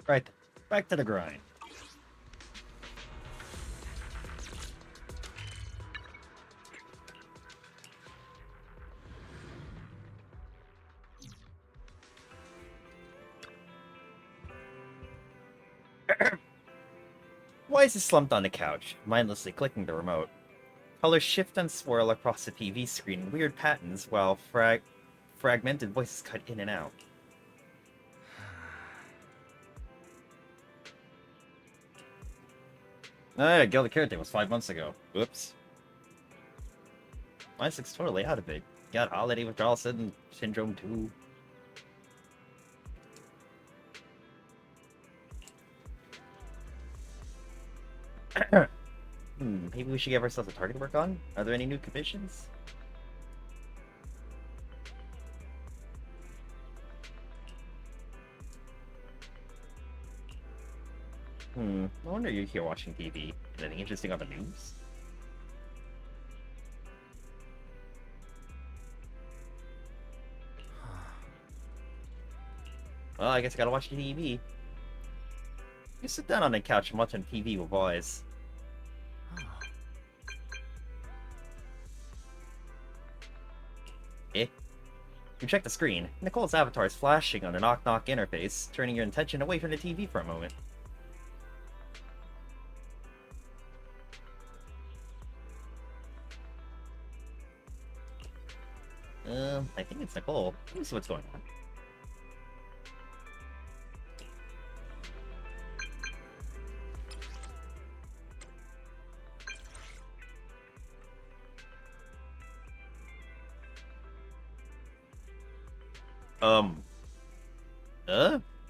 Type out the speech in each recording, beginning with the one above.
Right, back to the grind. Wise is slumped on the couch, mindlessly clicking the remote. Colors shift and swirl across the TV screen in weird patterns while fragmented voices cut in and out. Ah, Gilda Carrot was 5 months ago. Whoops. Mine's looks totally out of it. Got holiday withdrawal syndrome too. Maybe we should give ourselves a target to work on? Are there any new commissions? No wonder you're here watching TV. Anything interesting on the news? Well, I guess I gotta watch the TV. You sit down on the couch and watch on TV with boys. Eh? You check the screen. Nicole's avatar is flashing on the knock-knock interface, turning your attention away from the TV for a moment. I think it's Nicole. Let me see what's going on.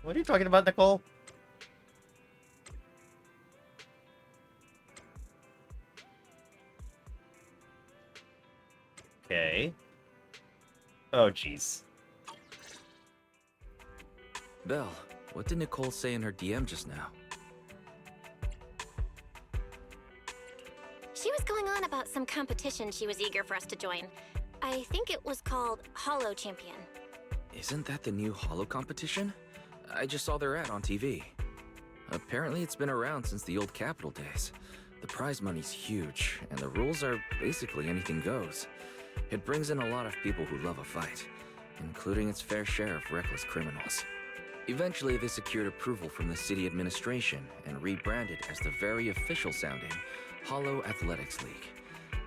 What are you talking about, Nicole? Okay. Oh, jeez. Belle, what did Nicole say in her DM just now? She was going on about some competition she was eager for us to join. I think it was called Hollow Champion. Isn't that the new Hollow competition? I just saw their ad on TV. Apparently it's been around since the old Capital days. The prize money's huge, and the rules are basically anything goes. It brings in a lot of people who love a fight, including its fair share of reckless criminals. Eventually, they secured approval from the city administration and rebranded as the very official-sounding Hollow Athletics League.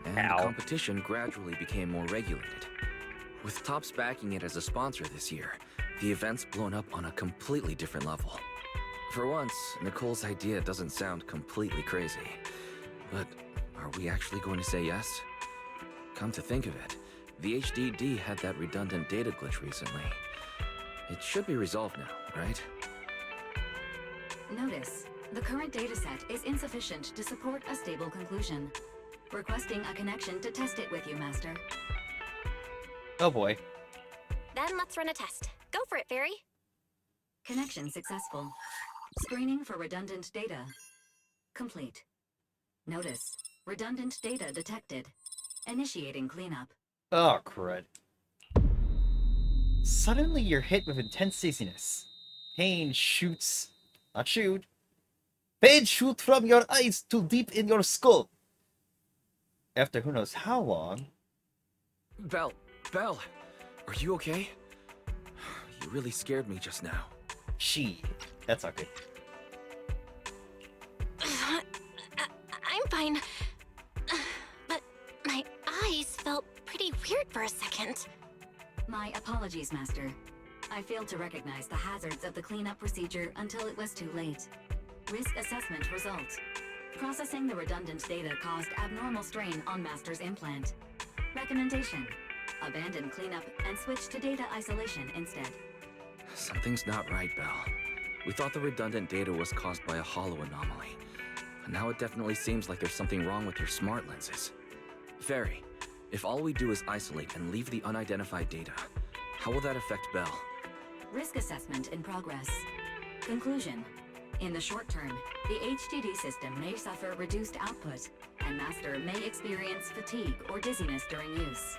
And the competition gradually became more regulated. With Topps backing it as a sponsor this year, the event's blown up on a completely different level. For once, Nicole's idea doesn't sound completely crazy. But are we actually going to say yes? Come to think of it, the HDD had that redundant data glitch recently. It should be resolved now, right? Notice, the current dataset is insufficient to support a stable conclusion. Requesting a connection to test it with you, Master. Oh boy. Then let's run a test. Go for it, Fairy. Connection successful. Screening for redundant data. Complete. Notice, redundant data detected. Initiating cleanup. Oh, crud. Suddenly you're hit with intense dizziness. Pain shoots... Not shoot. Pain shoot from your eyes to deep in your skull. After who knows how long... Belle, are you okay? You really scared me just now. That's not good. I'm fine. But my eyes felt pretty weird for a second. My apologies, Master. I failed to recognize the hazards of the cleanup procedure until it was too late. Risk assessment result. Processing the redundant data caused abnormal strain on Master's implant. Recommendation: abandon cleanup and switch to data isolation instead. Something's not right, Belle. We thought the redundant data was caused by a hollow anomaly. But now it definitely seems like there's something wrong with your smart lenses. Fairy, if all we do is isolate and leave the unidentified data, how will that affect Belle? Risk assessment in progress. Conclusion: in the short term, the HDD system may suffer reduced output, and Master may experience fatigue or dizziness during use.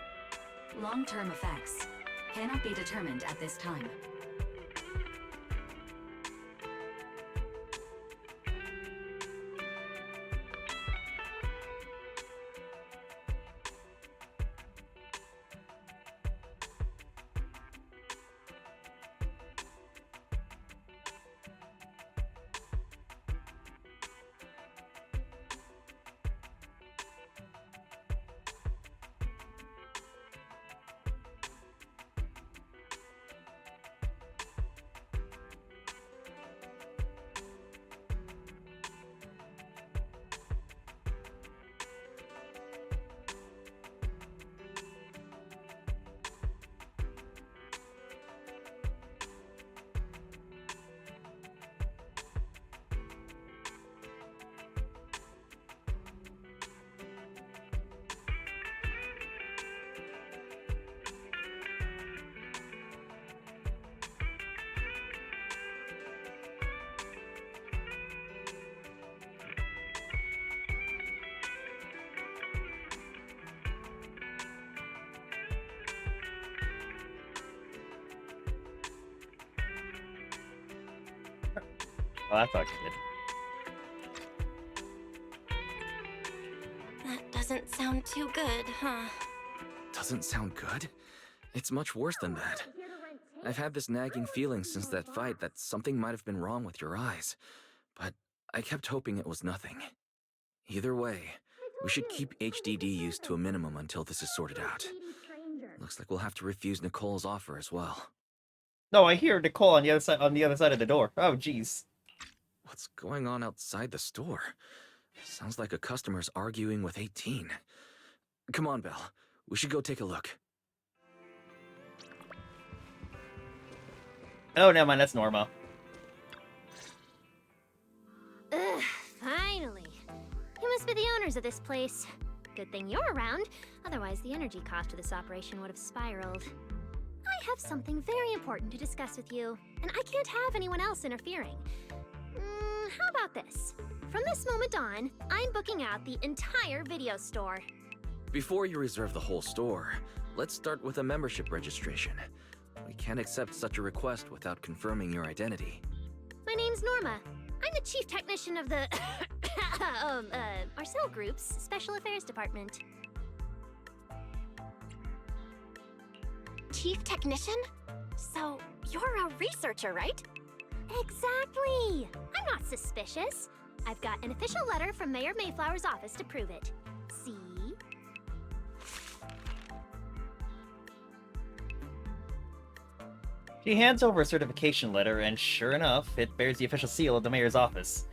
Long-term effects cannot be determined at this time. Oh, that's not good. That doesn't sound too good, huh? Doesn't sound good? It's much worse than that. I've had this nagging feeling since that fight that something might have been wrong with your eyes, but I kept hoping it was nothing. Either way, we should keep HDD use to a minimum until this is sorted out. Looks like we'll have to refuse Nicole's offer as well. No, I hear Nicole on the other side of the door. Oh, jeez. What's going on outside the store? Sounds like a customer's arguing with 18. Come on, Belle. We should go take a look. Oh, never mind. That's Norma. Ugh, finally. You must be the owners of this place. Good thing you're around, otherwise the energy cost of this operation would have spiraled. I have something very important to discuss with you, and I can't have anyone else interfering. How about this? From this moment on, I'm booking out the entire video store. Before you reserve the whole store, let's start with a membership registration. We can't accept such a request without confirming your identity. My name's Norma. I'm the chief technician of the Marcel Group's Special Affairs Department. Chief technician? So, you're a researcher, right? Exactly! I'm not suspicious. I've got an official letter from Mayor Mayflower's office to prove it. See? She hands over a certification letter, and sure enough, it bears the official seal of the mayor's office.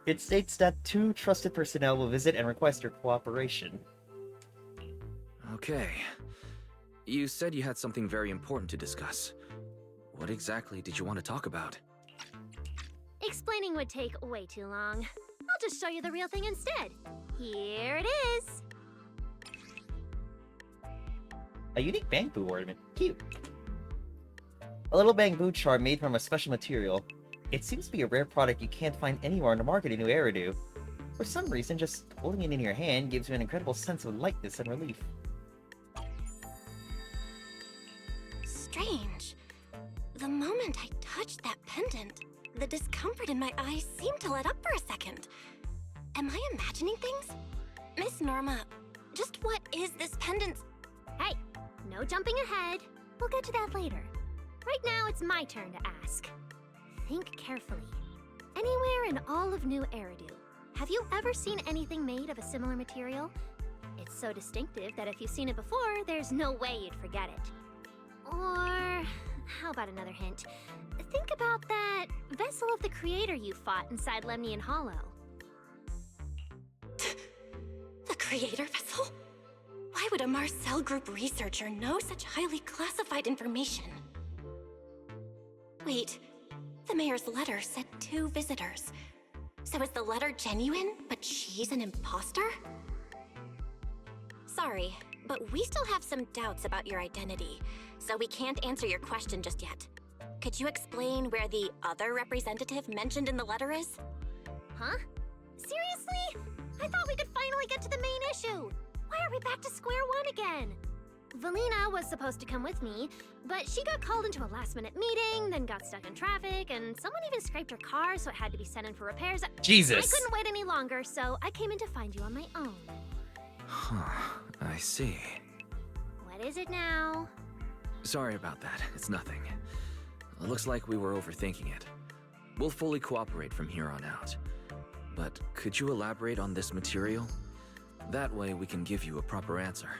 It states that 2 trusted personnel will visit and request your cooperation. Okay. You said you had something very important to discuss. What exactly did you want to talk about? Explaining would take way too long. I'll just show you the real thing instead. Here it is. A unique bamboo ornament. Cute. A little bamboo charm made from a special material. It seems to be a rare product you can't find anywhere on the market in New Eridu. For some reason, just holding it in your hand gives you an incredible sense of lightness and relief. Strange. The moment I touched that pendant, the discomfort in my eyes seemed to let up for a second. Am I imagining things? Miss Norma, just what is this pendant? Hey, no jumping ahead. We'll get to that later. Right now, it's my turn to ask. Think carefully. Anywhere in all of New Eridu, have you ever seen anything made of a similar material? It's so distinctive that if you've seen it before, there's no way you'd forget it. Or, how about another hint? Think about that vessel of the creator you fought inside Lemnian Hollow. The creator vessel? Why would a Marcel Group researcher know such highly classified information? Wait, the mayor's letter said 2 visitors. So is the letter genuine, but she's an imposter? Sorry, but we still have some doubts about your identity, so we can't answer your question just yet. Could you explain where the other representative mentioned in the letter is? Huh? Seriously? I thought we could finally get to the main issue. Why are we back to square one again? Valina was supposed to come with me, but she got called into a last-minute meeting, then got stuck in traffic, and someone even scraped her car, so it had to be sent in for repairs. Jesus! I couldn't wait any longer, so I came in to find you on my own. Huh, I see. What is it now? Sorry about that, it's nothing. It looks like we were overthinking it. We'll fully cooperate from here on out. But could you elaborate on this material? That way we can give you a proper answer.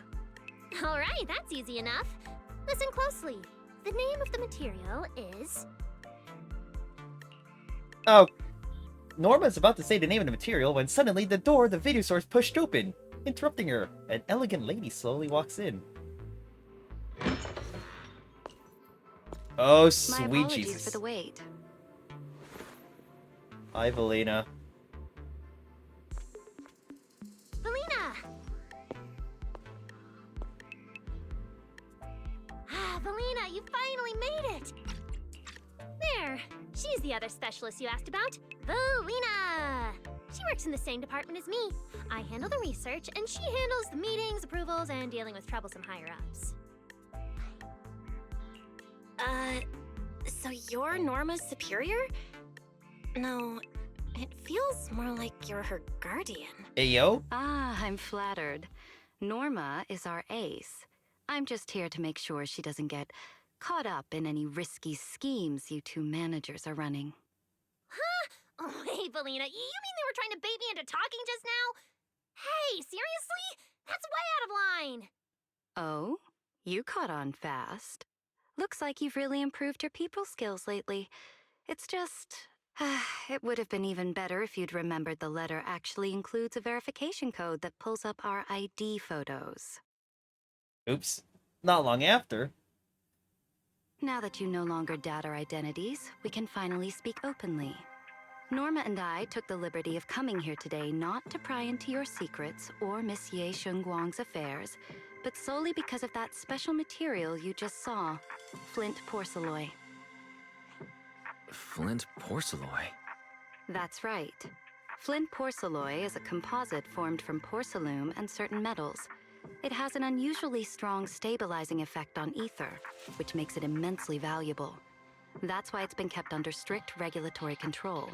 All right, that's easy enough. Listen closely. The name of the material is... Oh, Norma's about to say the name of the material when suddenly the door of the video source pushed open, interrupting her. An elegant lady slowly walks in. Oh, My sweet apologies Jesus. for the wait. Hi, Valina. Valina! Ah, Valina, you finally made it! There, she's the other specialist you asked about, Valina! She works in the same department as me. I handle the research, and she handles the meetings, approvals, and dealing with troublesome higher-ups. So you're Norma's superior? No, it feels more like you're her guardian. Ayo? Ah, I'm flattered. Norma is our ace. I'm just here to make sure she doesn't get caught up in any risky schemes you two managers are running. Oh, hey, Valina, you mean they were trying to bait me into talking just now? Hey, seriously? That's way out of line! Oh? You caught on fast. Looks like you've really improved your people skills lately. It's just... it would have been even better if you'd remembered the letter actually includes a verification code that pulls up our ID photos. Oops. Not long after. Now that you no longer doubt our identities, we can finally speak openly. Norma and I took the liberty of coming here today not to pry into your secrets or Miss Ye Shengguang's affairs, but solely because of that special material you just saw, flint porcelain. Flint porcelain? That's right. Flint porcelain is a composite formed from porcelain and certain metals. It has an unusually strong stabilizing effect on ether, which makes it immensely valuable. That's why it's been kept under strict regulatory control.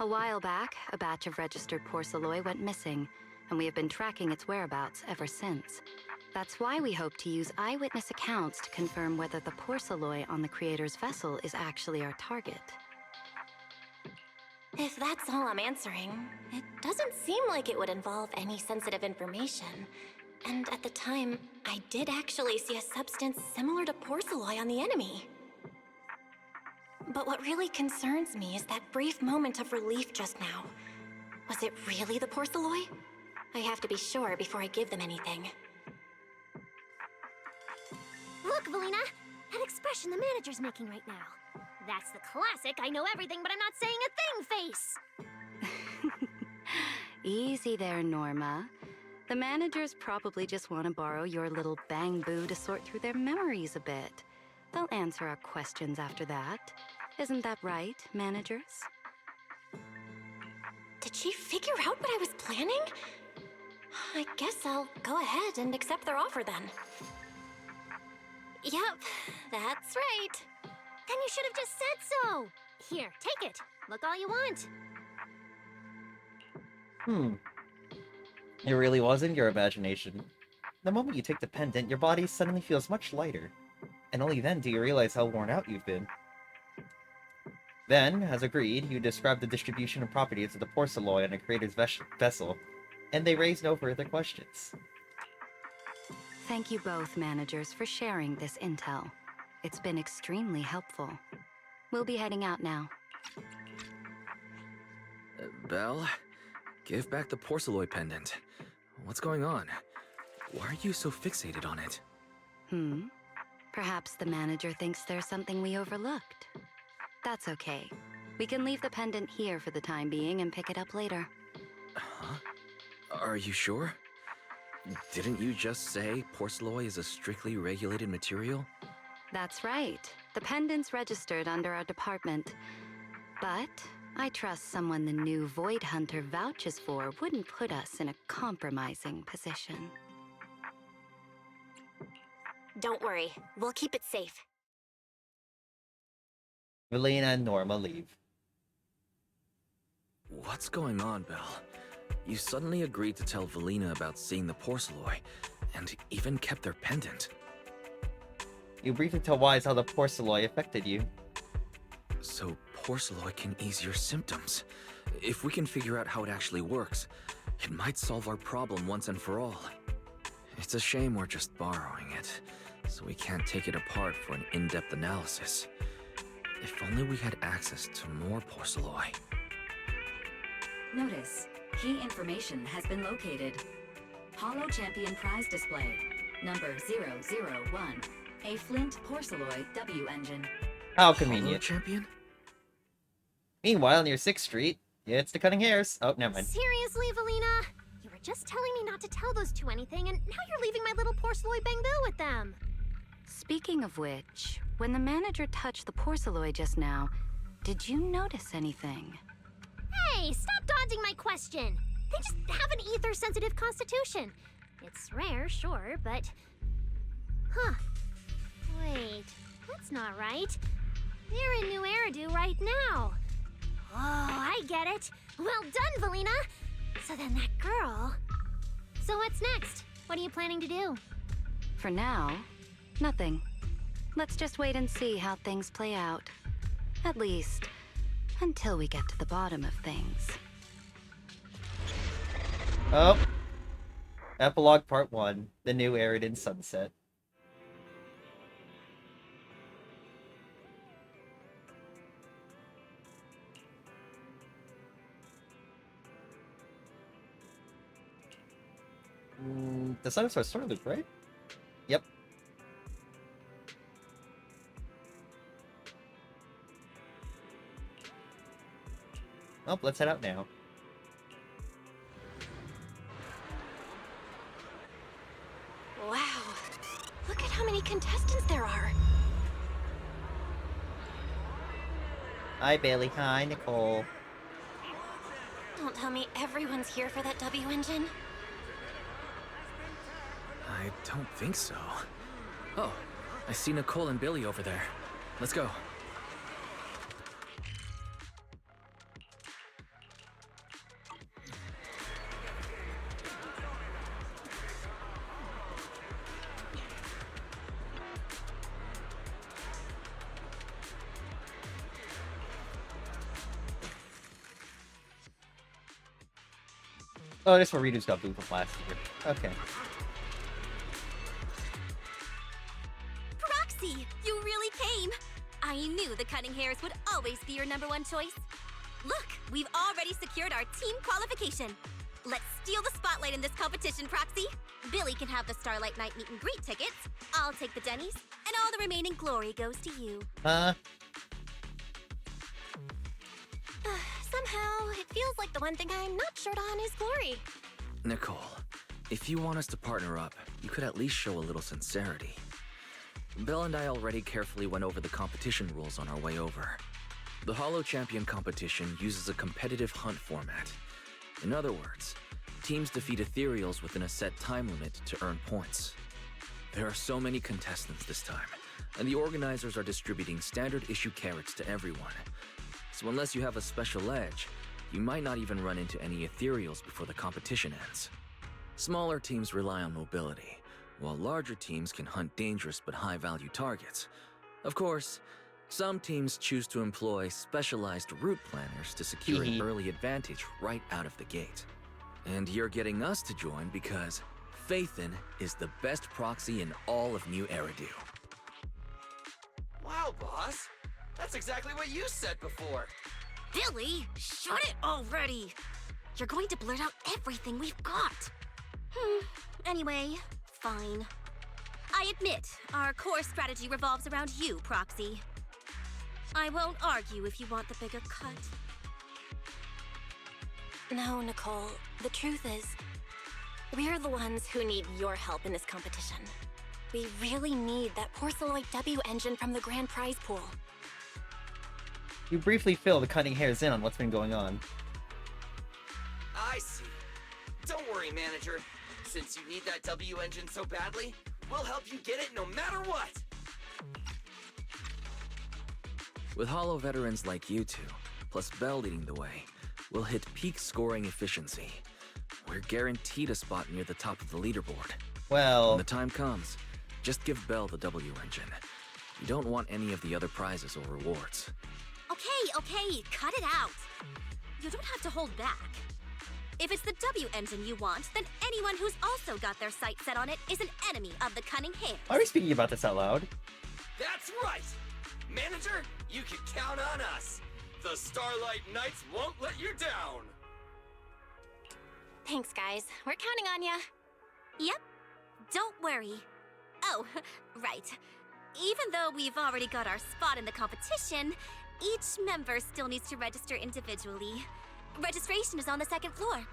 A while back, a batch of registered porcelain went missing, and we have been tracking its whereabouts ever since. That's why we hope to use eyewitness accounts to confirm whether the porcelain on the creator's vessel is actually our target. If that's all I'm answering, it doesn't seem like it would involve any sensitive information. And at the time, I did actually see a substance similar to porcelain on the enemy. But what really concerns me is that brief moment of relief just now. Was it really the porcelain? I have to be sure before I give them anything. Look, Valina! That expression the manager's making right now. That's the classic I know everything but I'm not saying a thing face! Easy there, Norma. The managers probably just want to borrow your little bang-boo to sort through their memories a bit. They'll answer our questions after that. Isn't that right, managers? Did she figure out what I was planning? I guess I'll go ahead and accept their offer then. Yep, that's right. Then you should have just said so! Here, take it. Look all you want. It really wasn't your imagination. The moment you take the pendant, your body suddenly feels much lighter. And only then do you realize how worn out you've been. Then, as agreed, you describe the distribution and properties of the porcelain on a creator's vessel, and they raise no further questions. Thank you both, managers, for sharing this intel. It's been extremely helpful. We'll be heading out now. Belle, give back the porcelain pendant. What's going on? Why are you so fixated on it? Perhaps the manager thinks there's something we overlooked. That's okay. We can leave the pendant here for the time being and pick it up later. Huh? Are you sure? Didn't you just say porcelain is a strictly regulated material? That's right. The pendant's registered under our department. But I trust someone the new Void Hunter vouches for wouldn't put us in a compromising position. Don't worry, we'll keep it safe. Valina and Norma leave. What's going on, Belle? You suddenly agreed to tell Valina about seeing the porcelain, and even kept their pendant. You briefly tell Wise how the porcelain affected you. So porcelain can ease your symptoms. If we can figure out how it actually works, it might solve our problem once and for all. It's a shame we're just borrowing it, so we can't take it apart for an in-depth analysis. If only we had access to more porcelain. Notice, key information has been located. Holo Champion prize display, number 001, a Flint Porcelain W engine. How Hello, convenient. champion? Meanwhile, near 6th Street, it's the cutting hairs. Oh, never mind. Seriously, Valina? You were just telling me not to tell those two anything, and now you're leaving my little porcelain bang-boo with them. Speaking of which, when the manager touched the porcelain just now, did you notice anything? Hey, stop dodging my question! They just have an ether-sensitive constitution. It's rare, sure, but... Huh. Wait, that's not right. They're in New Eridu right now. Oh, I get it. Well done, Valina. So then that girl... So what's next? What are you planning to do? For now, nothing. Let's just wait and see how things play out. At least, until we get to the bottom of things. Oh. Epilogue Part 1. The new Eridan Sunset. The sun starts sort of loop, right? Yep. Oh, let's head out now. Wow. Look at how many contestants there are. Hi, Bailey. Hi, Nicole. Don't tell me everyone's here for that W engine. I don't think so. Oh, I see Nicole and Billy over there. Let's go. Oh, this is where Ritu's got booed from last year. Okay. Proxy, you really came. I knew the Cunning Hairs would always be your #1 choice. Look, we've already secured our team qualification. Let's steal the spotlight in this competition, Proxy. Billy can have the Starlight Night meet and greet tickets. I'll take the Denny's, and all the remaining glory goes to you. Somehow, it feels like the one thing I'm not short on is glory. Nicole, if you want us to partner up, you could at least show a little sincerity. Belle and I already carefully went over the competition rules on our way over. The Holo Champion competition uses a competitive hunt format. In other words, teams defeat ethereals within a set time limit to earn points. There are so many contestants this time, and the organizers are distributing standard issue carrots to everyone. So unless you have a special edge, you might not even run into any ethereals before the competition ends. Smaller teams rely on mobility, while larger teams can hunt dangerous but high-value targets. Of course, some teams choose to employ specialized route planners to secure an early advantage right out of the gate. And you're getting us to join because Phaethon is the best proxy in all of New Eridu. Wow, boss. That's exactly what you said before. Billy, shut it already! You're going to blurt out everything we've got. Anyway, fine. I admit, our core strategy revolves around you, Proxy. I won't argue if you want the bigger cut. No, Nicole, the truth is, we're the ones who need your help in this competition. We really need that Porceloid W engine from the grand prize pool. You briefly fill the Cunning Hairs in on what's been going on. I see. Don't worry, manager. Since you need that W engine so badly, we'll help you get it no matter what. With Holo veterans like you two, plus Belle leading the way, we'll hit peak scoring efficiency. We're guaranteed a spot near the top of the leaderboard. Well... When the time comes, just give Belle the W engine. You don't want any of the other prizes or rewards. Okay, cut it out. You don't have to hold back. If it's the W engine you want, then anyone who's also got their sights set on it is an enemy of the Cunning Hairs. Are we speaking about this out loud? That's right! Manager, you can count on us. The Starlight Knights won't let you down. Thanks, guys. We're counting on ya. Yep. Don't worry. Oh, right. Even though we've already got our spot in the competition, each member still needs to register individually. Registration is on the second floor.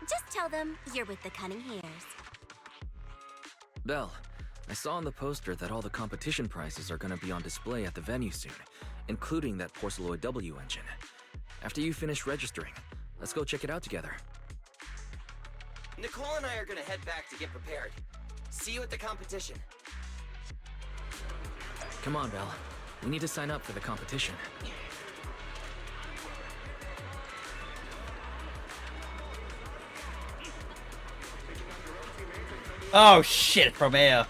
Just tell them you're with the Cunning Hairs. Belle, I saw on the poster that all the competition prizes are going to be on display at the venue soon, including that Porceloid W engine. After you finish registering, let's go check it out together. Nicole and I are gonna head back to get prepared. See you at the competition. Come on, Belle. We need to sign up for the competition. Oh shit, Romeo.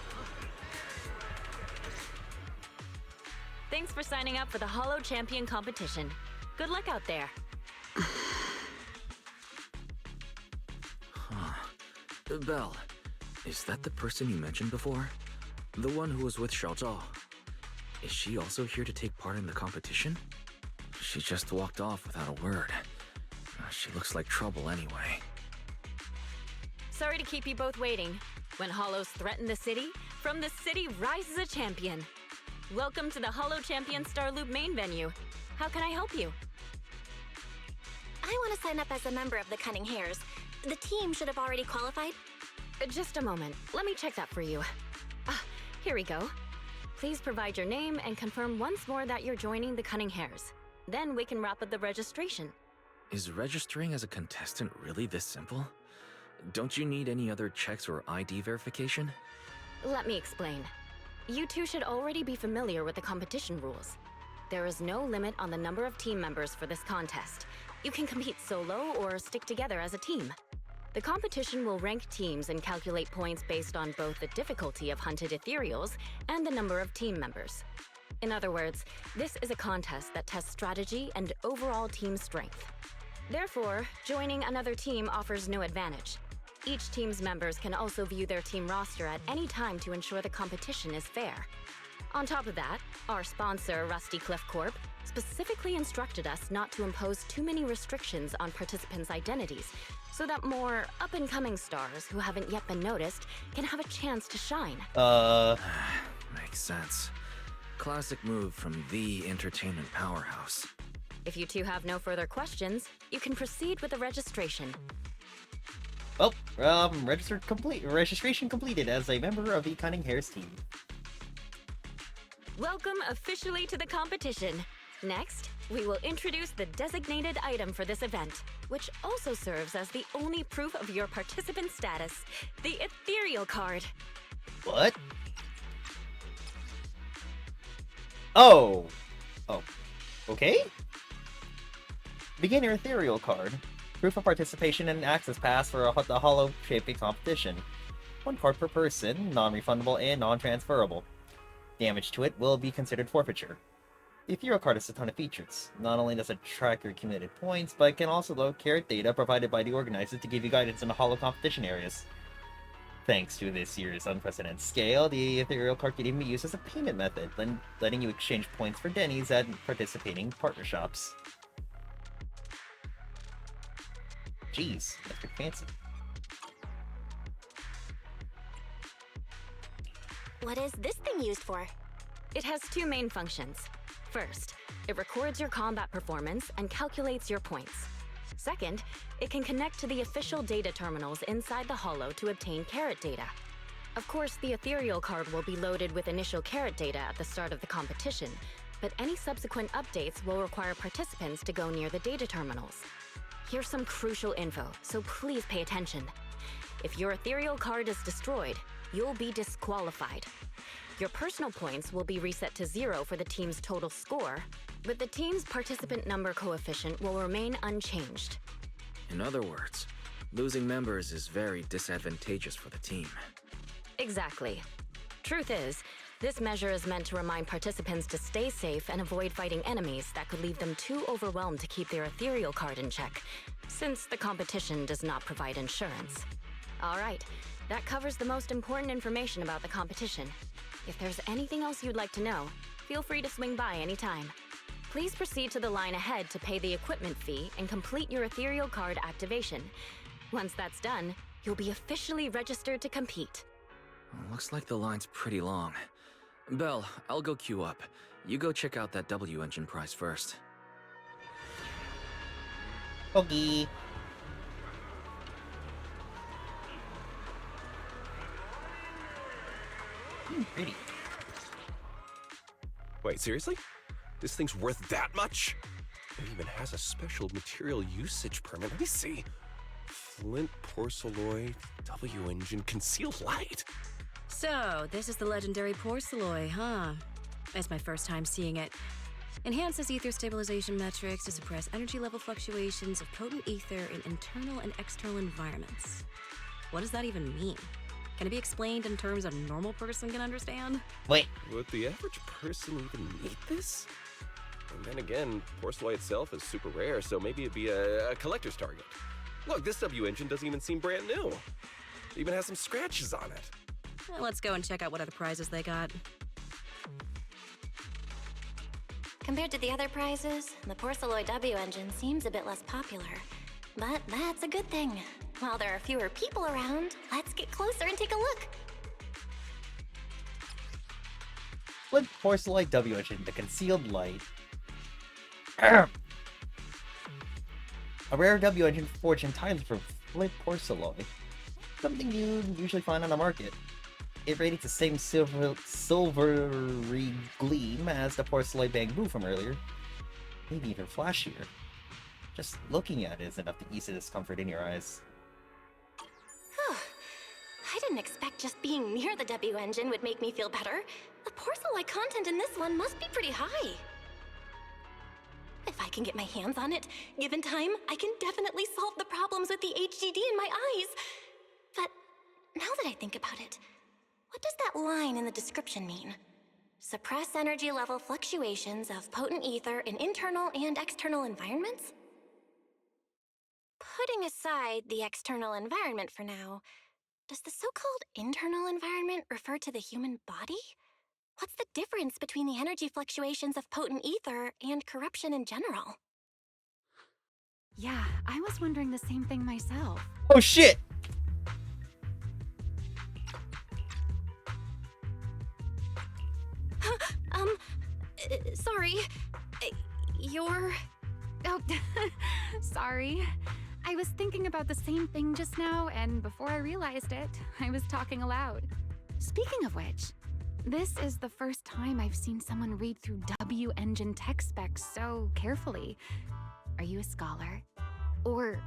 Thanks for signing up for the Holo Champion competition. Good luck out there. Belle, is that the person you mentioned before? The one who was with Xiaozhao? Is she also here to take part in the competition? She just walked off without a word. She looks like trouble anyway. Sorry to keep you both waiting. When Holos threaten the city, from the city rises a champion. Welcome to the Holo Champion Star Loop main venue. How can I help you? I want to sign up as a member of the Cunning Hares. The team should have already qualified. Just a moment. Let me check that for you. Here we go. Please provide your name and confirm once more that you're joining the Cunning Hares. Then we can wrap up the registration. Is registering as a contestant really this simple? Don't you need any other checks or ID verification? Let me explain. You two should already be familiar with the competition rules. There is no limit on the number of team members for this contest. You can compete solo or stick together as a team. The competition will rank teams and calculate points based on both the difficulty of hunted ethereals and the number of team members. In other words, this is a contest that tests strategy and overall team strength. Therefore, joining another team offers no advantage. Each team's members can also view their team roster at any time to ensure the competition is fair. On top of that, our sponsor, Rusty Cliff Corp, specifically instructed us not to impose too many restrictions on participants' identities, so that more up-and-coming stars who haven't yet been noticed can have a chance to shine. Makes sense. Classic move from the entertainment powerhouse. If you two have no further questions, you can proceed with the registration. Well, registration completed as a member of the Cunning Hares team. Welcome officially to the competition. Next, we will introduce the designated item for this event, which also serves as the only proof of your participant status, the ethereal card. What? Oh. Okay? Begin your ethereal card. Proof of participation and access pass for the Holo Champion competition. 1 card per person, non-refundable and non-transferable. Damage to it will be considered forfeiture. The ethereal card has a ton of features. Not only does it track your accumulated points, but it can also load carrot data provided by the organizers to give you guidance in the Holo competition areas. Thanks to this year's unprecedented scale, the ethereal card can even be used as a payment method, letting you exchange points for Denny's at participating partner shops. Jeez, that's pretty fancy. What is this thing used for? It has 2 main functions. First, it records your combat performance and calculates your points. Second, it can connect to the official data terminals inside the Holo to obtain carrot data. Of course, the ethereal card will be loaded with initial carrot data at the start of the competition, but any subsequent updates will require participants to go near the data terminals. Here's some crucial info, so please pay attention. If your ethereal card is destroyed, you'll be disqualified. Your personal points will be reset to 0 for the team's total score, but the team's participant number coefficient will remain unchanged. In other words, losing members is very disadvantageous for the team. Exactly. Truth is, this measure is meant to remind participants to stay safe and avoid fighting enemies that could leave them too overwhelmed to keep their ethereal card in check, since the competition does not provide insurance. Alright, that covers the most important information about the competition. If there's anything else you'd like to know, feel free to swing by anytime. Please proceed to the line ahead to pay the equipment fee and complete your ethereal card activation. Once that's done, you'll be officially registered to compete. Looks like the line's pretty long. Belle, I'll go queue up. You go check out that W engine prize first. Okay. Pretty. Wait, seriously? This thing's worth that much? It even has a special material usage permit. Let me see. Flint, porcelloy, W engine, concealed light. So, this is the legendary porcelloy, huh? It's my first time seeing it. Enhances ether stabilization metrics to suppress energy level fluctuations of potent ether in internal and external environments. What does that even mean? Can it be explained in terms a normal person can understand? Wait, Would the average person even need this? And then again, Porceloy itself is super rare, so maybe it'd be a collector's target. Look, this W engine doesn't even seem brand new. It even has some scratches on it. Well, let's go and check out what other prizes they got. Compared to the other prizes, the Porceloy W engine seems a bit less popular. But that's a good thing. While there are fewer people around, let's get closer and take a look. Flint Porceloy W engine, the concealed light. A rare W engine forged entirely from Flint Porceloy. Something you usually find on the market. It radiates the same silvery gleam as the Porceloy bamboo from earlier. Maybe even flashier. Just looking at it is enough to ease the discomfort in your eyes. I didn't expect just being near the W engine would make me feel better. The Porceloy content in this one must be pretty high. If I can get my hands on it, given time, I can definitely solve the problems with the HDD in my eyes. But now that I think about it, what does that line in the description mean? Suppress energy level fluctuations of potent ether in internal and external environments? Putting aside the external environment for now, does the so-called internal environment refer to the human body? What's the difference between the energy fluctuations of potent ether and corruption in general? Yeah, I was wondering the same thing myself. Oh shit! Sorry. You're... Oh, sorry. I was thinking about the same thing just now, and before I realized it, I was talking aloud. Speaking of which, this is the first time I've seen someone read through W engine tech specs so carefully. Are you a scholar? Or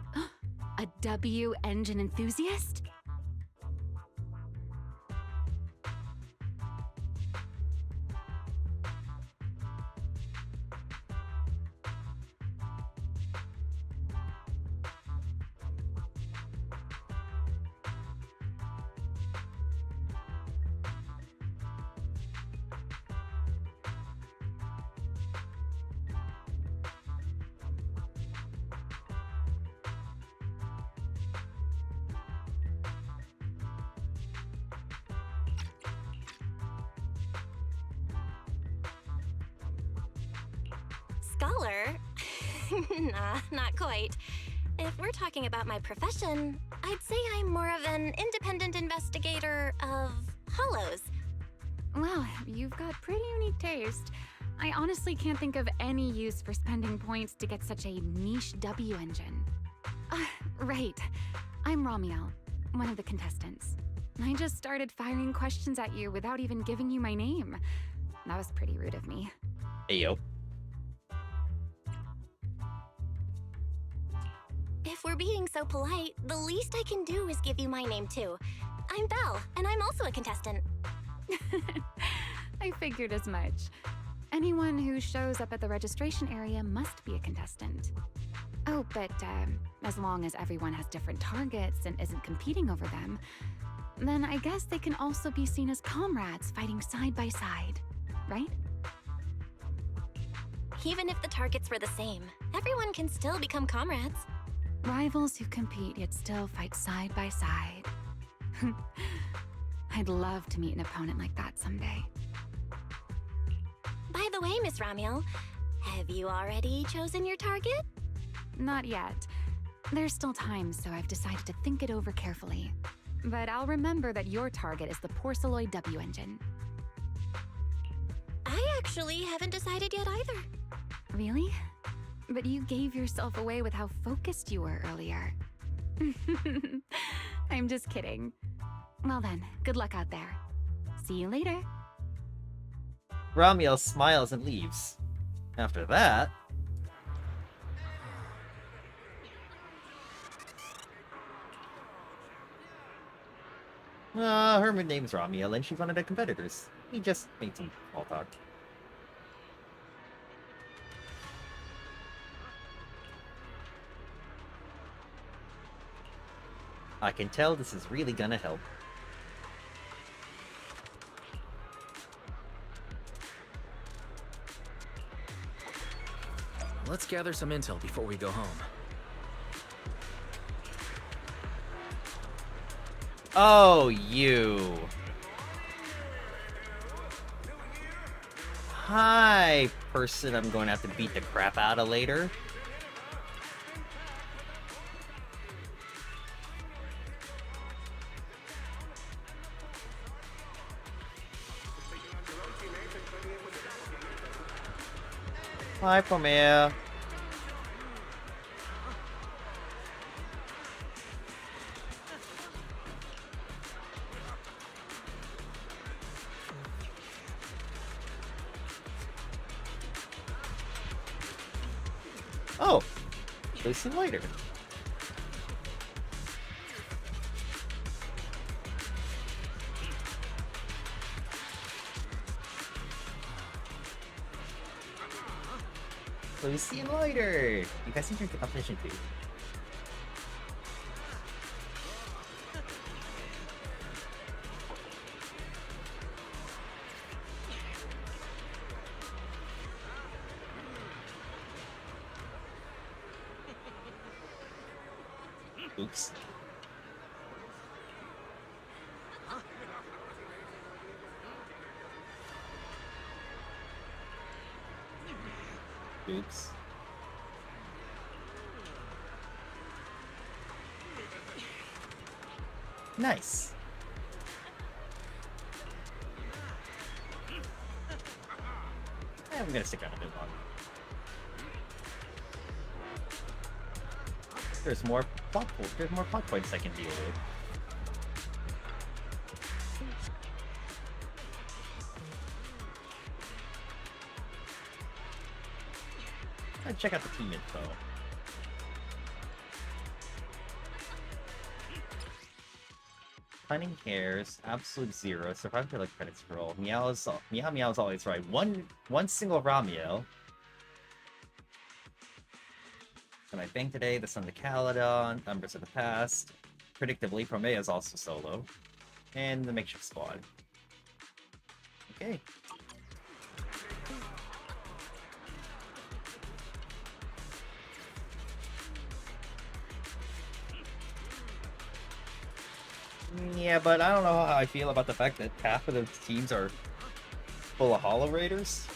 a W engine enthusiast? Scholar? Nah, not quite. If we're talking about my profession, I'd say I'm more of an independent investigator of hollows. Well, you've got pretty unique taste. I honestly can't think of any use for spending points to get such a niche W engine. Right. I'm Ramiel, one of the contestants. I just started firing questions at you without even giving you my name. That was pretty rude of me. Ayo. If we're being so polite, the least I can do is give you my name too. I'm Belle, and I'm also a contestant. I figured as much. Anyone who shows up at the registration area must be a contestant. Oh, but as long as everyone has different targets and isn't competing over them, then I guess they can also be seen as comrades fighting side by side, right? Even if the targets were the same, everyone can still become comrades. Rivals who compete yet still fight side by side. I'd love to meet an opponent like that someday. By the way, Miss Ramiel, have you already chosen your target? Not yet. There's still time, so I've decided to think it over carefully. But I'll remember that your target is the Porceloy W engine. I actually haven't decided yet either. Really? But you gave yourself away with how focused you were earlier. I'm just kidding. Well then, good luck out there. See you later. Ramiel smiles and leaves. After that... her name's Ramiel and she's one of the competitors. We just made some small talk. I can tell this is really gonna help. Let's gather some intel before we go home. Oh, you. Hi, person I'm going to have to beat the crap out of later. Hi, Pomea. Oh, we'll see you later. We'll see you later. You guys can drink the competition too. Oops. Oops. Nice. I'm gonna stick around a bit longer. There's more plot points I can deal with. Let's check out the team info. Cunning Hairs, Absolute Zero, Survive for the credits scroll. Meow is always right. One single Ramiel. So my bank today, the Son of Caledon, Numbers of the Past. Predictably, Promea is also solo. And the makeshift squad. Okay. Yeah, but I don't know how I feel about the fact that half of the teams are full of Hollow Raiders.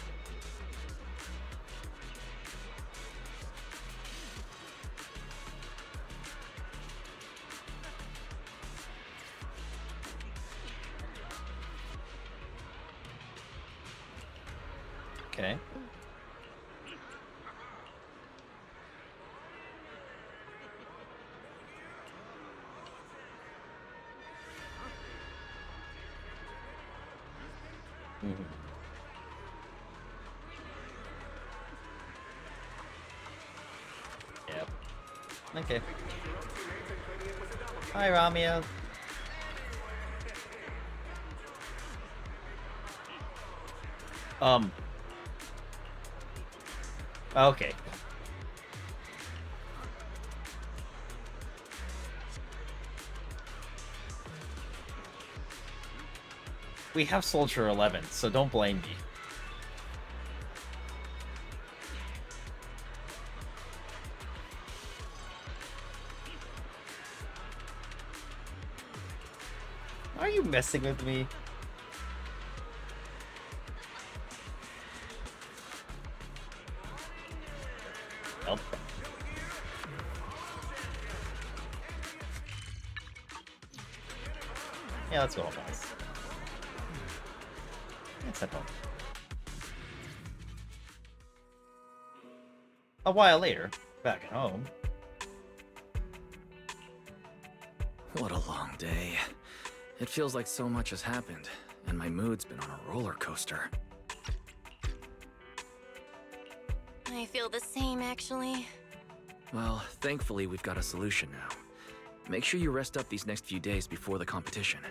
Okay. Yep. Okay. Hi, Ramia. Okay. We have Soldier 11, so don't blame me. Are you messing with me? Nope. Yeah, let's go home, guys. Let's head home. A while later, back at home. What a long day. It feels like so much has happened, and my mood's been on a roller coaster. I feel the same, actually. Well, thankfully we've got a solution now. Make sure you rest up these next few days before the competition.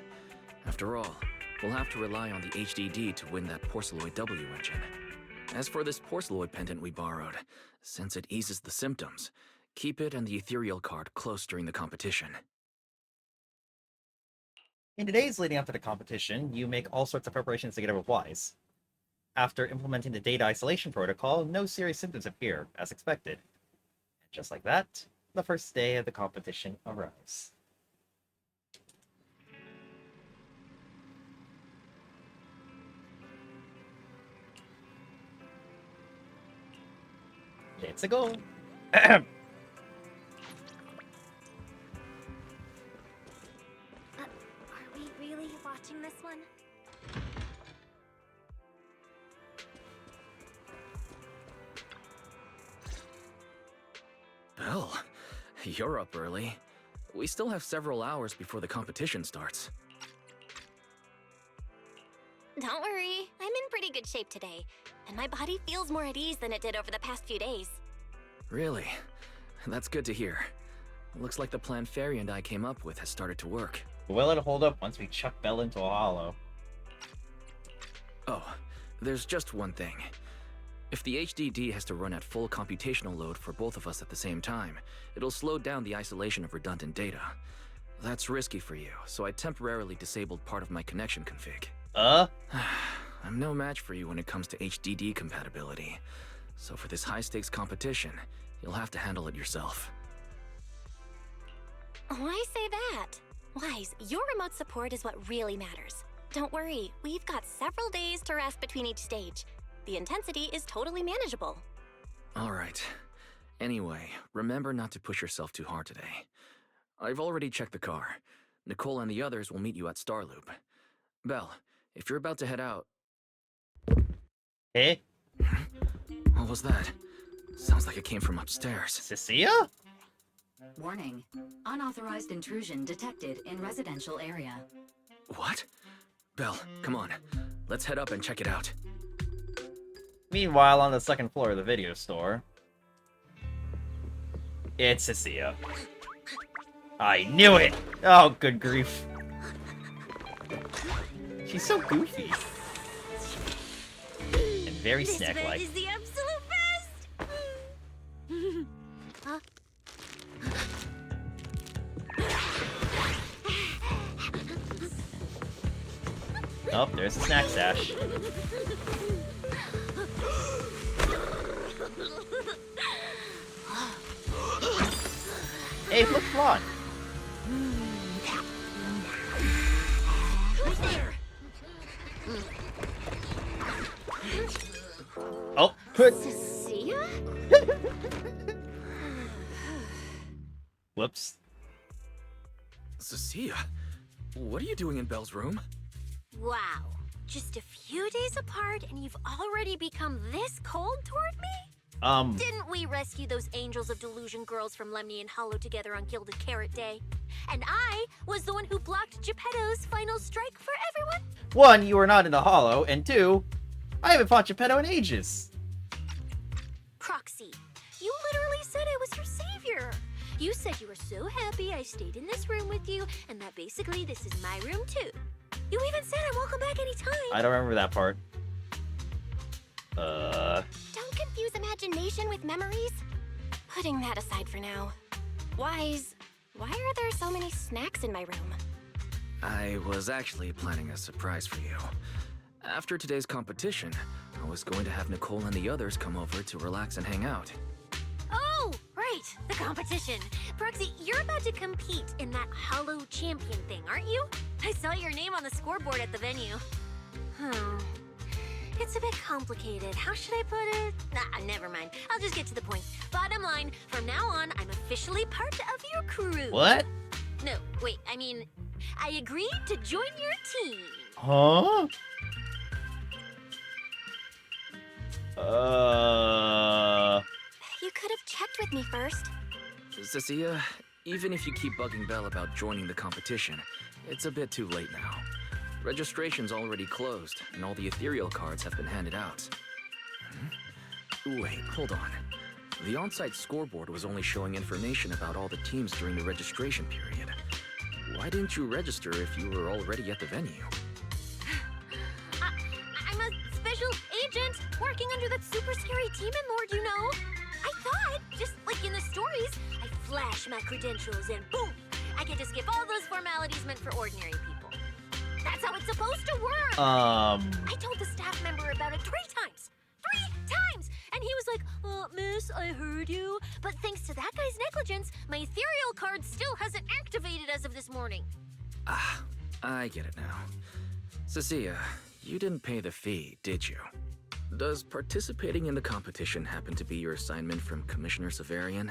After all, we'll have to rely on the HDD to win that Porceloid W engine. As for this Porceloid pendant we borrowed, since it eases the symptoms, keep it and the ethereal card close during the competition. In the days leading up to the competition, you make all sorts of preparations to get over Wise. After implementing the data isolation protocol, no serious symptoms appear, as expected. Just like that, the first day of the competition arrives. Let's go. Are we really watching this one? Belle, you're up early. We still have several hours before the competition starts. Don't worry, I'm in pretty good shape today, and my body feels more at ease than it did over the past few days. Really? That's good to hear. Looks like the plan Fairy and I came up with has started to work. Will it hold up once we chuck Belle into a hollow? Oh, there's just one thing. If the HDD has to run at full computational load for both of us at the same time, it'll slow down the isolation of redundant data. That's risky for you, so I temporarily disabled part of my connection config. I'm no match for you when it comes to HDD compatibility. So for this high-stakes competition, you'll have to handle it yourself. Why say that? Wise, your remote support is what really matters. Don't worry, we've got several days to rest between each stage. The intensity is totally manageable. All right. Anyway, remember not to push yourself too hard today. I've already checked the car. Nicole and the others will meet you at Starloop. Belle, if you're about to head out... Hey? What was that? Sounds like it came from upstairs. Cecilia? Warning. Unauthorized intrusion detected in residential area. What? Belle, come on. Let's head up and check it out. Meanwhile, on the second floor of the video store, it's Cecilia. I knew it! Oh, good grief. She's so goofy. And very snack-like. This bed is the absolute best! Huh? Oh, there's the snack stash. Hey, look, Ron. Who's there? Oh, put. Cecilia? Whoops. Cecilia, what are you doing in Belle's room? Wow. Just a few days apart and you've already become this cold toward me? Didn't we rescue those Angels of Delusion girls from Lemny and Hollow together on Gilded Carrot Day? And I was the one who blocked Geppetto's final strike for everyone? One, you were not in the hollow, and two, I haven't fought Geppetto in ages. Proxy, you literally said I was your savior. You said you were so happy I stayed in this room with you, and that basically this is my room too. You even said I'm welcome back anytime. I don't remember that part. Don't confuse imagination with memories. Putting that aside for now. Wise, why are there so many snacks in my room? I was actually planning a surprise for you. After today's competition, I was going to have Nicole and the others come over to relax and hang out. Oh, right, the competition. Proxy, you're about to compete in that Hollow Champion thing, aren't you? I saw your name on the scoreboard at the venue. It's a bit complicated. How should I put it? Nah, never mind. I'll just get to the point. Bottom line, from now on, I'm officially part of your crew. What? No, wait, I mean, I agreed to join your team. Huh? You could have checked with me first. Cecilia, even if you keep bugging Belle about joining the competition, it's a bit too late now. Registration's already closed, and all the ethereal cards have been handed out. Wait, hold on. The on-site scoreboard was only showing information about all the teams during the registration period. Why didn't you register if you were already at the venue? I'm a special agent working under that super scary demon lord, you know. I thought, just like in the stories, I flash my credentials and boom, I get to skip all those formalities meant for ordinary people. That's how it's supposed to work. Um, I told the staff member about it 3 times. 3 times! And he was like, miss, I heard you. But thanks to that guy's negligence, my ethereal card still hasn't activated as of this morning. Ah, I get it now. Cecilia, you didn't pay the fee, did you? Does participating in the competition happen to be your assignment from Commissioner Severian?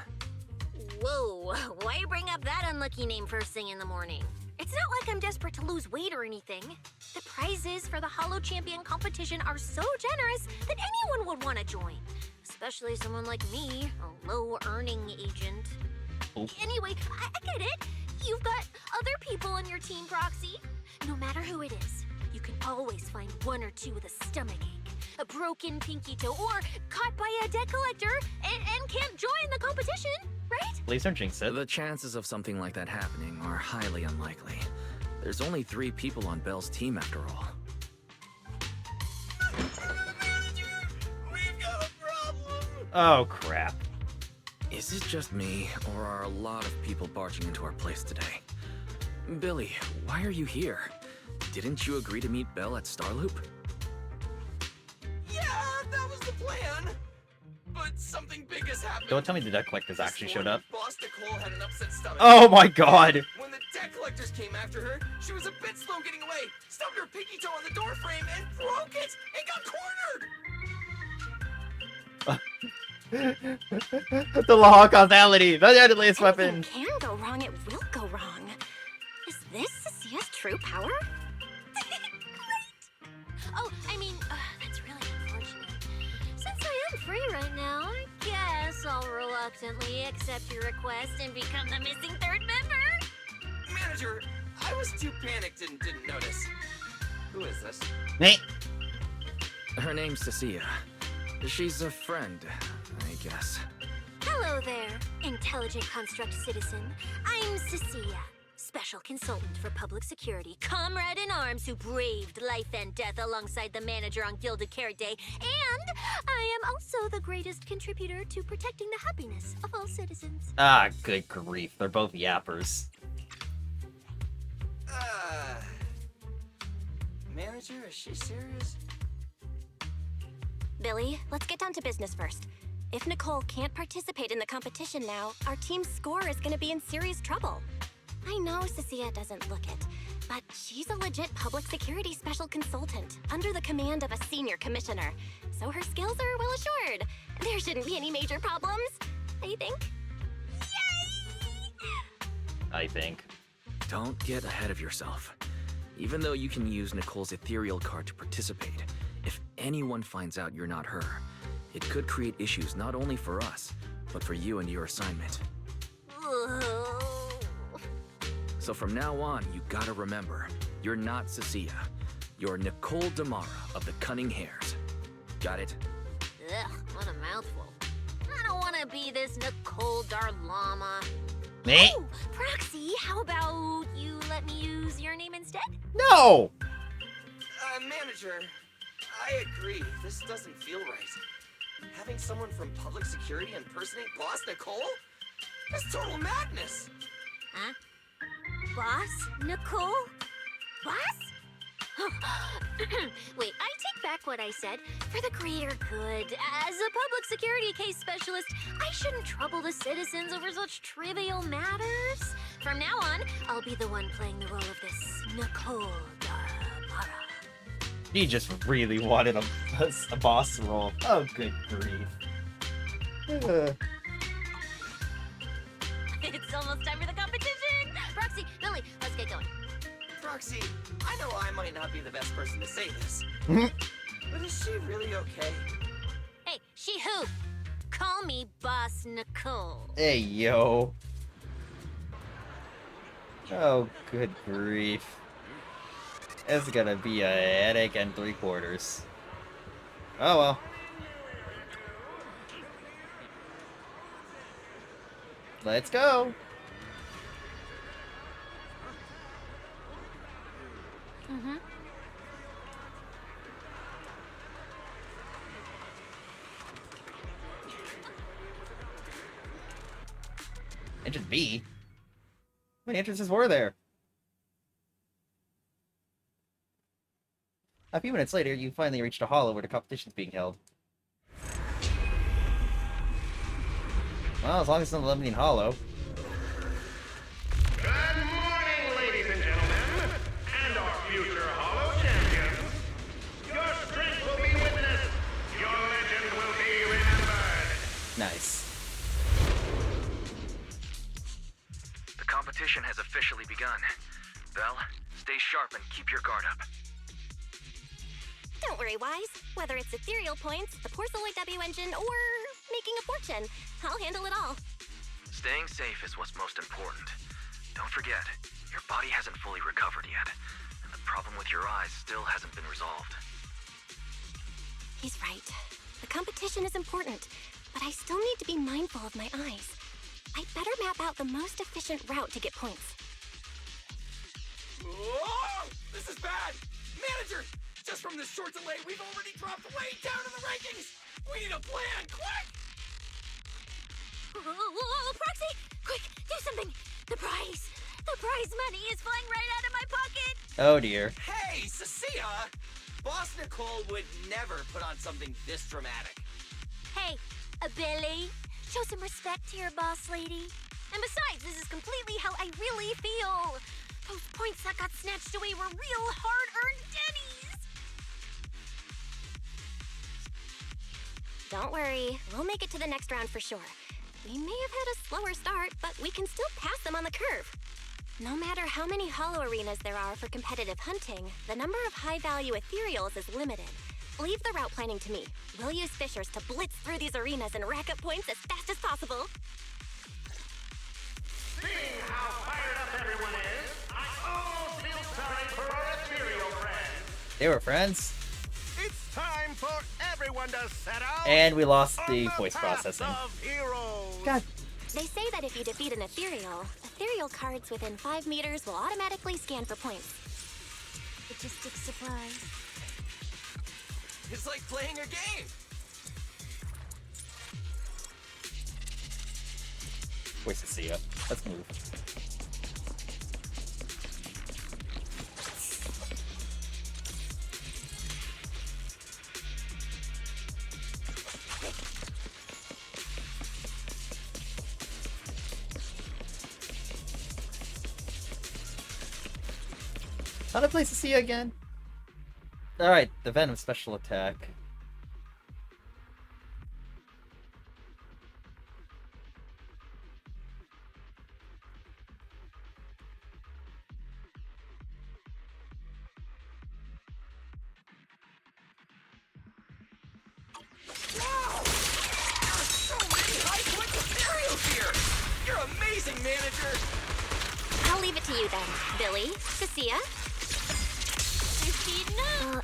Whoa, why bring up that unlucky name first thing in the morning? It's not like I'm desperate to lose weight or anything. The prizes for the Hollow Champion competition are so generous that anyone would want to join. Especially someone like me, a low-earning agent. Oh. Anyway, I get it. You've got other people on your team, Proxy. No matter who it is, you can always find 1 or 2 with a stomachache, a broken pinky toe, or caught by a debt collector and can't join the competition, right? please don't jinx it. The chances of something like that happening are highly unlikely. There's only 3 people on Belle's team after all. We've got a problem! Oh, crap. Is it just me, or are a lot of people barging into our place today? Billy, why are you here? Didn't you agree to meet Belle at Starloop? Yeah, that was the plan. But something big has happened. Don't tell me the debt collectors This actually showed morning, up. Boss Nicole had an upset stomach. Oh my god! When the debt collectors came after her, she was a bit slow getting away, stubbed her pinky toe on the door frame, and broke it! It got cornered! The law of causality! The deadliest Anything weapon! can go wrong, it will go wrong. Is this Cecia's true power? Great! Oh, I mean, that's really unfortunate. Since I am free right now, I guess I'll reluctantly accept your request and become the missing 3rd member. Manager, I was too panicked and didn't notice. Who is this? Hey, Her name's Cecilia. She's a friend, I guess. Hello there, intelligent construct citizen. I'm Cecilia, special consultant for public security, comrade in arms who braved life and death alongside the manager on Gilded Carrot Day, and I am also the greatest contributor to protecting the happiness of all citizens. ah, good grief. They're both yappers. Manager, is she serious? Billy, let's get down to business first. If Nicole can't participate in the competition now, our team's score is gonna be in serious trouble. I know Cecilia doesn't look it, but she's a legit public security special consultant under the command of a senior commissioner, so her skills are well assured. There shouldn't be any major problems, I think. Yay! I think. Don't get ahead of yourself. Even though you can use Nicole's ethereal card to participate, if anyone finds out you're not her, it could create issues not only for us, but for you and your assignment. So from now on, you gotta remember, you're not Cecilia. You're Nicole Damara of the Cunning Hares. Got it? Ugh, what a mouthful. I don't want to be this Nicole Darlama. Me? Oh, Proxy, how about you let me use your name instead? No! Manager, I agree. This doesn't feel right. Having someone from public security impersonate Boss Nicole? That's total madness! Huh? Boss? Nicole? Boss? Wait, I take back what I said. For the greater good, as a public security case specialist, I shouldn't trouble the citizens over such trivial matters. From now on, I'll be the one playing the role of this Nicole Darmara. He just really wanted a boss role. Oh, good grief. It's almost time for the competition! Proxy, Billy, let's get going. Proxy, I know I might not be the best person to say this, but is she really okay? Hey, she who? Call me Boss Nicole. Hey, yo. Oh, good grief. It's gonna be a headache and 3/4. Oh well. Let's go. Mm-hmm. Entrance B? How many entrances were there? A few minutes later, you finally reached a hollow where the competition's being held. Well, as long as it's not a limiting hollow. Good morning, ladies and gentlemen, and our future hollow champions. Your strength will be witnessed. Your legend will be remembered. Nice. The competition has officially begun. Belle, stay sharp and keep your guard up. Don't worry, Wise. Whether it's ethereal points, the Porceloid W engine, or making a fortune, I'll handle it all. Staying safe is what's most important. Don't forget, your body hasn't fully recovered yet, and the problem with your eyes still hasn't been resolved. He's right. The competition is important, but I still need to be mindful of my eyes. I'd better map out the most efficient route to get points. Whoa! This is bad! Manager! Just from this short delay, we've already dropped way down in the rankings! We need a plan, quick! Whoa, Proxy! Quick, do something! The prize money is flying right out of my pocket! Oh dear. Hey, Cecilia! Boss Nicole would never put on something this dramatic. Hey, Billy, show some respect to your boss lady. And besides, this is completely how I really feel. Those points that got snatched away were real hard-earned Denny's. Don't worry, we'll make it to the next round for sure. We may have had a slower start, but we can still pass them on the curve. No matter how many hollow arenas there are for competitive hunting, the number of high-value ethereals is limited. Leave the route planning to me. We'll use fishers to blitz through these arenas and rack up points as fast as possible. Seeing how fired up everyone is, I almost feel sorry for our ethereal friends. They were friends. It's time for everyone to set out. And we lost on the the voice path processing. of heroes. God. They say that if you defeat an ethereal cards within 5 meters will automatically scan for points. Logistic supplies. It's like playing a game! Where's Cecilia? Let's move. How to play Cecilia again? Alright, the Venom special attack. Wow! There are so many high-point ethereals here! You're amazing, manager! I'll leave it to you then, Billy, Cecilia.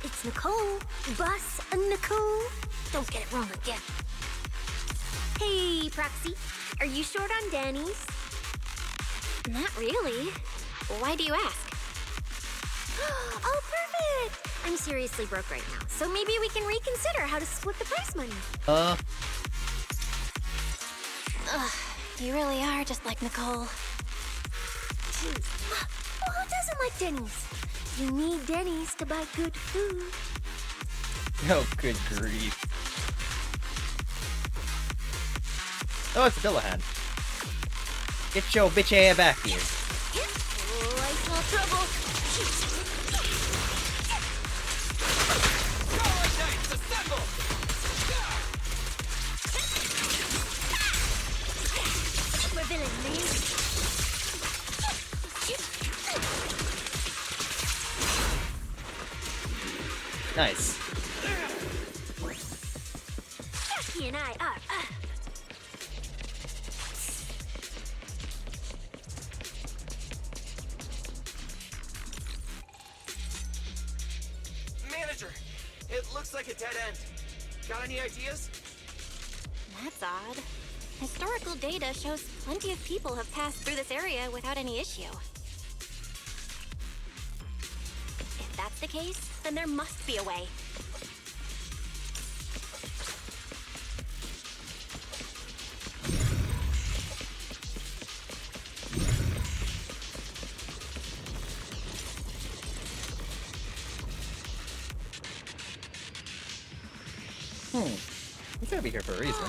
It's Nicole. Boss Nicole. Don't get it wrong again. Hey, Proxy. Are you short on Danny's? Not really. Why do you ask? Oh, perfect! I'm seriously broke right now, so maybe we can reconsider how to split the prize money. Ugh, you really are just like Nicole. Jeez. Well, who doesn't like Denny's? You need Denny's to buy good food. Oh, good grief. Oh, it's Dillahan. Get your bitch ass back here. Oh, I saw trouble. Starlight Knights, assemble! We're villain, man. Nice. Jackie and I are. Manager, it looks like a dead end. Got any ideas? That's odd. Historical data shows plenty of people have passed through this area without any issue. If that's the case, then there must be a way. gotta be here for a reason.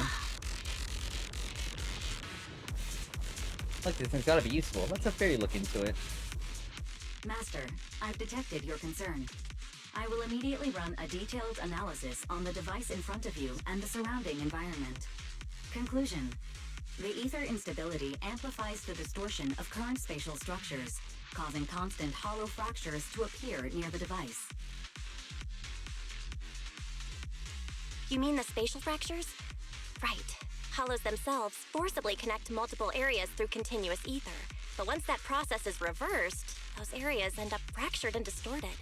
Like, this thing's gotta be useful. Let's have Fairy look into it. Master, I've detected your concern. I will immediately run a detailed analysis on the device in front of you and the surrounding environment. Conclusion. The ether instability amplifies the distortion of current spatial structures, causing constant hollow fractures to appear near the device. You mean the spatial fractures? Right. Hollows themselves forcibly connect multiple areas through continuous ether. But once that process is reversed, those areas end up fractured and distorted.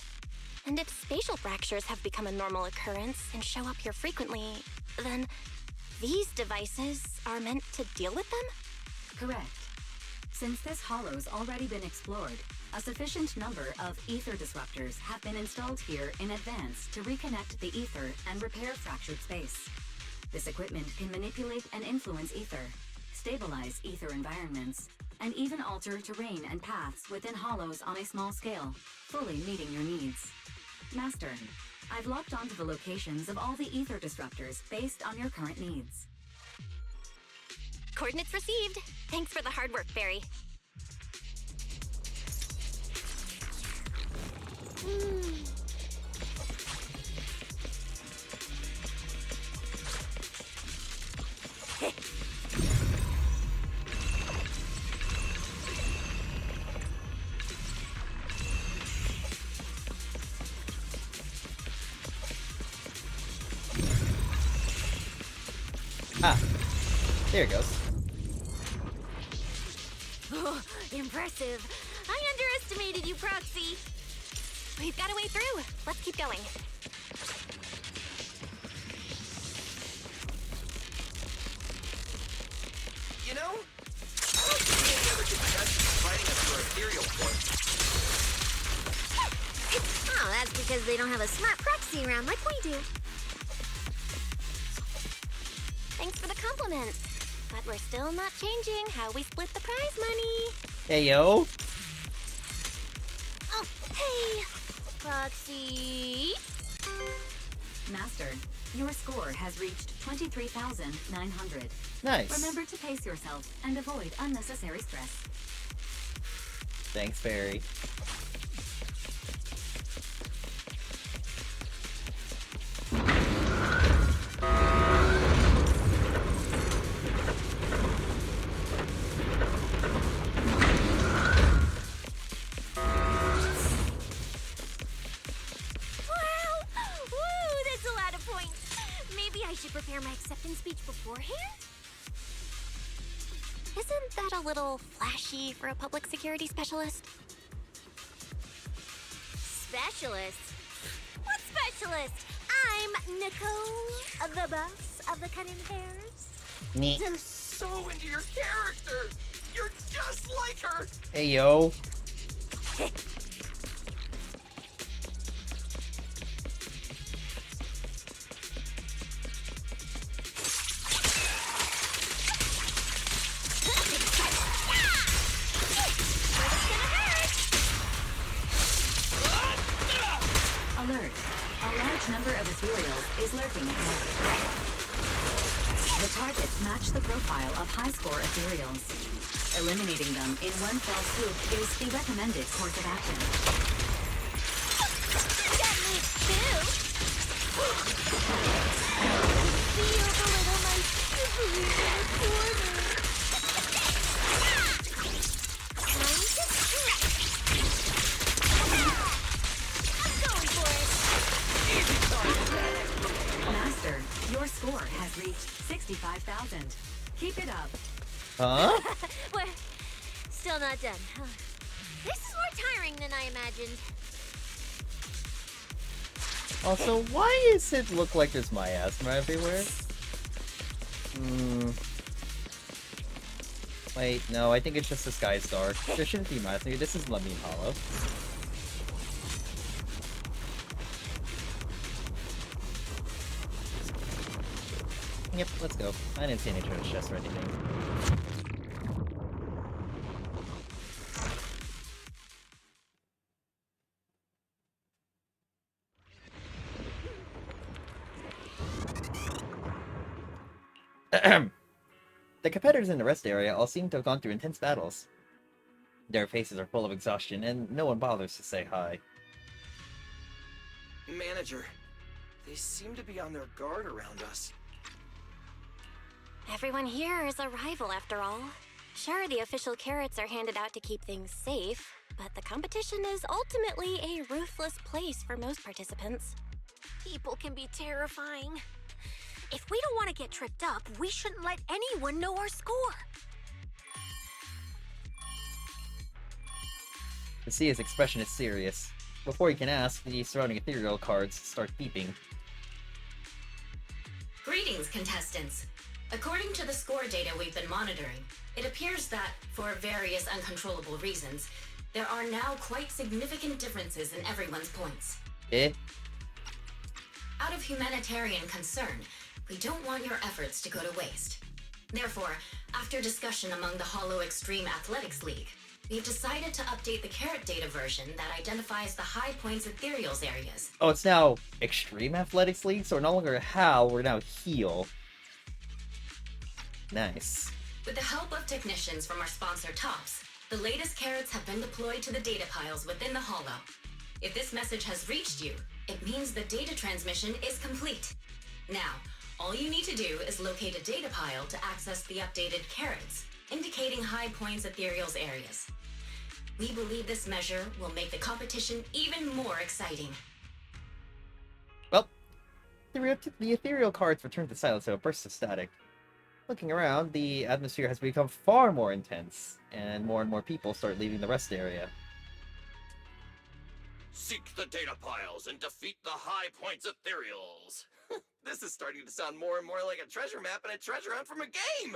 And if spatial fractures have become a normal occurrence and show up here frequently, then these devices are meant to deal with them? Correct. Since this hollow's already been explored, a sufficient number of ether disruptors have been installed here in advance to reconnect the ether and repair fractured space. This equipment can manipulate and influence ether, stabilize ether environments, and even alter terrain and paths within hollows on a small scale, fully meeting your needs. Master, I've locked onto the locations of all the ether disruptors based on your current needs. Coordinates received. Thanks for the hard work, Barry. Ah, there it goes. Oh, impressive. I underestimated you, Proxy. We've got a way through. Let's keep going. You know, I don't see any other contestants fighting us for ethereal points. Oh, that's because they don't have a smart proxy around like we do. Thanks for the compliment. But we're still not changing how we split the prize money. Hey, yo. Oh, hey, Proxy. Master, your score has reached 23,900. Nice. Remember to pace yourself and avoid unnecessary stress. Thanks, Fairy. Prepare my acceptance speech beforehand? Isn't that a little flashy for a public security specialist? Specialist? What specialist? I'm Nicole, the boss of the Cunning Hairs. Neat. You're so into your character. You're just like her. Hey, yo. Alert. A large number of ethereals is lurking ahead. The targets match the profile of high-score ethereals. Eliminating them in one fell swoop is the recommended course of action. That means two. Feel the little mice shivering in the corner. Time to stretch. I'm going for it. Master, your score has reached 65,000. Keep it up. Huh? We're still not done. This is more tiring than I imagined. Also, why does it look like there's miasma everywhere? Wait, no, I think it's just the sky is dark. There shouldn't be miasma. This is Lemon Hollow. Yep, let's go. I didn't see any treasure chests or anything. The competitors in the rest area all seem to have gone through intense battles. Their faces are full of exhaustion, and no one bothers to say hi. Manager, they seem to be on their guard around us. Everyone here is a rival, after all. Sure, the official carrots are handed out to keep things safe, but the competition is ultimately a ruthless place for most participants. People can be terrifying. If we don't want to get tripped up, we shouldn't let anyone know our score. To see his expression is serious. Before he can ask, the surrounding ethereal cards start beeping. Greetings, contestants. According to the score data we've been monitoring, it appears that, for various uncontrollable reasons, there are now quite significant differences in everyone's points. Out of humanitarian concern, we don't want your efforts to go to waste. Therefore, after discussion among the Hollow Extreme Athletics League, we've decided to update the carrot data version that identifies the high points ethereals areas. Oh, it's now Extreme Athletics League, so we're no longer HAL, we're now HEAL. Nice. With the help of technicians from our sponsor Tops, the latest carrots have been deployed to the data piles within the Hollow. If this message has reached you, it means the data transmission is complete. Now, all you need to do is locate a data pile to access the updated carrots, indicating high points ethereals areas. We believe this measure will make the competition even more exciting. Well, the ethereal cards return to silence in a burst of static. Looking around, the atmosphere has become far more intense, and more people start leaving the rest area. Seek the data piles and defeat the high points ethereals. This is starting to sound more and more like a treasure map and a treasure hunt from a game.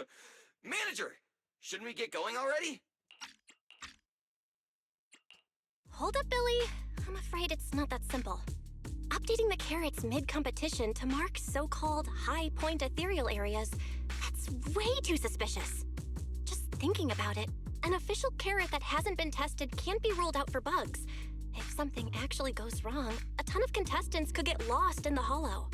Manager, shouldn't we get going already? Hold up, Billy. I'm afraid it's not that simple. Updating the carrots mid-competition to mark so-called high-point ethereal areas, that's way too suspicious. Just thinking about it, an official carrot that hasn't been tested can't be ruled out for bugs. If something actually goes wrong, a ton of contestants could get lost in the Hollow.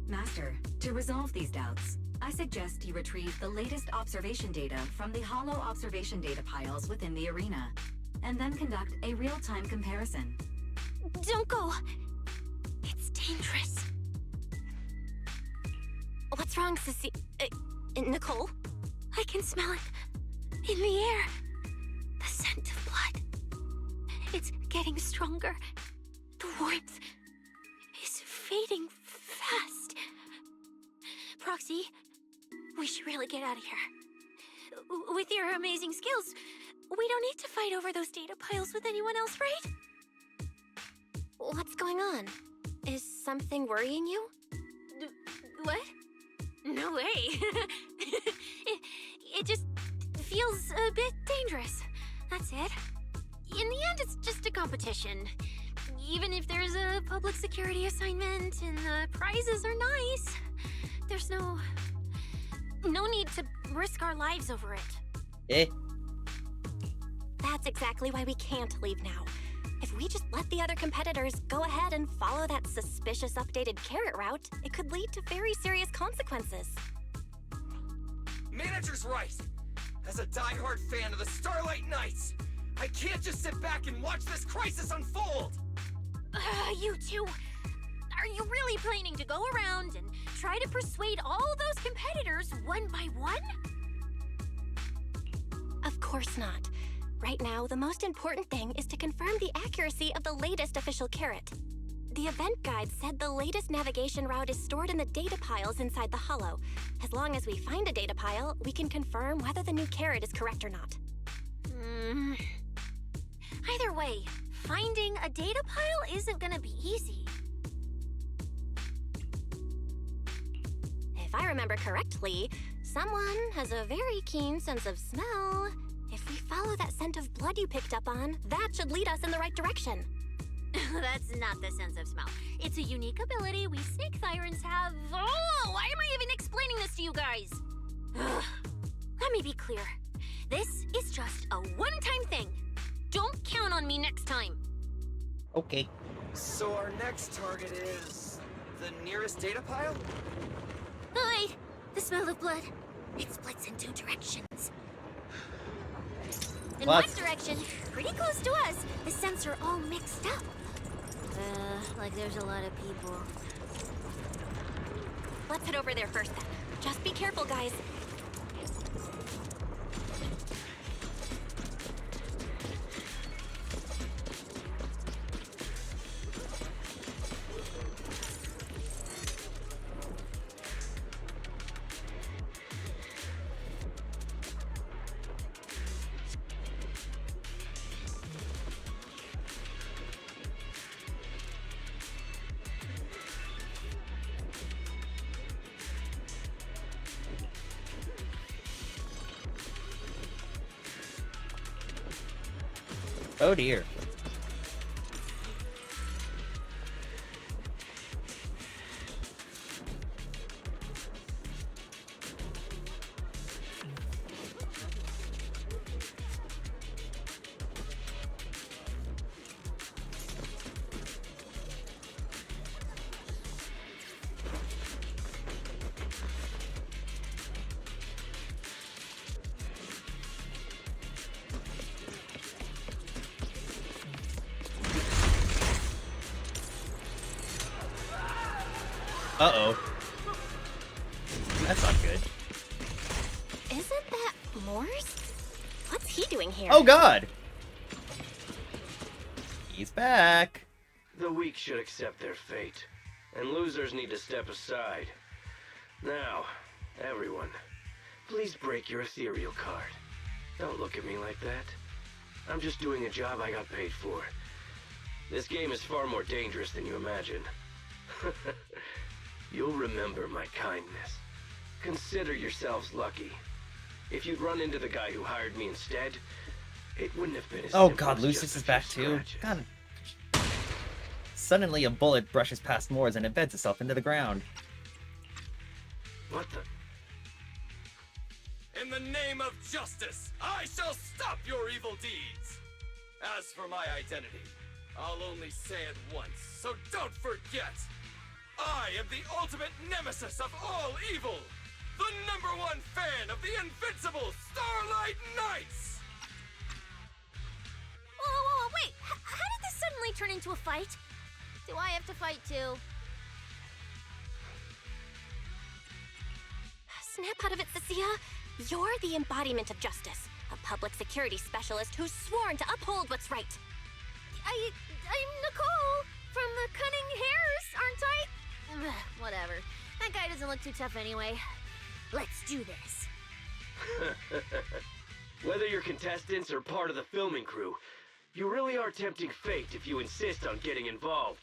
Master, to resolve these doubts, I suggest you retrieve the latest observation data from the Hollow observation data piles within the arena, and then conduct a real-time comparison. Don't go. It's dangerous. What's wrong, Sissy? Nicole? I can smell it in the air. The scent of blood. It's getting stronger. The warmth is fading fast. Proxy, we should really get out of here. With your amazing skills, we don't need to fight over those data piles with anyone else, right? What's going on? Is something worrying you? What? No way. it just feels a bit dangerous. That's it. In the end, it's just a competition. Even if there's a public security assignment and the prizes are nice, there's no need to risk our lives over it. That's exactly why we can't leave now. If we just let the other competitors go ahead and follow that suspicious updated carrot route, it could lead to very serious consequences. Manager's right. As a diehard fan of the Starlight Knights, I can't just sit back and watch this crisis unfold! You two, are you really planning to go around and try to persuade all those competitors one by one? Of course not. Right now, the most important thing is to confirm the accuracy of the latest official carrot. The event guide said the latest navigation route is stored in the data piles inside the Hollow. As long as we find a data pile, we can confirm whether the new carrot is correct or not. Either way, finding a data pile isn't gonna be easy. If I remember correctly, someone has a very keen sense of smell. If we follow that scent of blood you picked up on, that should lead us in the right direction. That's not the sense of smell. It's a unique ability we snake sirens have. Oh, why am I even explaining this to you guys? Let me be clear. This is just a one-time thing. Don't count on me next time. Okay. So our next target is the nearest data pile? Oh, wait, the smell of blood. It splits in 2 directions. In What? one direction, pretty close to us, the scents are all mixed up. Like there's a lot of people. Let's head over there first then. Just be careful, guys. Oh dear. Uh-oh. That's not good. Isn't that Morse? What's he doing here? Oh god! He's back. The weak should accept their fate, and losers need to step aside. Now, everyone, please break your ethereal card. Don't look at me like that. I'm just doing a job I got paid for. This game is far more dangerous than you imagine. You'll remember my kindness. Consider yourselves lucky. If you'd run into the guy who hired me instead, it wouldn't have been as Oh simple god, as Lucius just is a back few too. scratches. God. Suddenly a bullet brushes past Moores and embeds itself into the ground. What the? In the name of justice, I shall stop your evil deeds. As for my identity, I'll only say it once, so don't forget. I am the ultimate nemesis of all evil. The #1 fan of the invincible Starlight Knights. Whoa, wait! How did this suddenly turn into a fight? Do I have to fight too? Snap out of it, Cecilia. You're the embodiment of justice. A public security specialist who's sworn to uphold what's right. I'm Nicole from the Cunning Hairs, aren't I? Whatever. That guy doesn't look too tough anyway. Let's do this. Whether you're contestants or part of the filming crew, you really are tempting fate if you insist on getting involved.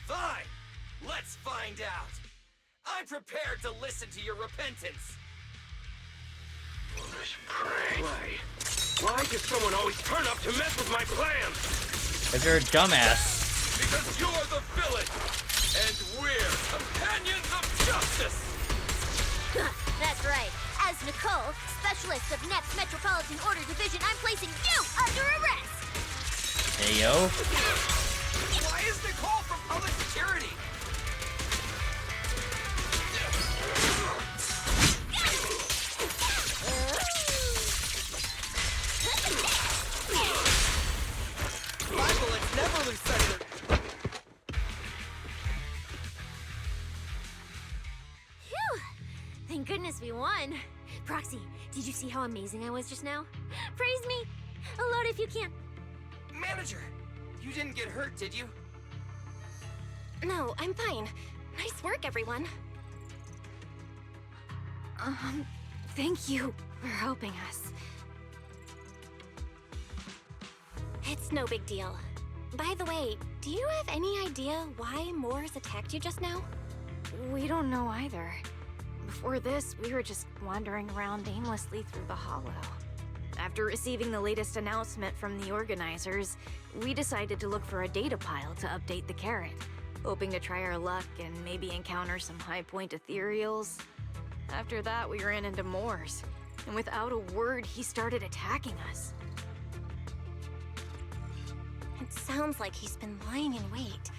Fine. Let's find out. I'm prepared to listen to your repentance. Foolish prey. Why does someone always turn up to mess with my plans? Because you're a dumbass. Because you're the villain, and we're companions of justice. That's right. As Nicole, specialist of NEP's Metropolitan Order Division, I'm placing you under arrest! Hey yo. Why is Nicole from public security? My bullets never lose sight of their... Phew! Thank goodness we won. Proxy, did you see how amazing I was just now? Praise me! A lot if you can. Manager, you didn't get hurt, did you? No, I'm fine. Nice work, everyone. Thank you for helping us. It's no big deal. By the way, do you have any idea why Moores attacked you just now? We don't know either. Before this, we were just wandering around aimlessly through the hollow. After receiving the latest announcement from the organizers, we decided to look for a data pile to update the carrot, hoping to try our luck and maybe encounter some high-point ethereals. After that, we ran into Moores, and without a word, he started attacking us. It sounds like he's been lying in wait.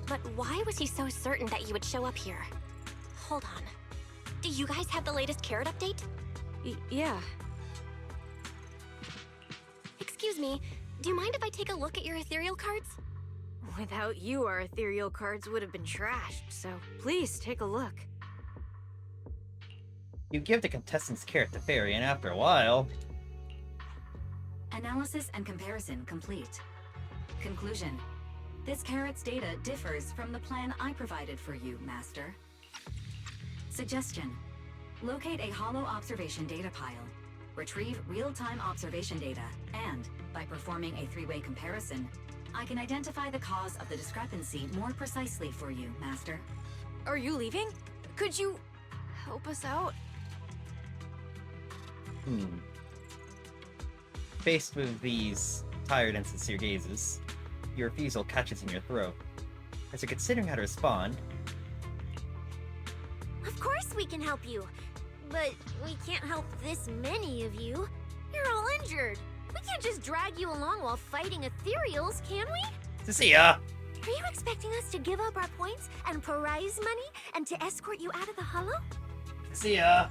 But why was he so certain that you would show up here? Hold on. Do you guys have the latest carrot update? Yeah. Excuse me, do you mind if I take a look at your ethereal cards? Without you, our ethereal cards would have been trashed, so please take a look. You give the contestants carrot to Fairy, and after a while... Analysis and comparison complete. Conclusion. This carrot's data differs from the plan I provided for you, Master. Suggestion. Locate a hollow observation data pile. Retrieve real-time observation data, and, by performing a three-way comparison, I can identify the cause of the discrepancy more precisely for you, Master. Are you leaving? Could you help us out? Faced with these tired and sincere gazes, your refusal catches in your throat. As you're considering how to respond... Of course we can help you, but we can't help this many of you. You're all injured. We can't just drag you along while fighting ethereals, can we? Cecilia! Are you expecting us to give up our points and prize money and to escort you out of the hollow? Cecilia!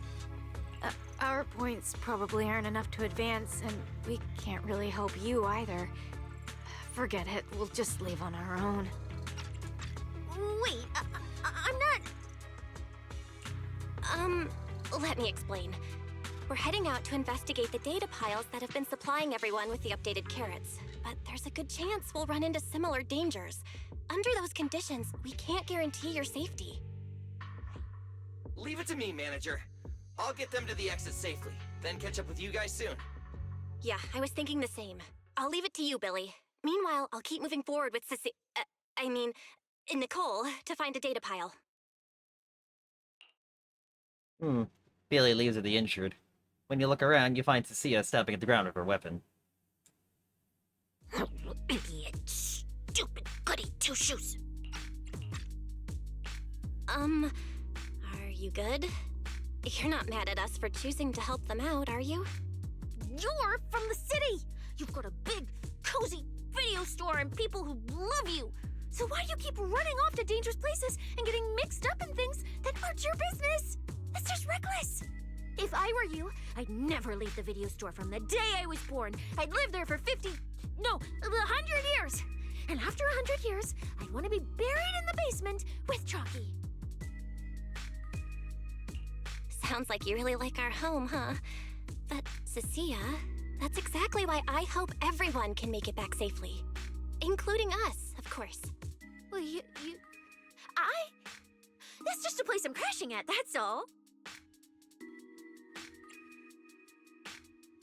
Our points probably aren't enough to advance, and we can't really help you either. Forget it, we'll just leave on our own. Wait, I'm not... Let me explain. We're heading out to investigate the data piles that have been supplying everyone with the updated carrots. But there's a good chance we'll run into similar dangers. Under those conditions, we can't guarantee your safety. Leave it to me, Manager. I'll get them to the exit safely, then catch up with you guys soon. Yeah, I was thinking the same. I'll leave it to you, Billy. Meanwhile, I'll keep moving forward with Nicole, to find a data pile. Billy leaves with the injured. When you look around, you find Cecilia stabbing at the ground with her weapon. Idiot. Stupid goody two-shoes. Are you good? You're not mad at us for choosing to help them out, are you? You're from the city! You've got a big, cozy video store and people who love you! So why do you keep running off to dangerous places and getting mixed up in things that aren't your business? That's just reckless! If I were you, I'd never leave the video store from the day I was born. I'd live there for 100 years! And after 100 years, I'd want to be buried in the basement with Chalky. Sounds like you really like our home, huh? But, Cecilia, that's exactly why I hope everyone can make it back safely. Including us, of course. Well, that's just a place I'm crashing at, that's all.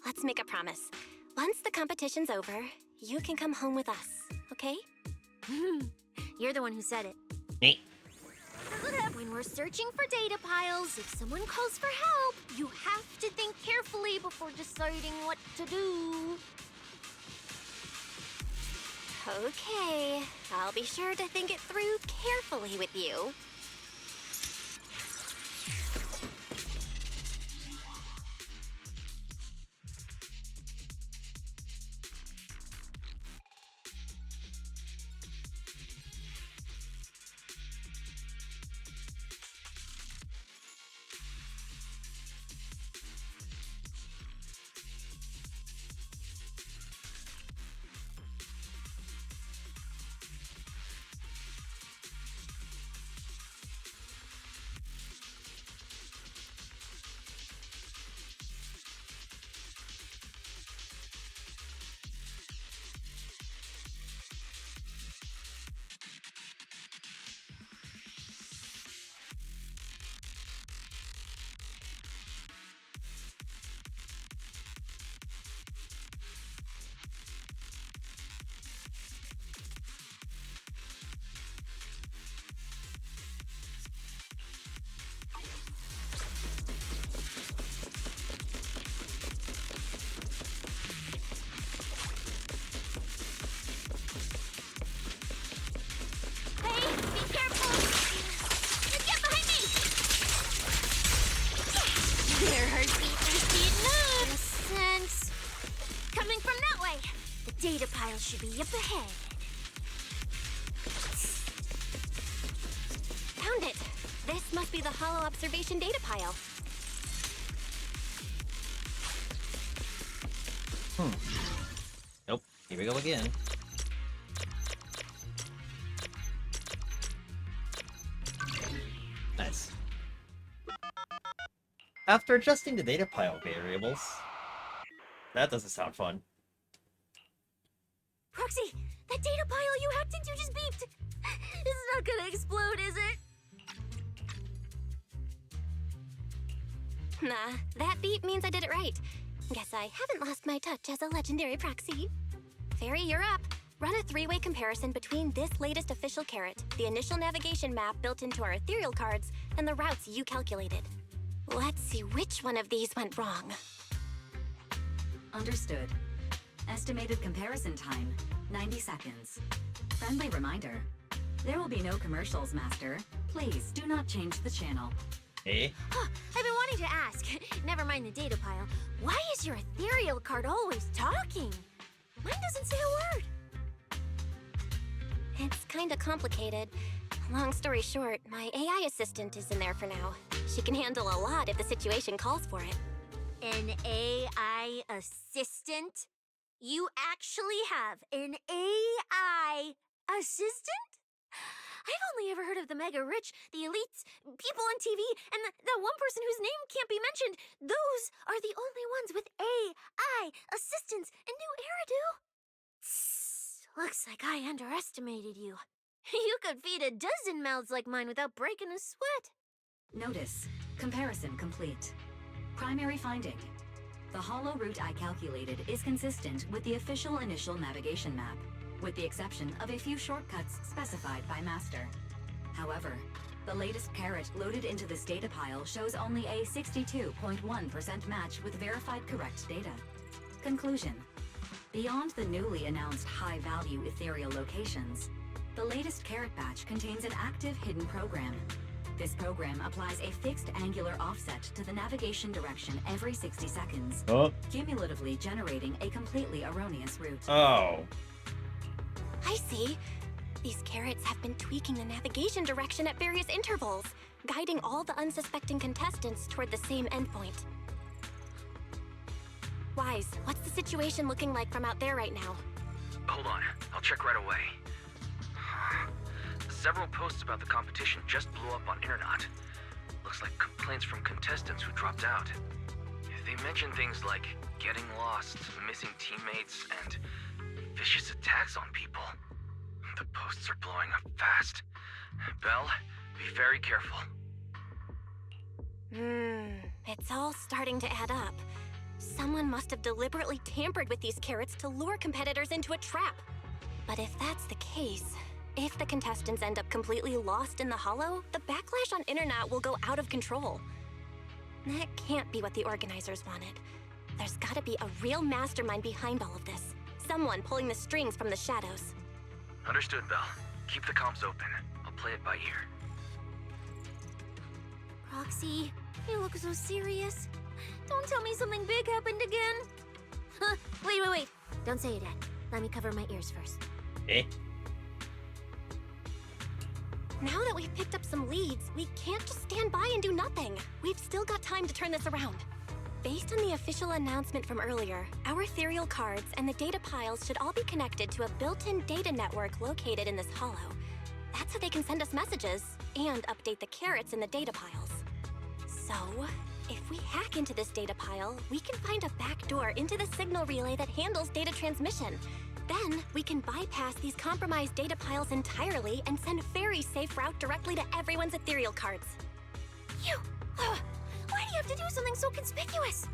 Let's make a promise. Once the competition's over, you can come home with us, okay? You're the one who said it. Neat. When we're searching for data piles, if someone calls for help, you have to think carefully before deciding what to do. Okay, I'll be sure to think it through carefully with you. Data pile should be up ahead. Found it! This This must be the Holo observation data pile. Nope. Here we go again. Nice. After adjusting the data pile variables... That doesn't sound fun. Proxy, that data pile you hacked into just beeped. It's not gonna explode, is it? Nah, that beep means I did it right. Guess I haven't lost my touch as a legendary proxy. Fairy, you're up. Run a three-way comparison between this latest official carrot, the initial navigation map built into our ethereal cards, and the routes you calculated. Let's see which one of these went wrong. Understood. Estimated comparison time, 90 seconds. Friendly reminder. There will be no commercials, Master. Please do not change the channel. Eh? I've been wanting to ask. Never mind the data pile. Why is your ethereal card always talking? Mine doesn't say a word. It's kinda complicated. Long story short, my AI assistant is in there for now. She can handle a lot if the situation calls for it. An AI assistant? You actually have an AI assistant? I've only ever heard of the mega rich, the elites, people on TV, and the one person whose name can't be mentioned. Those are the only ones with AI assistants in New Eridu. Looks like I underestimated you. You could feed a dozen mouths like mine without breaking a sweat. Notice. Comparison complete. Primary finding. The hollow route I calculated is consistent with the official initial navigation map, with the exception of a few shortcuts specified by Master. However, the latest carrot loaded into this data pile shows only a 62.1% match with verified correct data. Conclusion. Beyond the newly announced high-value ethereal locations, the latest carrot batch contains an active hidden program. This program applies a fixed angular offset to the navigation direction every 60 seconds, cumulatively generating a completely erroneous route. Oh. I see. These carrots have been tweaking the navigation direction at various intervals, guiding all the unsuspecting contestants toward the same endpoint. Wise, what's the situation looking like from out there right now? Hold on, I'll check right away. Several posts about the competition just blew up on internet. Looks like complaints from contestants who dropped out. They mention things like getting lost, missing teammates, and vicious attacks on people. The posts are blowing up fast. Belle, be very careful. It's all starting to add up. Someone must have deliberately tampered with these carrots to lure competitors into a trap. But if that's the case, if the contestants end up completely lost in the hollow, the backlash on internet will go out of control. That can't be what the organizers wanted. There's gotta be a real mastermind behind all of this. Someone pulling the strings from the shadows. Understood, Belle. Keep the comms open. I'll play it by ear. Roxy, you look so serious. Don't tell me something big happened again. Wait. Don't say it yet. Let me cover my ears first. Eh? Now that we've picked up some leads, we can't just stand by and do nothing. We've still got time to turn this around. Based on the official announcement from earlier, our ethereal cards and the data piles should all be connected to a built-in data network located in this hollow. That's how they can send us messages and update the carrots in the data piles. So, if we hack into this data pile, we can find a back door into the signal relay that handles data transmission. Then, we can bypass these compromised data piles entirely and send a very safe route directly to everyone's ethereal cards. Why do you have to do something so conspicuous?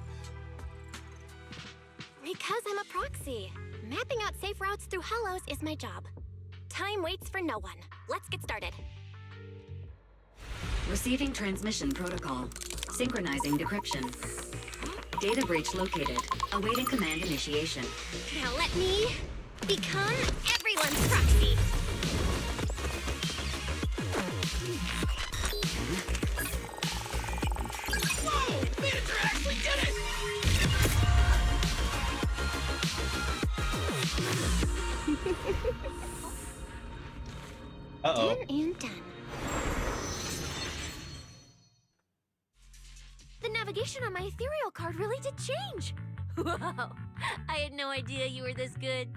Because I'm a proxy. Mapping out safe routes through hollows is my job. Time waits for no one. Let's get started. Receiving transmission protocol. Synchronizing decryption. Data breach located. Awaiting command initiation. Now let me become everyone's proxy. Whoa! Manager actually did it! Uh-oh. Done and done. navigation on my ethereal card really did change. Wow, I had no idea you were this good.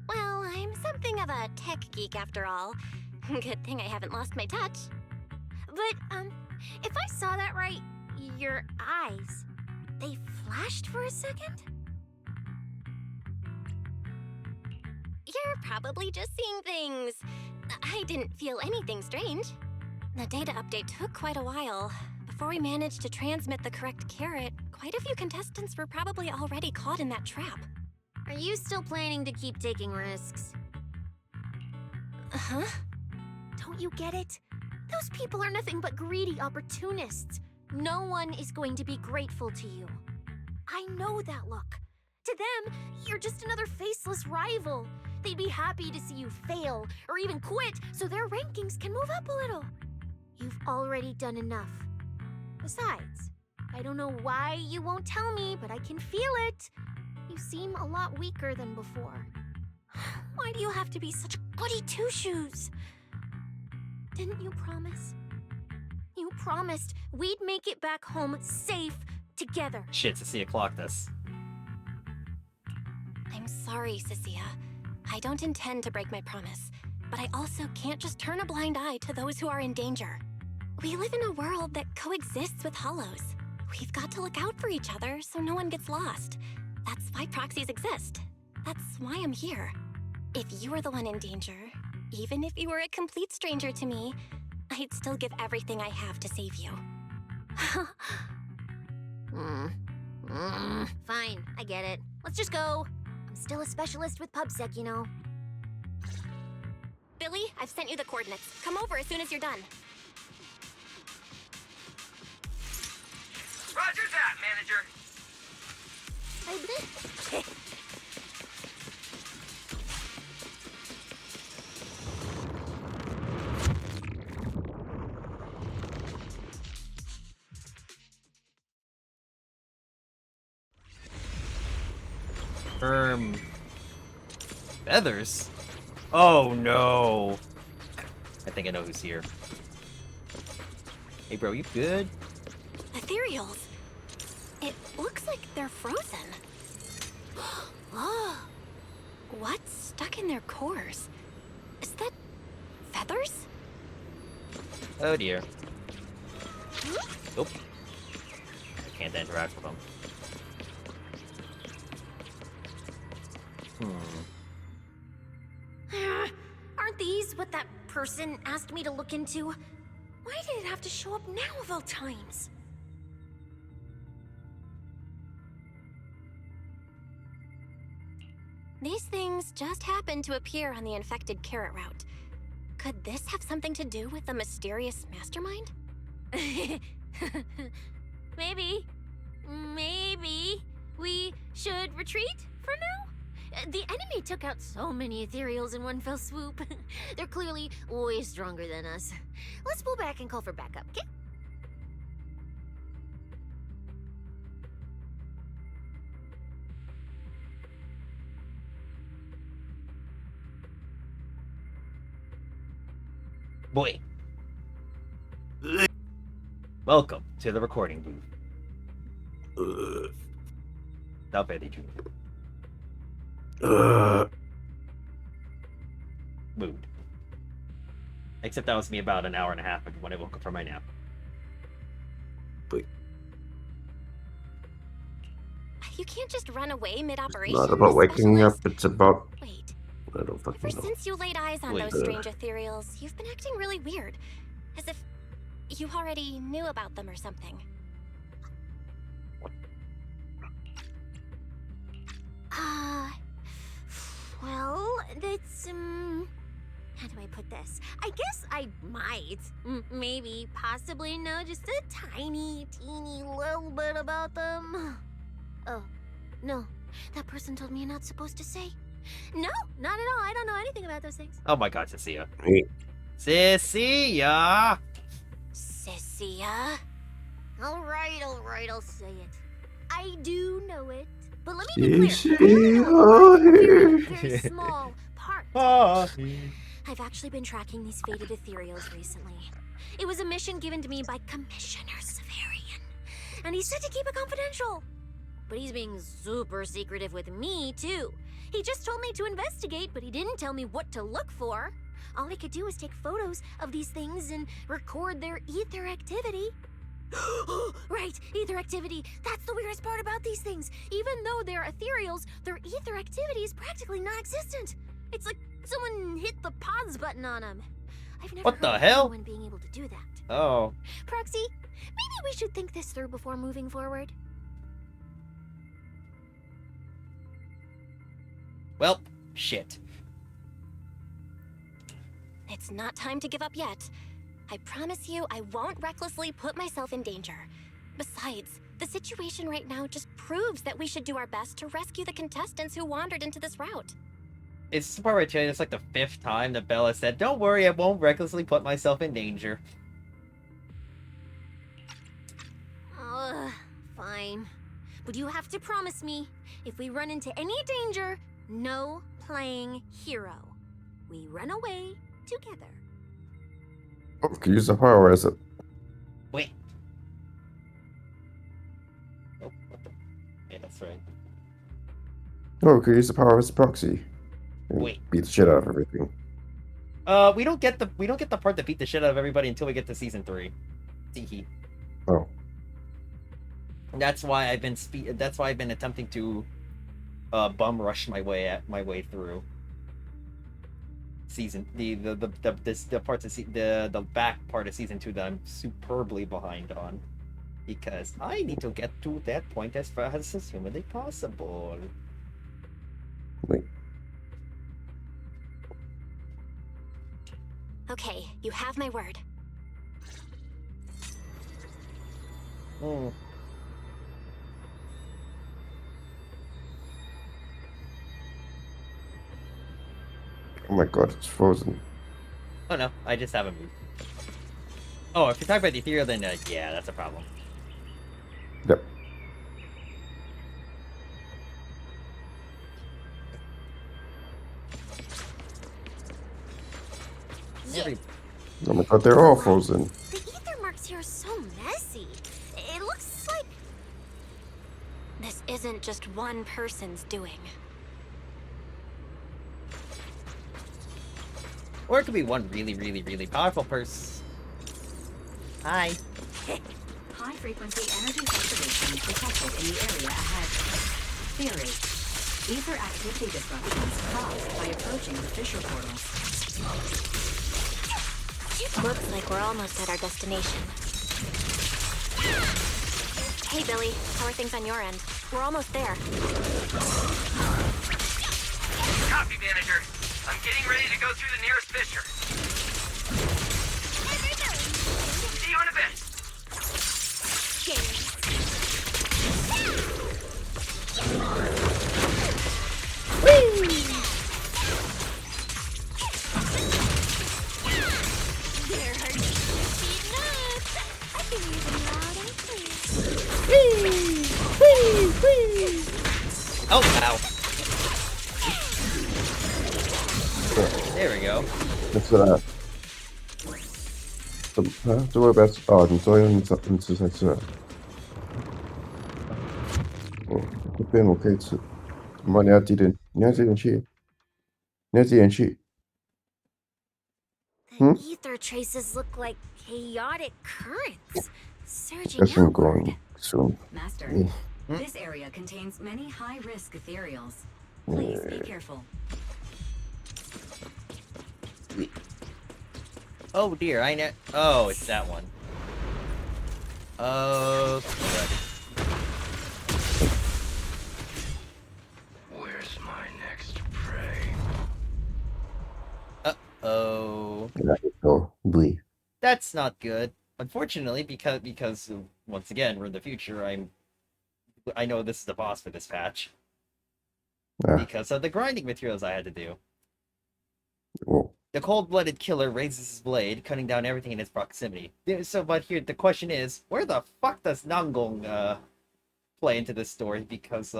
Well, I'm something of a tech geek after all. Good thing I haven't lost my touch. But, if I saw that right, your eyes, they flashed for a second? You're probably just seeing things. I didn't feel anything strange. The data update took quite a while. Before we managed to transmit the correct carrot, quite a few contestants were probably already caught in that trap. Are you still planning to keep taking risks? Uh-huh. Don't you get it? Those people are nothing but greedy opportunists. No one is going to be grateful to you. I know that look. To them, you're just another faceless rival. They'd be happy to see you fail or even quit so their rankings can move up a little. You've already done enough. Besides, I don't know why you won't tell me, but I can feel it. You seem a lot weaker than before. Why do you have to be such a goody two-shoes? Didn't you promise? You promised we'd make it back home safe together. Shit, Cecilia clocked us. I'm sorry, Cecilia. I don't intend to break my promise, but I also can't just turn a blind eye to those who are in danger. We live in a world that coexists with hollows. We've got to look out for each other so no one gets lost. That's why proxies exist. That's why I'm here. If you were the one in danger, even if you were a complete stranger to me, I'd still give everything I have to save you. Fine, I get it. Let's just go. I'm still a specialist with PubSec, you know. Billy, I've sent you the coordinates. Come over as soon as you're done. Roger that, manager. Feathers? Oh no. I think I know who's here. Hey bro, you good? Ethereals. It looks like they're frozen. Oh, what's stuck in their cores? Is that feathers? Oh dear. Nope. I can't interact with them. Aren't these what that person asked me to look into? Why did it have to show up now of all times? These things just happened to appear on the infected carrot route. Could this have something to do with the mysterious mastermind? Maybe we should retreat for now? The enemy took out so many ethereals in one fell swoop. They're clearly way stronger than us. Let's pull back and call for backup, okay? Boy. Welcome to the recording booth. How bad did you mood? Except that was me about an hour and a half ago when I woke up from my nap. You can't just run away mid-operation. Not about waking up, it's about... Wait. I don't fucking Ever know. since you laid eyes on those strange ethereals, you've been acting really weird. As if you already knew about them or something. Well, that's, how do I put this? I guess I might, maybe, possibly know just a tiny, teeny little bit about them. Oh, no. That person told me you're not supposed to say. No, not at all. I don't know anything about those things. Oh my god, Cecilia. Hey. Cecilia! Cecilia? All right, I'll say it. I do know it. But let me be clear. Cecilia! Very small part. I've actually been tracking these fated ethereals recently. It was a mission given to me by Commissioner Severian, and he said to keep it confidential. But he's being super secretive with me, too. He just told me to investigate, but he didn't tell me what to look for. All I could do was take photos of these things and record their ether activity. Right, ether activity. That's the weirdest part about these things. Even though they're ethereals, their ether activity is practically non-existent. It's like someone hit the pause button on them. I've never What heard the of hell? anyone being able to do that. Oh. Proxy, maybe we should think this through before moving forward. Well, shit. It's not time to give up yet. I promise you I won't recklessly put myself in danger. Besides, the situation right now just proves that we should do our best to rescue the contestants who wandered into this route. It's the part where I tell you it's like the 5th time that Bella said, "Don't worry, I won't recklessly put myself in danger." Fine. But you have to promise me, if we run into any danger, no playing hero. We run away together. Oh, can use the power as it. Wait. Oh, what the... Yeah, that's right. Oh, can use the power as a proxy. And Wait. beat the shit out of everything. We don't get the part that beat the shit out of everybody until we get to season 3. Teehee. Oh. That's why I've been attempting to bum rush my way through season the parts of the back part of season 2 that I'm superbly behind on, because I need to get to that point as fast as humanly possible. Wait. Okay, you have my word. Hmm. Oh my god, it's frozen. Oh no, I just haven't moved. Oh, if you're talking about the ethereal, then yeah, that's a problem. Yep. Oh my god, they're all frozen. The ether marks here are so messy. It looks like... This isn't just one person's doing. Or it could be one really, really, really powerful person. Hi. High-frequency energy fluctuations detected in the area ahead. Theory. Ether activity disruptions caused by approaching the fissure portals. Looks like we're almost at our destination. Hey, Billy. How are things on your end? We're almost there. Copy, manager. I'm getting ready to go through the nearest fissure. See you in a bit. Oh, ow. There we go. That's what这位表示哦，你昨天你吃才吃啊？哦，这边我可以吃。妈，你要几点？你要几点去？你要几点去？ The ether traces look like chaotic currents surging That's been outward. going soon. Master, this area contains many high-risk ethereals. Please be careful. Oh dear, I know. Oh, it's that one. Oh, Where's my next prey? Uh-oh. Oh, boy. That's not good. Unfortunately, because once again, we're in the future, I know this is the boss for this patch. Because of the grinding materials I had to do. Whoa. The cold-blooded killer raises his blade, cutting down everything in its proximity. So, but here, the question is, where the fuck does Nangong, play into this story? Because,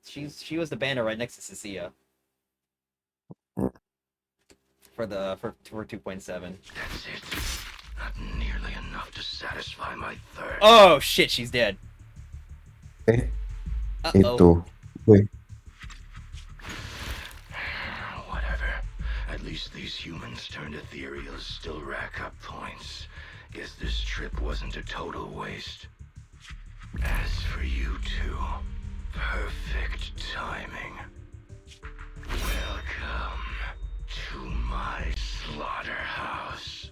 she was the banner right next to Cecilia. for 2.7. That's it. Not nearly enough to satisfy my thirst. Oh shit, she's dead. Esto. Wait. Whatever. At least these humans turned ethereals still rack up points. Guess this trip wasn't a total waste. As for you two, perfect timing. Welcome to my slaughterhouse.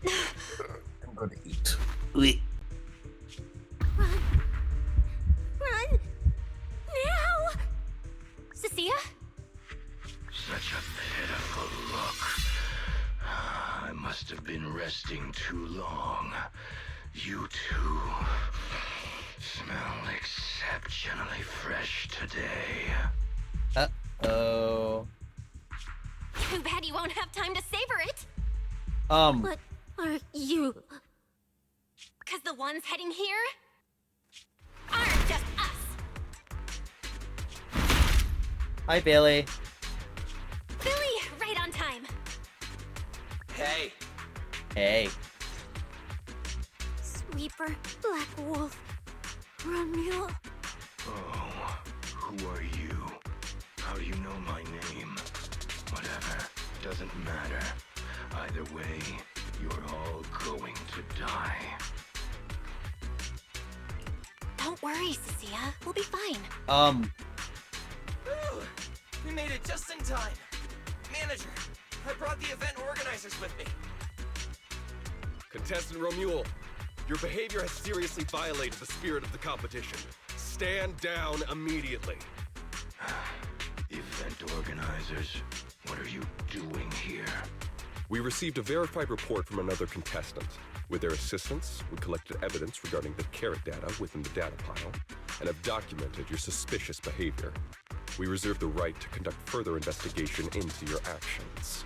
I'm gonna eat. Run! Now! Cecilia? Such a pitiful look. I must have been resting too long. You two smell exceptionally fresh today. Uh-oh. Too bad you won't have time to savor it. What are you? Because the ones heading here aren't just us. Hi, Bailey. Billy, right on time. Hey. Hey. Sweeper, Black Wolf, Romeo. Oh, who are you? How do you know my name? Whatever, doesn't matter. Either way, you're all going to die. Don't worry, Cecilia. We'll be fine. Ooh, we made it just in time. Manager, I brought the event organizers with me. Contestant Romuald, your behavior has seriously violated the spirit of the competition. Stand down immediately. Event organizers, what are you doing here? We received a verified report from another contestant. With their assistance, we collected evidence regarding the carrot data within the data pile and have documented your suspicious behavior. We reserve the right to conduct further investigation into your actions.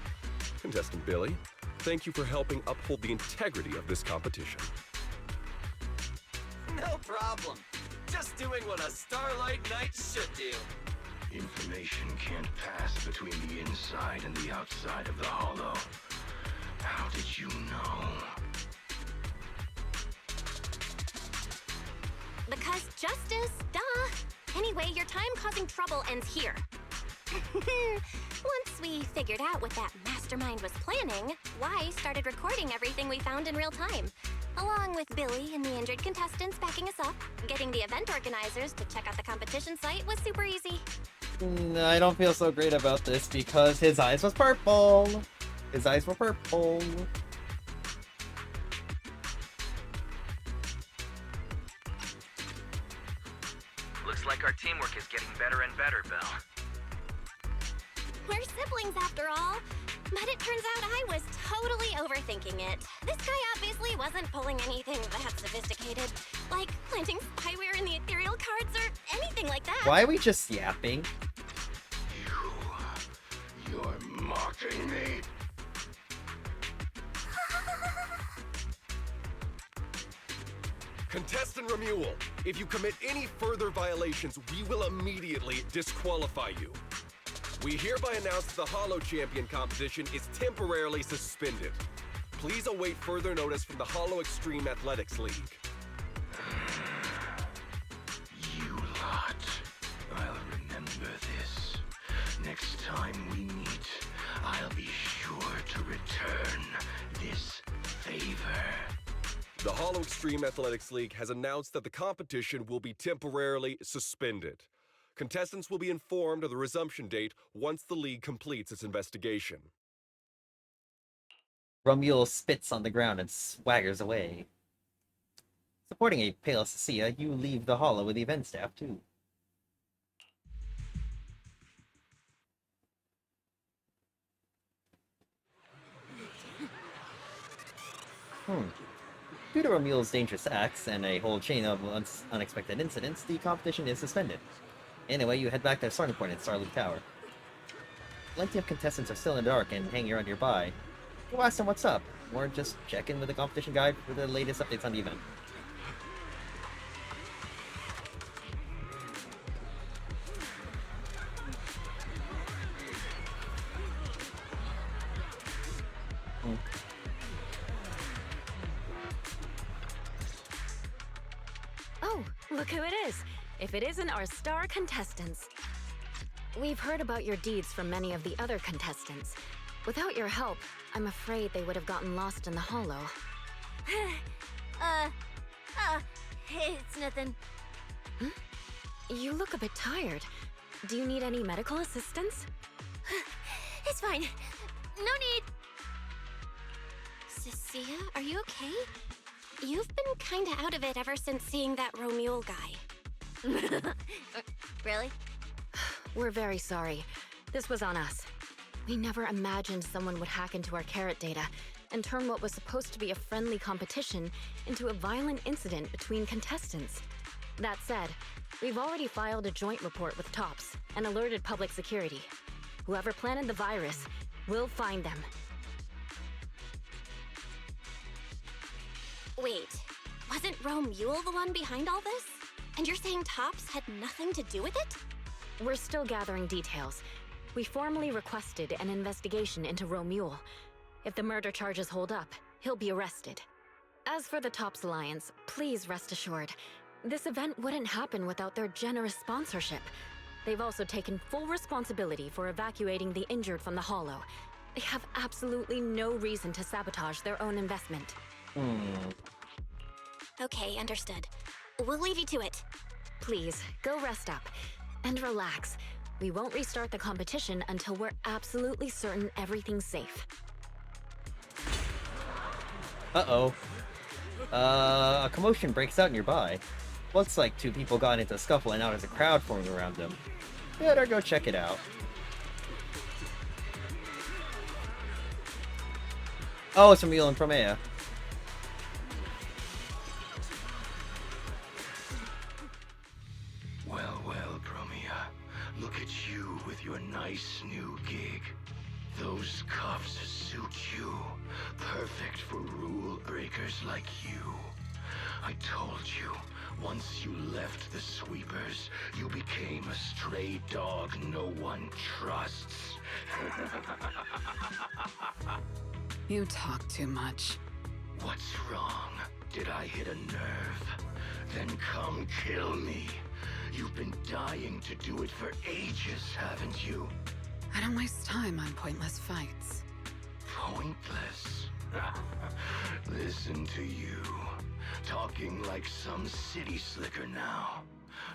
Contestant Billy, thank you for helping uphold the integrity of this competition. No problem. Just doing what a Starlight Knight should do. Information can't pass between the inside and the outside of the hollow. How did you know? Because justice, duh. Anyway, your time causing trouble ends here. Once we figured out what that mastermind was planning, Y started recording everything we found in real time. Along with Billy and the injured contestants backing us up, getting the event organizers to check out the competition site was super easy. I don't feel so great about this because his eyes was purple. His eyes were purple. Looks like our teamwork is getting better and better, Belle. We're siblings after all. But it turns out I was totally overthinking it. This guy obviously wasn't pulling anything that sophisticated, like planting spyware in the ethereal cards or anything like that. Why are we just yapping? You're mocking me? Contestant Romuald, if you commit any further violations, we will immediately disqualify you. We hereby announce the Hollow Champion competition is temporarily suspended. Please await further notice from the Hollow Extreme Athletics League. You lot. I'll remember this. Next time we meet, I'll be sure to return this favor. The Hollow Extreme Athletics League has announced that the competition will be temporarily suspended. Contestants will be informed of the resumption date once the league completes its investigation. Romuald spits on the ground and swaggers away. Supporting a pale Cecilia, you leave the hollow with the event staff too. Due to Romuald's dangerous acts and a whole chain of unexpected incidents, the competition is suspended. Anyway, you head back to the starting point at Starleaf Tower. Plenty of contestants are still in the dark and hanging around nearby. Go ask them what's up, or just check in with the competition guide for the latest updates on the event. Oh, look who it is. If it isn't our star contestants. We've heard about your deeds from many of the other contestants. Without your help, I'm afraid they would have gotten lost in the hollow. It's nothing. You look a bit tired. Do you need any medical assistance? It's fine. No need. Cecilia, are you okay? You've been kinda out of it ever since seeing that Romule guy. Really? We're very sorry. This was on us. We never imagined someone would hack into our carrot data and turn what was supposed to be a friendly competition into a violent incident between contestants. That said, we've already filed a joint report with TOPS and alerted public security. Whoever planted the virus, we'll find them. Wait, wasn't Romule the one behind all this? And you're saying TOPS had nothing to do with it? We're still gathering details. We formally requested an investigation into Romule. If the murder charges hold up, he'll be arrested. As for the TOPS Alliance, please rest assured, this event wouldn't happen without their generous sponsorship. They've also taken full responsibility for evacuating the injured from the Hollow. They have absolutely no reason to sabotage their own investment. Okay, understood. We'll leave you to it. Please, go rest up. And relax. We won't restart the competition until we're absolutely certain everything's safe. Uh-oh. A commotion breaks out nearby. Looks like two people got into a scuffle and now there's a crowd forming around them. Better go check it out. Oh, it's Romule and Promea. Well, Promea. Look at you with your nice new gig. Those cuffs suit you. Perfect for rule breakers like you. I told you, once you left the sweepers, you became a stray dog no one trusts. You talk too much. What's wrong? Did I hit a nerve? Then come kill me. You've been dying to do it for ages, haven't you? I don't waste time on pointless fights. Pointless? Listen to you. Talking like some city slicker now.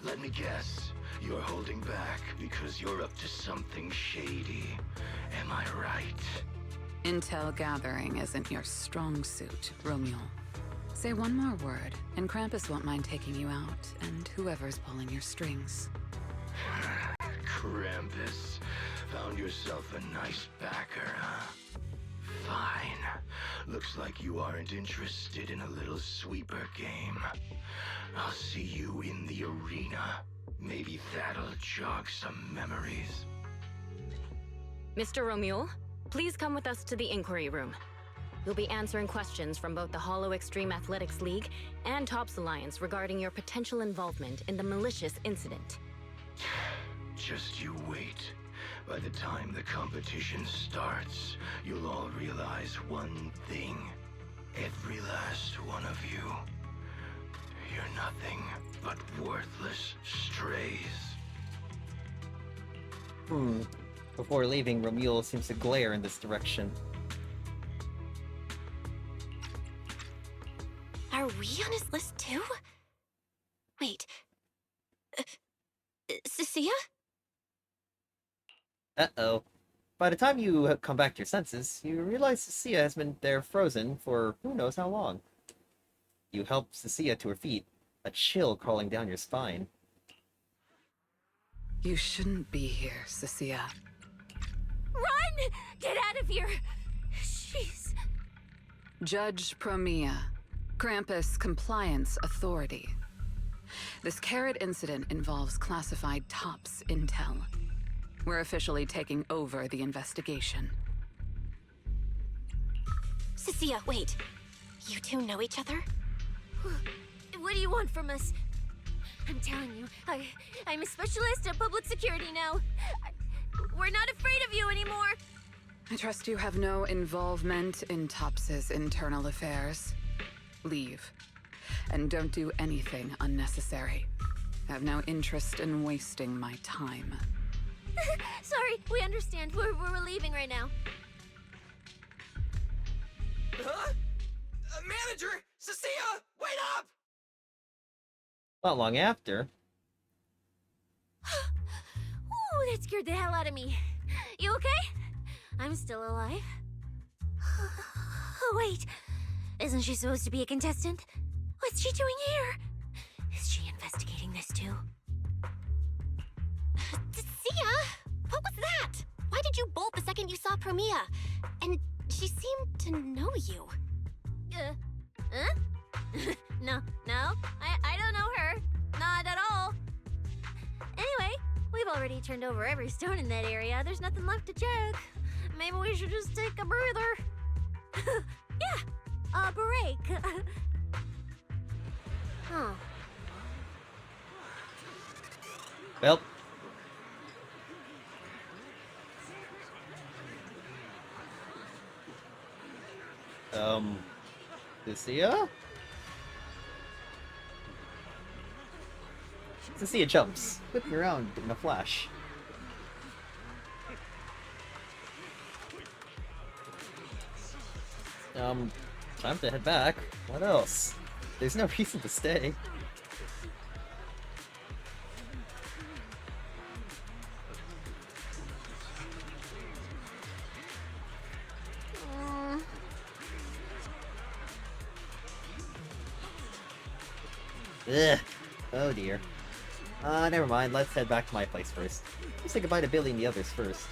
Let me guess. You're holding back because you're up to something shady. Am I right? Intel gathering isn't your strong suit, Romule. Say one more word, and Krampus won't mind taking you out, and whoever's pulling your strings. Krampus. Found yourself a nice backer, huh? Fine. Looks like you aren't interested in a little sweeper game. I'll see you in the arena. Maybe that'll jog some memories. Mr. Romule, please come with us to the inquiry room. You'll be answering questions from both the Hollow Extreme Athletics League and TOPS Alliance regarding your potential involvement in the malicious incident. Just you wait. By the time the competition starts, you'll all realize one thing. Every last one of you. You're nothing but worthless strays. Before leaving, Romule seems to glare in this direction. Are we on his list too? Wait. Cecilia? Uh-oh. By the time you come back to your senses, you realize Cecilia has been there frozen for who knows how long. You help Cecilia to her feet, a chill crawling down your spine. You shouldn't be here, Cecilia. Run! Get out of here! Jeez. Judge Promea, Krampus Compliance Authority. This carrot incident involves classified TOPS intel. We're officially taking over the investigation. Cecilia, wait. You two know each other? What do you want from us? I'm telling you, I'm a specialist at public security now. We're not afraid of you anymore. I trust you have no involvement in TOPS's internal affairs. Leave. and don't do anything unnecessary. I have no interest in wasting my time. Sorry, we understand. We're leaving right now. Huh? Manager! Cecilia! Wait up! Not long after. Ooh, that scared the hell out of me. You okay? I'm still alive. Oh, wait. Isn't she supposed to be a contestant? What's she doing here? Is she investigating this too? Sia! What was that? Why did you bolt the second you saw Promia? And she seemed to know you. Huh? No, I don't know her. Not at all. Anyway, we've already turned over every stone in that area. There's nothing left to check. Maybe we should just take a breather. Yeah, a break. Oh. Well. Cecilia? Cecilia jumps, whipping around in a flash. Time to head back. What else? There's no reason to stay. Ugh. Oh dear. Never mind. Let's head back to my place first. Let's say goodbye to Billy and the others first.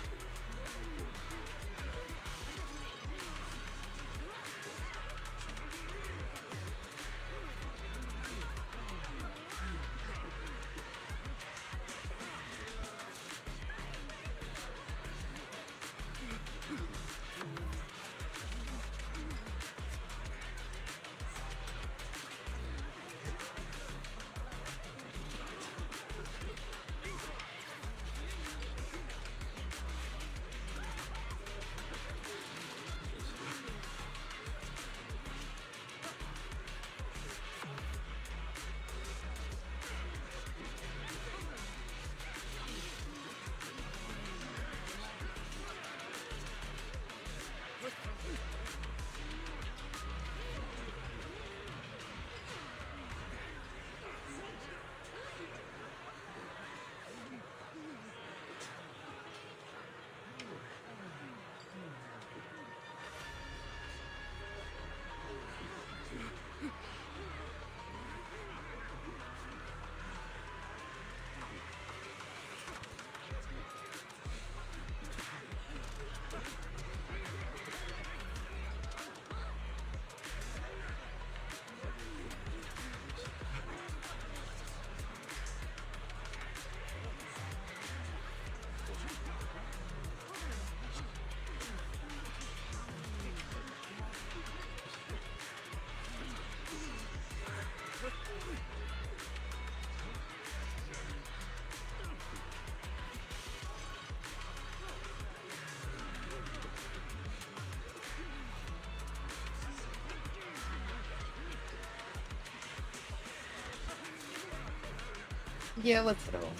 Yeah, let's head home.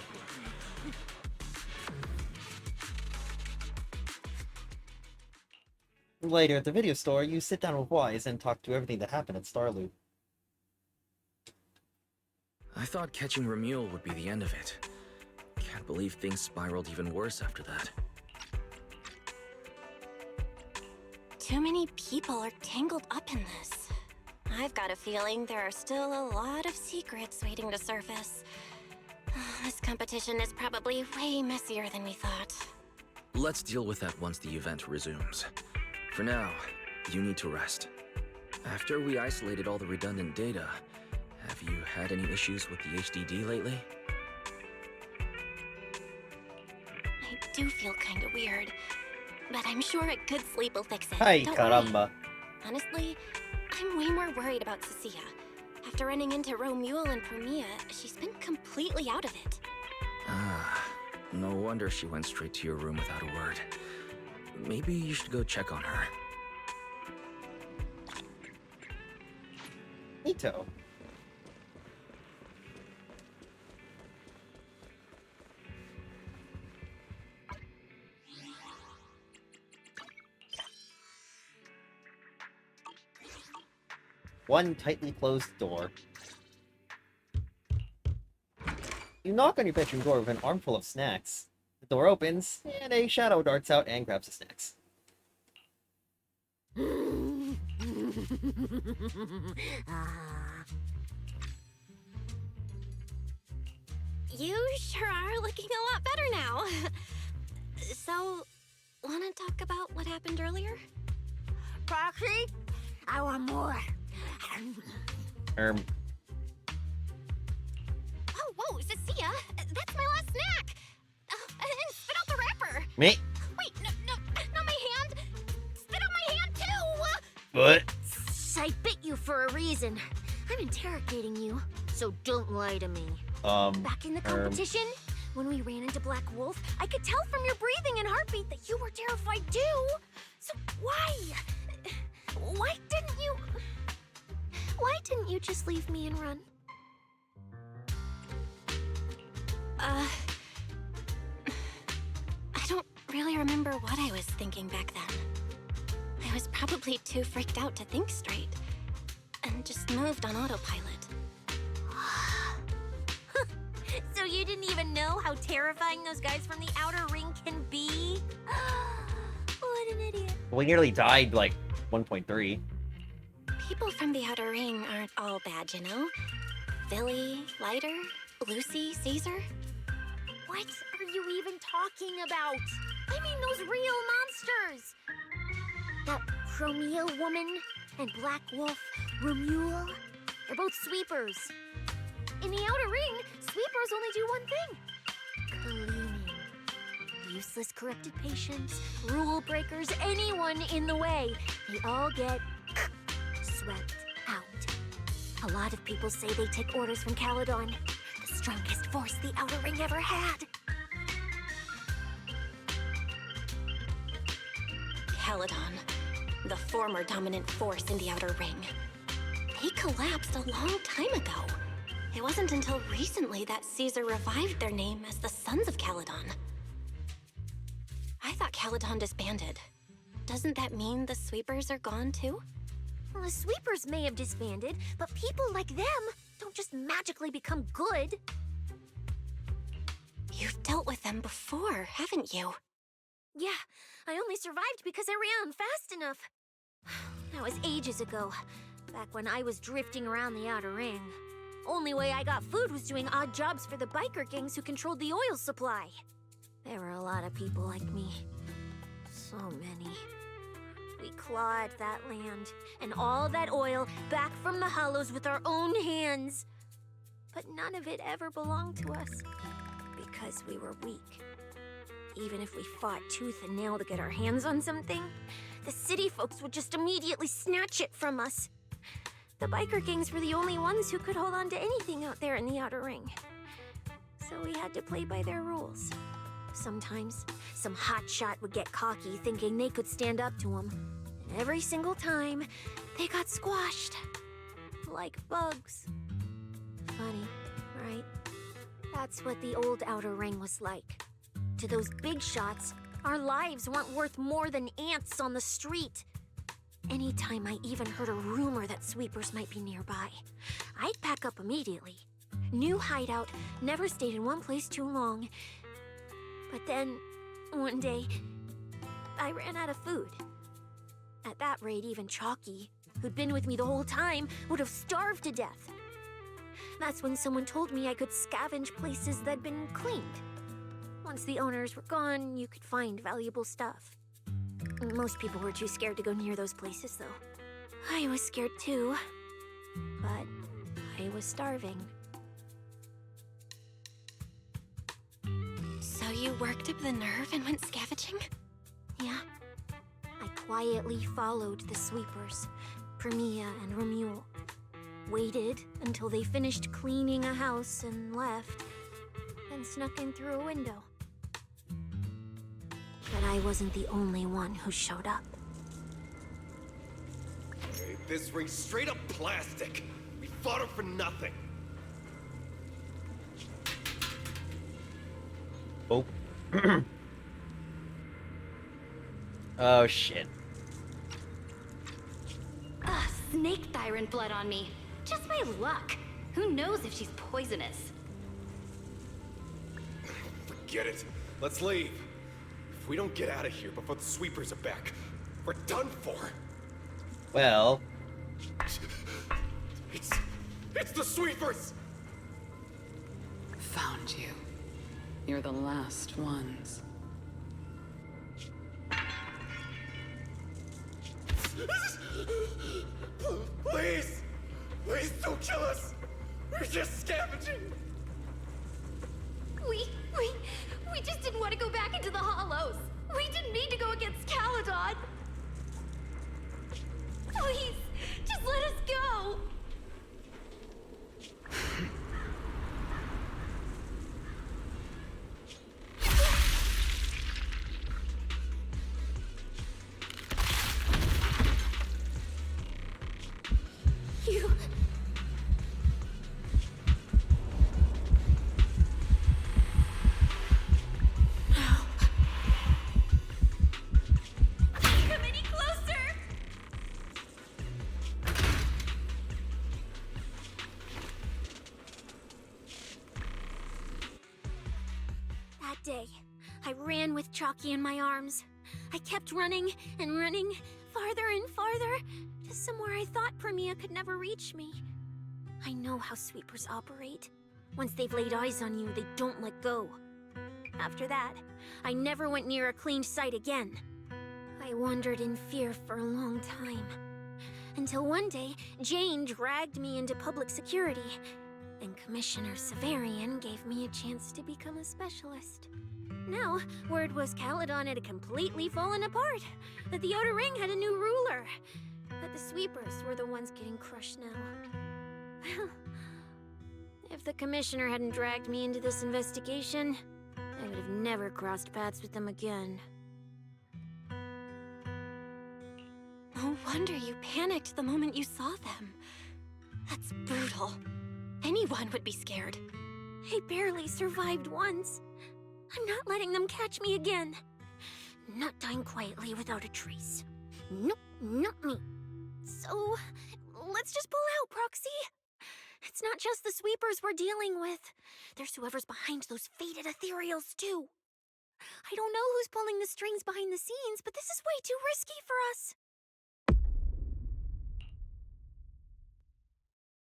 Later at the video store, you sit down with Wise and talk to everything that happened at Starloop. I thought catching Remuel would be the end of it. Can't believe things spiraled even worse after that. Too many people are tangled up in this. I've got a feeling there are still a lot of secrets waiting to surface. This competition is probably way messier than we thought. Let's deal with that once the event resumes. For now, you need to rest. After we isolated all the redundant data, have you had any issues with the HDD lately? I do feel kind of weird, but I'm sure a good sleep will fix it. Ay, Don't caramba. worry. Honestly, I'm way more worried about Cecilia. After running into Romuel and Promia, she's been completely out of it. Ah, no wonder she went straight to your room without a word. Maybe you should go check on her. Nito. one tightly closed door. You knock on your bedroom door with an armful of snacks. The door opens, and a shadow darts out and grabs the snacks. You sure are looking a lot better now. So, wanna talk about what happened earlier? Proxy, I want more. Oh, whoa, Cecilia, that's my last snack. And spit out the wrapper. Me? Wait, no, not my hand. Spit out my hand too. What? I bit you for a reason. I'm interrogating you, so don't lie to me. Back in the competition, when we ran into Black Wolf, I could tell from your breathing and heartbeat that you were terrified too. So why didn't you just leave me and run? I don't really remember what I was thinking back then. I was probably too freaked out to think straight, and just moved on autopilot. So you didn't even know how terrifying those guys from the outer ring can be? What an idiot. We nearly died, like, 1.3. People from the outer ring aren't all bad, you know? Billy, Lighter, Lucy, Caesar. What are you even talking about? I mean those real monsters! That Chromia woman and Black Wolf, Romule, they're both sweepers. In the outer ring, sweepers only do one thing. Cleaning. Useless corrupted patients, rule breakers, anyone in the way. They all get swept out. A lot of people say they take orders from Caledon, the strongest force the outer ring ever had. Caledon, the former dominant force in the outer ring. They collapsed a long time ago. It wasn't until recently that Caesar revived their name as the Sons of Caledon. I thought Caledon disbanded. Doesn't that mean the sweepers are gone too? Well, the sweepers may have disbanded, but people like them don't just magically become good. You've dealt with them before, haven't you? Yeah, I only survived because I ran fast enough. That was ages ago, back when I was drifting around the outer ring. Only way I got food was doing odd jobs for the biker gangs who controlled the oil supply. There were a lot of people like me. So many. We clawed that land and all that oil back from the hollows with our own hands. But none of it ever belonged to us because we were weak. Even if we fought tooth and nail to get our hands on something, the city folks would just immediately snatch it from us. The biker gangs were the only ones who could hold on to anything out there in the outer ring. So we had to play by their rules. Sometimes, some hotshot would get cocky thinking they could stand up to them. And every single time, they got squashed. Like bugs. Funny, right? That's what the old outer ring was like. To those big shots, our lives weren't worth more than ants on the street. Anytime I even heard a rumor that sweepers might be nearby, I'd pack up immediately. New hideout, never stayed in one place too long. But then, one day, I ran out of food. At that rate, even Chalky, who'd been with me the whole time, would have starved to death. That's when someone told me I could scavenge places that'd been cleaned. Once the owners were gone, you could find valuable stuff. Most people were too scared to go near those places, though. I was scared too, but I was starving. So you worked up the nerve and went scavenging? Yeah. I quietly followed the sweepers, Premia and Romule. Waited until they finished cleaning a house and left, then snuck in through a window. But I wasn't the only one who showed up. Hey, this ring's straight up plastic. We fought her for nothing. Oh. Oh, shit. snake thyron blood on me. Just by luck. Who knows if she's poisonous? Forget it. Let's leave. If we don't get out of here before the sweepers are back, we're done for. Well, It's the sweepers! Found you. You're the last ones. Please! Please don't kill us! We're just scavenging! We just didn't want to go back into the hollows. We didn't mean to go against Caledon. Please, just let us go. You... Come any closer! That day, I ran with Chalky in my arms. I kept running and running, farther and farther, to somewhere I thought Premia could never reach me. I know how sweepers operate. Once they've laid eyes on you, they don't let go. After that, I never went near a cleaned site again. I wandered in fear for a long time. Until one day, Jane dragged me into public security, and Commissioner Severian gave me a chance to become a specialist. Now, word was Caledon had completely fallen apart, that the Outer Ring had a new ruler, that the sweepers were the ones getting crushed now. Well, if the Commissioner hadn't dragged me into this investigation, I would have never crossed paths with them again. No wonder you panicked the moment you saw them. That's brutal. Anyone would be scared. I barely survived once. I'm not letting them catch me again. Not dying quietly without a trace. Nope, not me. So, let's just pull out, Proxy. It's not just the sweepers we're dealing with. There's whoever's behind those faded ethereals, too. I don't know who's pulling the strings behind the scenes, but this is way too risky for us.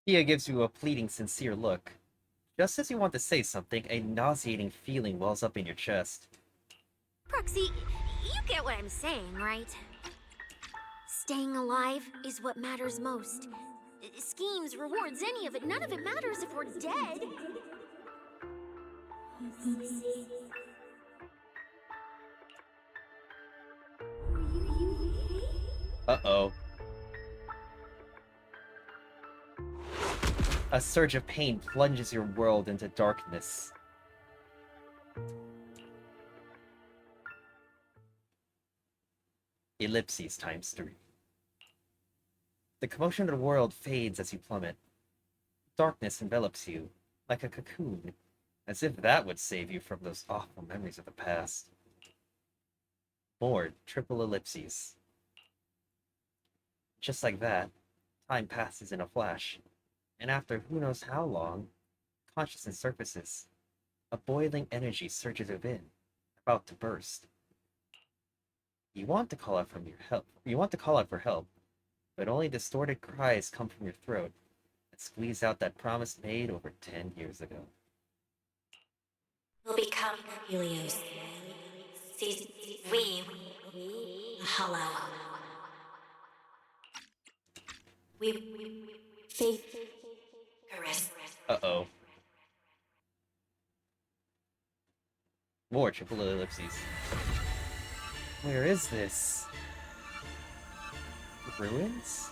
Tia gives you a pleading, sincere look. Just as you want to say something, a nauseating feeling wells up in your chest. Proxy, you get what I'm saying, right? Staying alive is what matters most. Schemes, rewards, any of it, none of it matters if we're dead. Uh-oh. A surge of pain plunges your world into darkness. Ellipses times 3. The commotion of the world fades as you plummet. Darkness envelops you, like a cocoon, as if that would save you from those awful memories of the past. More triple ellipses. Just like that, time passes in a flash, and after who knows how long, consciousness surfaces. A boiling energy surges within, about to burst. You want to call out for help, but only distorted cries come from your throat and squeeze out that promise made over 10 years ago. Will become Helios. We hollow. We faith. Caress. Uh-oh. More triple ellipses. Where is this? Ruins?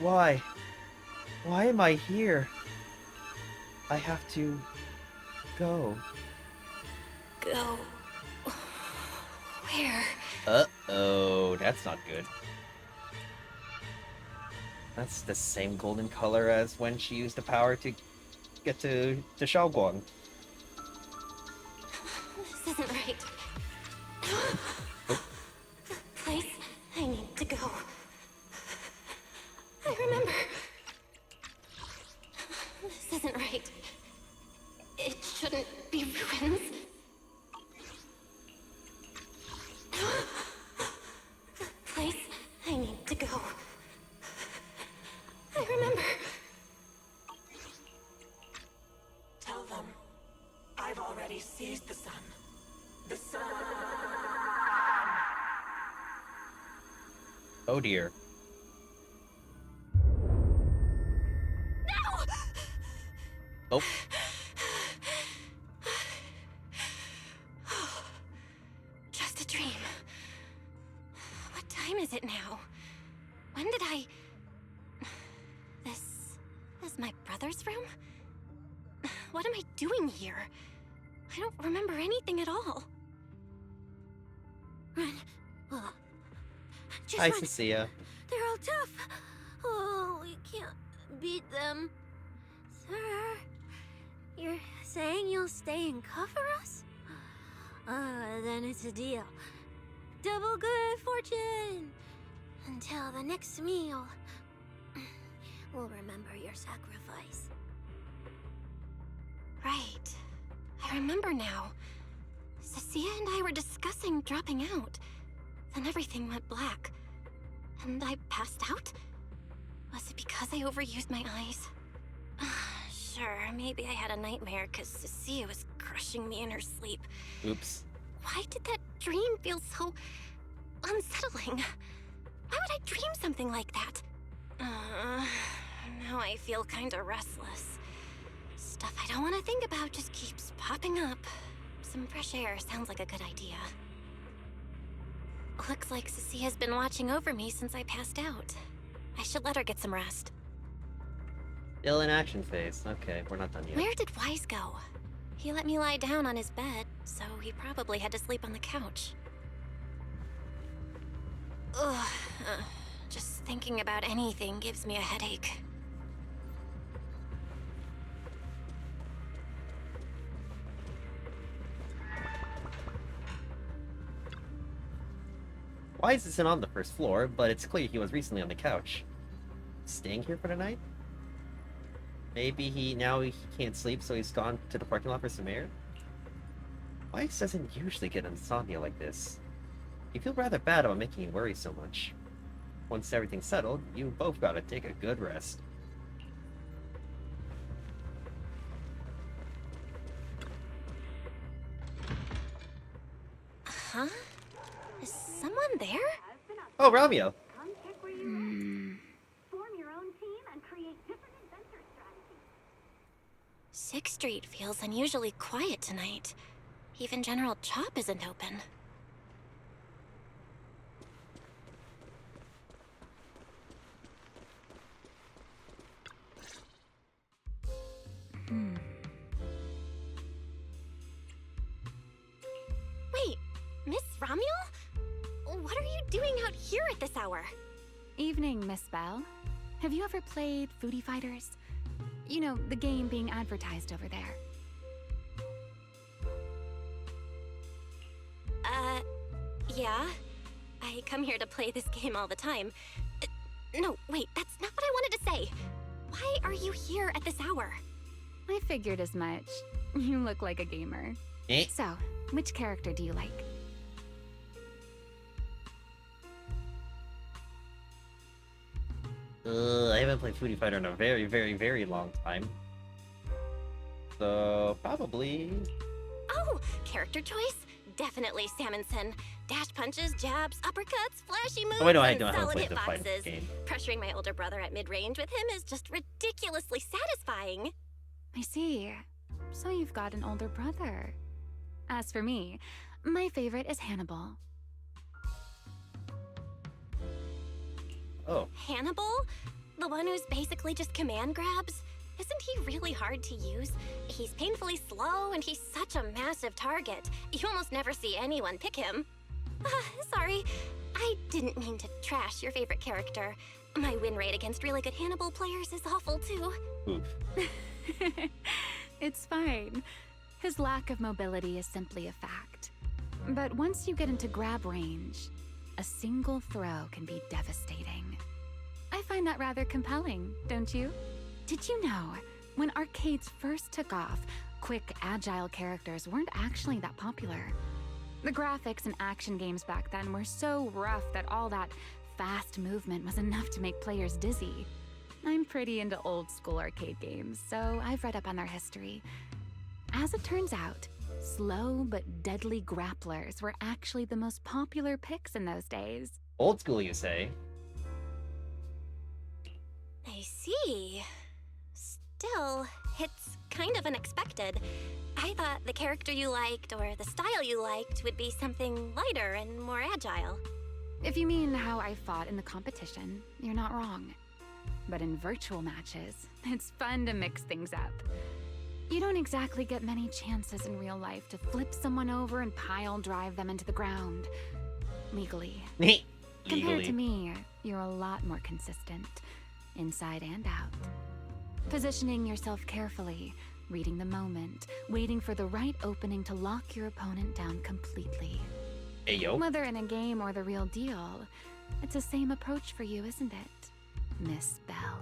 Why? Why am I here? I have to go. Go. Where? Uh-oh, that's not good. That's the same golden color as when she used the power to get to Shaoguang. This isn't right. The place I need to go. I This is the sun. The sun. Oh dear. No! Oh. Just a dream. What time is it now? When did I... This is my brother's room? What am I doing here? I don't remember anything at all. Run. Oh. Just Hi, run. Cecilia. They're all tough. Oh, we can't beat them. Sir, you're saying you'll stay and cover us? Then it's a deal. Double good fortune. Until the next meal. We'll remember your sacrifice. Right. I remember now. Cecilia and I were discussing dropping out. Then everything went black. And I passed out? Was it because I overused my eyes? Sure, maybe I had a nightmare because Cecilia was crushing me in her sleep. Oops. Why did that dream feel so unsettling? Why would I dream something like that? Now I feel kinda restless. Stuff I don't want to think about just keeps popping up. Some fresh air sounds like a good idea. Looks like Cecilia's been watching over me since I passed out. I should let her get some rest. Still in action phase. Okay, we're not done yet. Where did Wise go? He let me lie down on his bed, so he probably had to sleep on the couch. Ugh. Just thinking about anything gives me a headache. Wise isn't on the first floor, but it's clear he was recently on the couch. Staying here for the night? Maybe he can't sleep, so he's gone to the parking lot for some air? Wise doesn't usually get insomnia like this. You feel rather bad about making you worry so much. Once everything's settled, you both gotta take a good rest. Huh? Is someone there? Oh, Romeo! Sixth Street feels unusually quiet tonight. Even General Chop isn't open. Wait, Miss Romuel? What are you doing out here at this hour? Evening, Miss Bell. Have you ever played Foodie Fighters? You know, the game being advertised over there. Yeah. I come here to play this game all the time. No, wait, that's not what I wanted to say. Why are you here at this hour? I figured as much. You look like a gamer. So, which character do you like? I haven't played Foodie Fighter in a very, very, very long time. So, probably... Oh, character choice? Definitely Salmonson. Dash punches, jabs, uppercuts, flashy moves, Oh, I know and how to solid play the fighting hitboxes. game. Pressuring my older brother at mid-range with him is just ridiculously satisfying. I see. So you've got an older brother. As for me, my favorite is Hannibal. Oh. Hannibal? The one who's basically just command grabs? Isn't he really hard to use? He's painfully slow, and he's such a massive target. You almost never see anyone pick him. Sorry. I didn't mean to trash your favorite character. My win rate against really good Hannibal players is awful, too. Oof. It's fine. His lack of mobility is simply a fact. But once you get into grab range, a single throw can be devastating. I find that rather compelling, don't you? Did you know, when arcades first took off, quick, agile characters weren't actually that popular? The graphics in action games back then were so rough that all that fast movement was enough to make players dizzy. I'm pretty into old school arcade games, so I've read up on their history. As it turns out, Slow but deadly grapplers were actually the most popular picks in those days. Old school, you say? I see. Still, it's kind of unexpected. I thought the character you liked or the style you liked would be something lighter and more agile. If you mean how I fought in the competition, you're not wrong. But in virtual matches, it's fun to mix things up. You don't exactly get many chances in real life to flip someone over and pile drive them into the ground. Legally. Compared to me, you're a lot more consistent, inside and out. Positioning yourself carefully, reading the moment, waiting for the right opening to lock your opponent down completely. Ayo. Whether in a game or the real deal, it's the same approach for you, isn't it, Miss Bell?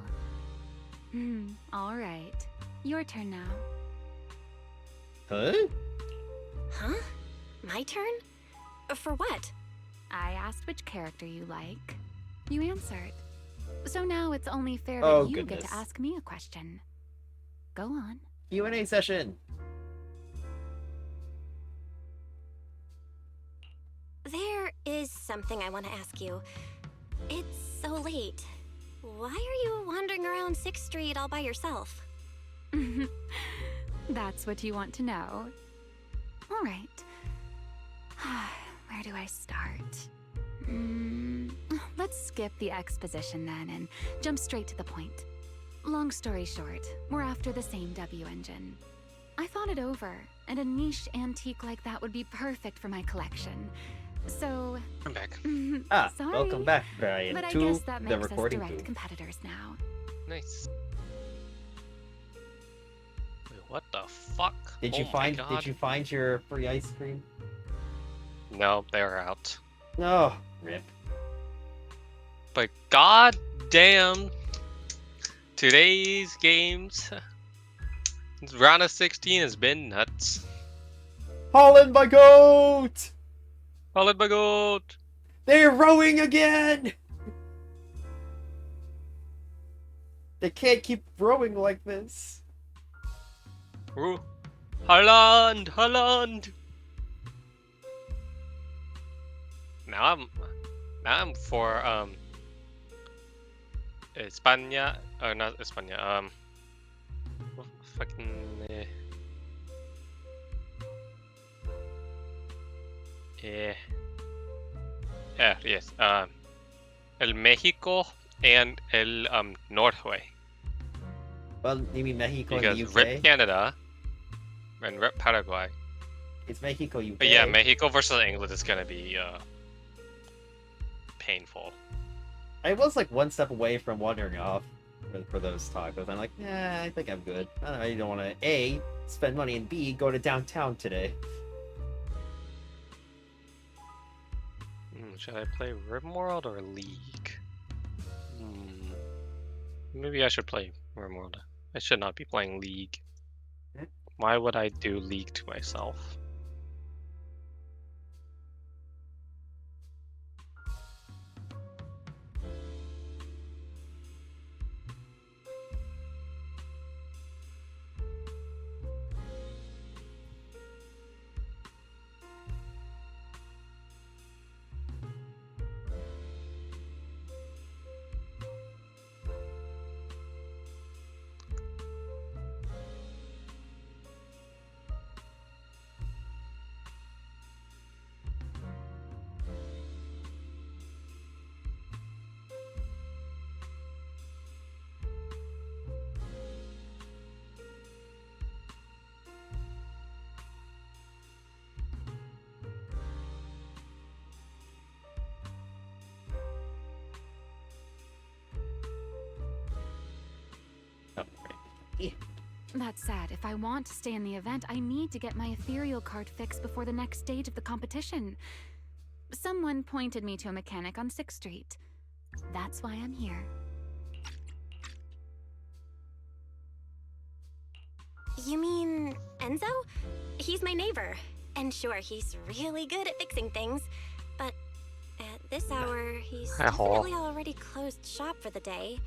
All right. Your turn now. Huh? Huh? My turn? For what? I asked which character you like. You answered. So now it's only fair that Oh, you get goodness. to ask me a question. Go on. Q&A session. There is something I want to ask you. It's so late. Why are you wandering around 6th Street all by yourself? That's what you want to know. All right. Where do I start? Let's skip the exposition then and jump straight to the point. Long story short, we're after the same W engine. I thought it over, and a niche antique like that would be perfect for my collection. So... I'm back. Sorry, Welcome back, Brian, but I to guess that the makes us recording direct booth. competitors now. Nice. Wait, what the fuck? Did you Oh my find? God. Did you find your free ice cream? No, they're out. No, rip. But god damn, today's games, round of 16 has been nuts. Holland my goat! Holland my goat! They're rowing again! They can't keep rowing like this. Ooh. Holland! Holland! Now I'm for España, or not España, fucking yes, El Mexico and El Norway. Well, you mean Mexico and Because the UK? rip Canada and rip Paraguay. It's Mexico, UK. But yeah, Mexico versus England is gonna be painful. I was like one step away from wandering off for those tacos. I'm like, I think I'm good. I don't want to A, spend money, and B, go to downtown today. Should I play RimWorld or League? Maybe I should play RimWorld. I should not be playing League. Why would I do League to myself? That said, if I want to stay in the event, I need to get my ethereal card fixed before the next stage of the competition. Someone pointed me to a mechanic on 6th Street. That's why I'm here. You mean Enzo? He's my neighbor. And sure, he's really good at fixing things. But at this hour, he's definitely already closed shop for the day.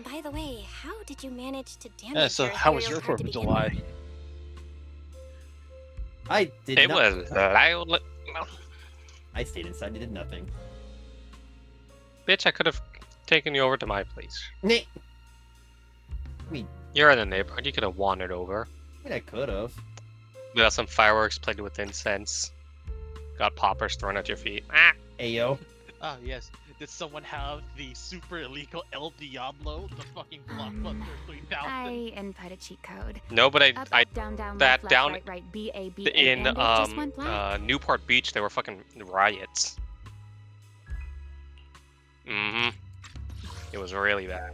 By the way, how did you manage to damage Yeah, so your how was ethereal your card 4th to of begin with? July? I did It not. was loud. I stayed inside and did nothing. Bitch, I could have taken you over to my place. Nah. I mean, You're in the neighborhood. You could have wandered over. I could have. We got some fireworks, played with incense. Got poppers thrown at your feet. Ah! Ayo. Oh, yes. Did someone have the super illegal El Diablo, the fucking Blockbuster 3000? I input a cheat code. No, but Up, up, down, down, left, left, down right, right, B, A, B, A, in and it just went black. Newport Beach, there were fucking riots. It was really bad.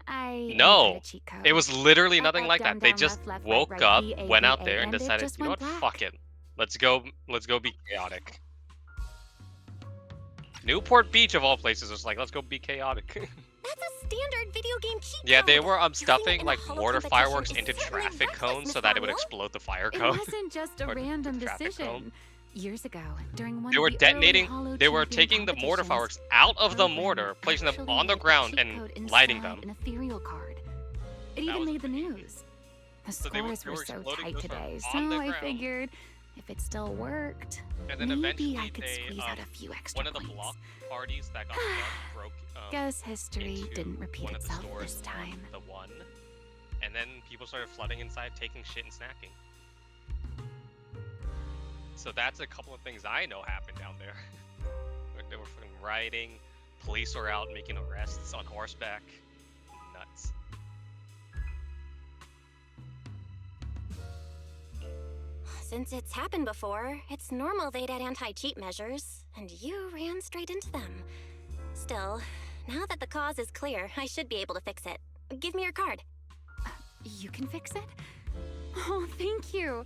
I No, input a cheat code. it was literally Up, nothing up, like down, that. They down, just left, left, right, woke right, up, B, A, went B, out A, there, and and it decided, just you know what, went black. fuck it. Let's go be chaotic. Newport Beach, of all places, was like, let's go be chaotic. That's a standard video game cheat Yeah, they code. were Using it stuffing in a like holo mortar competition fireworks is into certainly traffic reckless, cones Miss so that it would Romeo. explode the fire It cone. wasn't just a Or the random traffic cone. decision. Years ago, during one They of were the detonating. early Holo They were Champion taking the mortar competitions, fireworks out the of the program mortar, placing them actually on the hid a ground, cheat code and lighting inside them. an ethereal card. It even made the news. The So they were- scores they were were so exploding tight those today, on so the I ground. figured if it still worked, And then maybe eventually I could they, squeeze out a few extra one of the points. block parties that got done broke. Guess history into didn't repeat one of the itself stores this time. on the one, and then people started flooding inside, taking shit and snacking. So that's a couple of things I know happened down there. They were fucking rioting, police were out making arrests on horseback. Nuts. Since it's happened before, it's normal they'd add anti-cheat measures, and you ran straight into them. Still, now that the cause is clear, I should be able to fix it. Give me your card. You can fix it? Oh, thank you.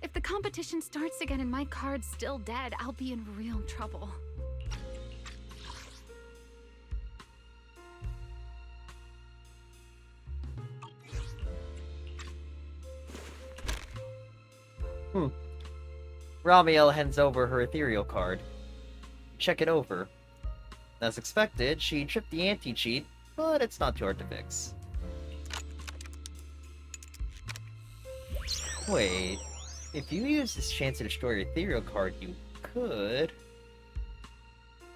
If the competition starts again and my card's still dead, I'll be in real trouble. Ramiel hands over her ethereal card. Check it over. As expected, she tripped the anti-cheat, but it's not too hard to fix. Wait, if you use this chance to destroy your ethereal card, you could...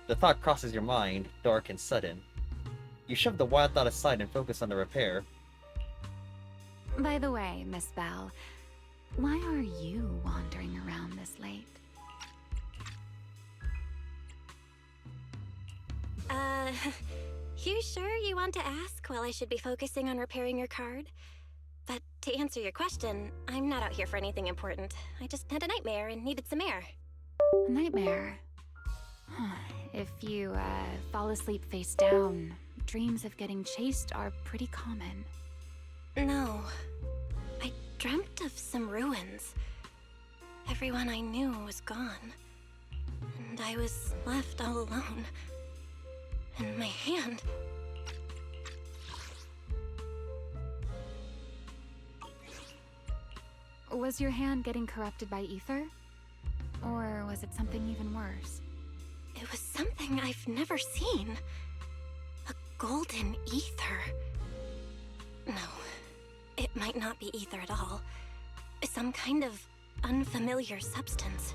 The thought crosses your mind, dark and sudden. You shove the wild thought aside and focus on the repair. By the way, Miss Bell, why are you wandering around this late? You sure you want to ask while I should be focusing on repairing your card? But to answer your question, I'm not out here for anything important. I just had a nightmare and needed some air. A nightmare? If you, fall asleep face down, dreams of getting chased are pretty common. No. I dreamt of some ruins. Everyone I knew was gone. And I was left all alone. And my hand... Was your hand getting corrupted by ether? Or was it something even worse? It was something I've never seen. A golden ether. No, it might not be ether at all. Some kind of unfamiliar substance.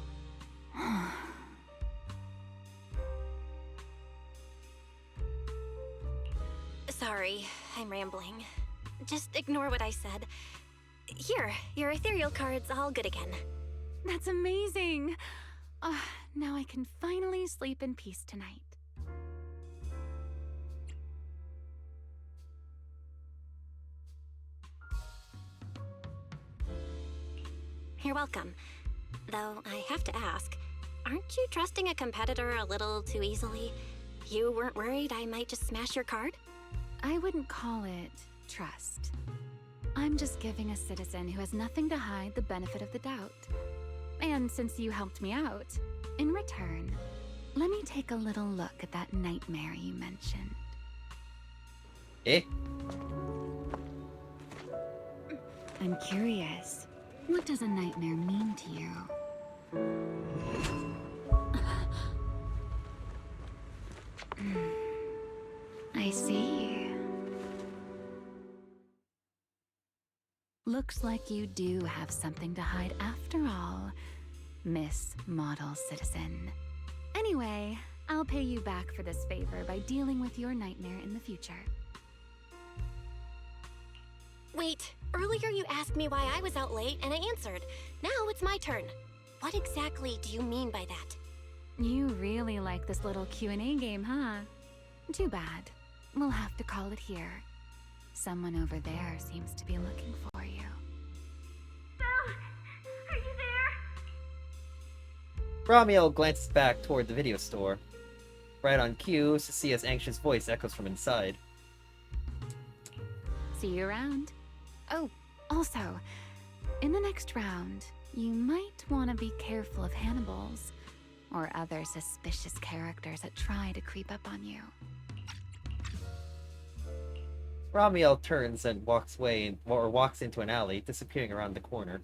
Sorry, I'm rambling. Just ignore what I said. Here, your ethereal card's all good again. That's amazing! Now I can finally sleep in peace tonight. You're welcome. Though I have to ask, aren't you trusting a competitor a little too easily? You weren't worried I might just smash your card? I wouldn't call it trust. I'm just giving a citizen who has nothing to hide the benefit of the doubt. And since you helped me out, in return, let me take a little look at that nightmare you mentioned. Eh? I'm curious. What does a nightmare mean to you? I see. Looks like you do have something to hide after all, Miss Model Citizen. Anyway, I'll pay you back for this favor by dealing with your nightmare in the future. Wait, earlier you asked me why I was out late and I answered. Now it's my turn. What exactly do you mean by that? You really like this little Q&A game, huh? Too bad. We'll have to call it here. Someone over there seems to be looking for you. Belle, are you there? Ramiel glances back toward the video store. Right on cue, Cecia's anxious voice echoes from inside. See you around. Oh, also, in the next round, you might want to be careful of Hannibals or other suspicious characters that try to creep up on you. Ramiel turns and walks into an alley, disappearing around the corner.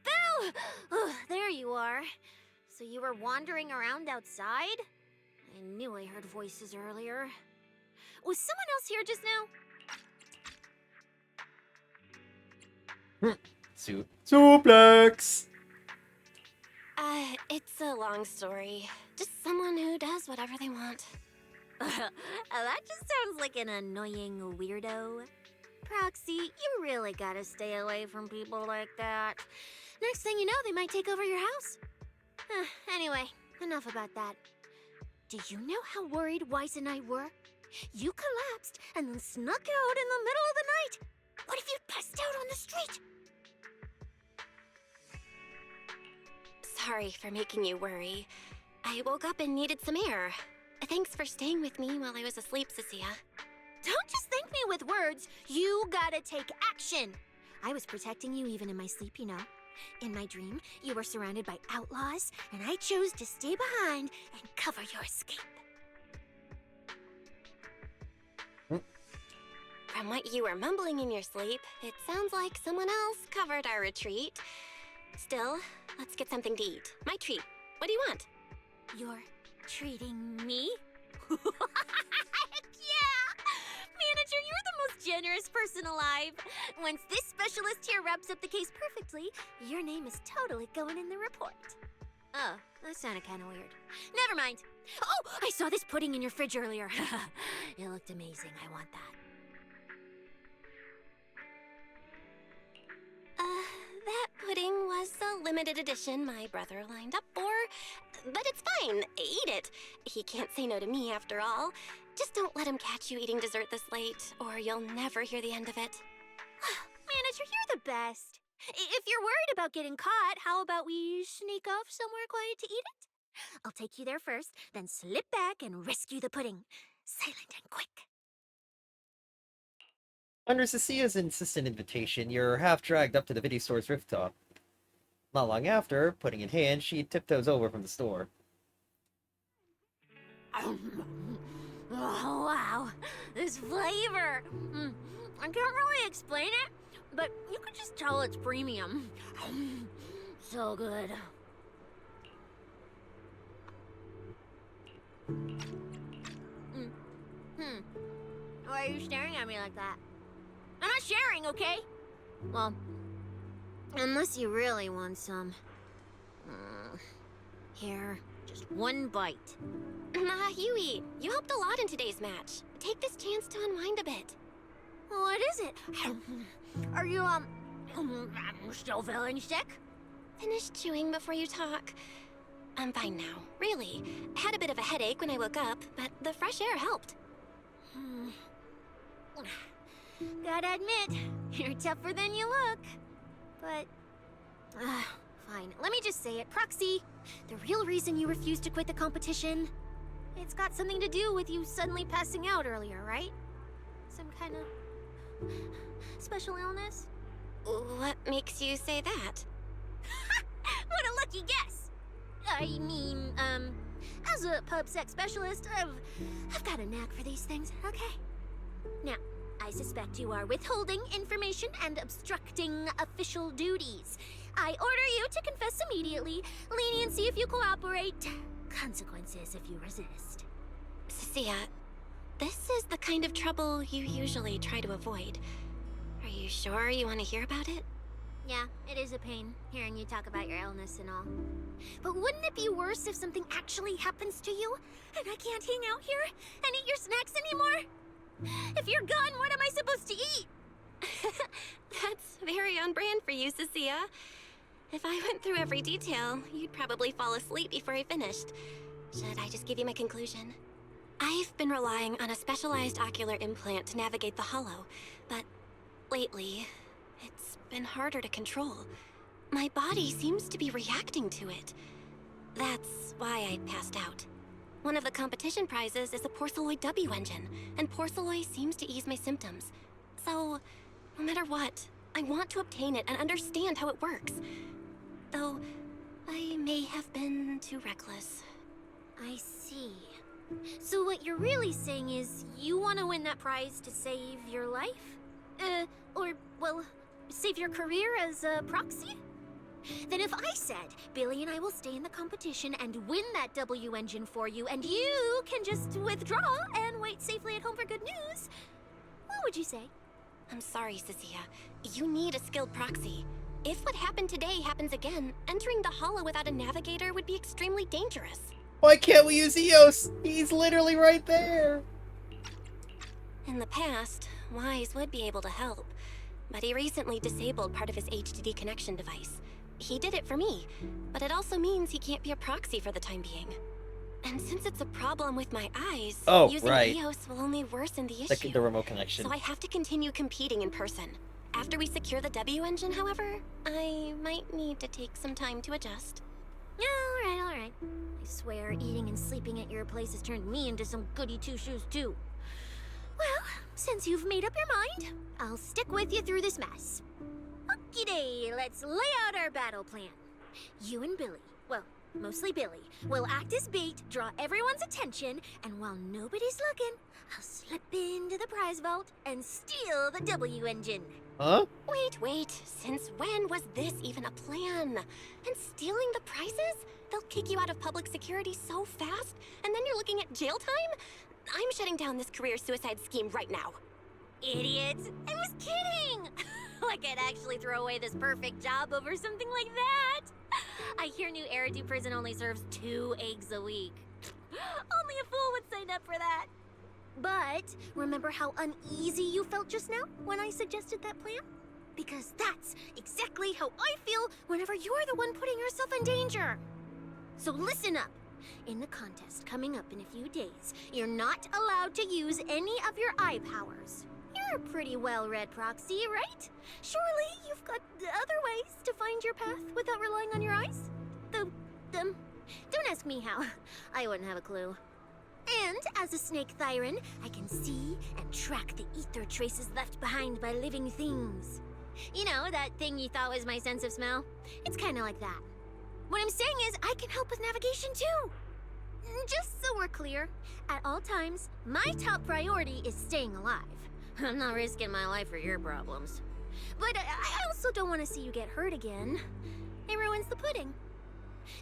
Belle! Oh, there you are. So you were wandering around outside? I knew I heard voices earlier. Was someone else here just now? Suplex! It's a long story. Just someone who does whatever they want. That just sounds like an annoying weirdo. Proxy, you really gotta stay away from people like that. Next thing you know, they might take over your house. Anyway, enough about that. Do you know how worried Weiss and I were? You collapsed and then snuck out in the middle of the night. What if you'd passed out on the street? Sorry for making you worry. I woke up and needed some air. Thanks for staying with me while I was asleep, Cecilia. Don't just thank me with words. You gotta take action. I was protecting you even in my sleep, you know. In my dream, you were surrounded by outlaws, and I chose to stay behind and cover your escape. From what you were mumbling in your sleep, it sounds like someone else covered our retreat. Still, let's get something to eat. My treat. What do you want? You're treating me? Heck yeah! Manager, you're the most generous person alive. Once this specialist here wraps up the case perfectly, your name is totally going in the report. Oh, that sounded kind of weird. Never mind. Oh, I saw this pudding in your fridge earlier. It looked amazing. I want that. That pudding was a limited edition my brother lined up for. But it's fine. Eat it. He can't say no to me after all. Just don't let him catch you eating dessert this late, or you'll never hear the end of it. Manager, you're the best. If you're worried about getting caught, how about we sneak off somewhere quiet to eat it? I'll take you there first, then slip back and rescue the pudding. Silent and quick. Under Cecilia's insistent invitation, you're half dragged up to the video store's rooftop. Not long after, pudding in hand, she tiptoes over from the store. Oh, wow. This flavor. I can't really explain it, but you can just tell it's premium. So good. Why are you staring at me like that? I'm not sharing, okay? Well, unless you really want some. Here, just one bite. Huey, you helped a lot in today's match. Take this chance to unwind a bit. What is it? Are you, still feeling sick? Finish chewing before you talk. I'm fine now, really. I had a bit of a headache when I woke up, but the fresh air helped. Gotta admit, you're tougher than you look. But, fine. Let me just say it. Proxy, the real reason you refused to quit the competition, it's got something to do with you suddenly passing out earlier, right? Some kind of special illness? What makes you say that? What a lucky guess! I mean, as a pub sex specialist, I've got a knack for these things, okay? Now, I suspect you are withholding information and obstructing official duties. I order you to confess immediately. Leniency if you cooperate. consequences if you resist. Sia, this is the kind of trouble you usually try to avoid. Are you sure you want to hear about it? Yeah, it is a pain, hearing you talk about your illness and all. But wouldn't it be worse if something actually happens to you, and I can't hang out here and eat your snacks anymore? If you're gone, what am I supposed to eat? That's very on brand for you, Sia. If I went through every detail, you'd probably fall asleep before I finished. Should I just give you my conclusion? I've been relying on a specialized ocular implant to navigate the hollow, but lately, it's been harder to control. My body seems to be reacting to it. That's why I passed out. One of the competition prizes is a Porceloid W engine, and Porceloid seems to ease my symptoms. So, no matter what, I want to obtain it and understand how it works. Though, I may have been too reckless. I see. So what you're really saying is you want to win that prize to save your life? Or, well, save your career as a proxy? Then if I said, Billy and I will stay in the competition and win that W engine for you, and you can just withdraw and wait safely at home for good news, what would you say? I'm sorry, Sia. You need a skilled proxy. If what happened today happens again, entering the hollow without a navigator would be extremely dangerous. Why can't we use Eos? He's literally right there. In the past, Wise would be able to help, but he recently disabled part of his HDD connection device. He did it for me, but it also means he can't be a proxy for the time being. And since it's a problem with my eyes, using Eos will only worsen the issue. The remote connection. So I have to continue competing in person. After we secure the W engine, however, I might need to take some time to adjust. Yeah, alright. I swear, eating and sleeping at your place has turned me into some goody two-shoes too. Well, since you've made up your mind, I'll stick with you through this mess. Okie-day, let's lay out our battle plan. You and Billy, well, mostly Billy, will act as bait, draw everyone's attention, and while nobody's looking, I'll slip into the prize vault and steal the W engine. Huh? Wait. Since when was this even a plan? And stealing the prizes? They'll kick you out of public security so fast, and then you're looking at jail time? I'm shutting down this career suicide scheme right now. Idiots! I was kidding! Like I'd actually throw away this perfect job over something like that. I hear New Eridu Prison only serves 2 eggs a week. Only a fool would sign up for that. But remember how uneasy you felt just now when I suggested that plan? Because that's exactly how I feel whenever you're the one putting yourself in danger. So listen up. In the contest coming up in a few days, you're not allowed to use any of your eye powers. You're a pretty well-read proxy, right? Surely you've got other ways to find your path without relying on your eyes? Don't ask me how. I wouldn't have a clue. And as a snake Thyran, I can see and track the ether traces left behind by living things. You know, that thing you thought was my sense of smell? It's kind of like that. What I'm saying is, I can help with navigation too. Just so we're clear, at all times, my top priority is staying alive. I'm not risking my life for your problems. But I also don't want to see you get hurt again. It ruins the pudding.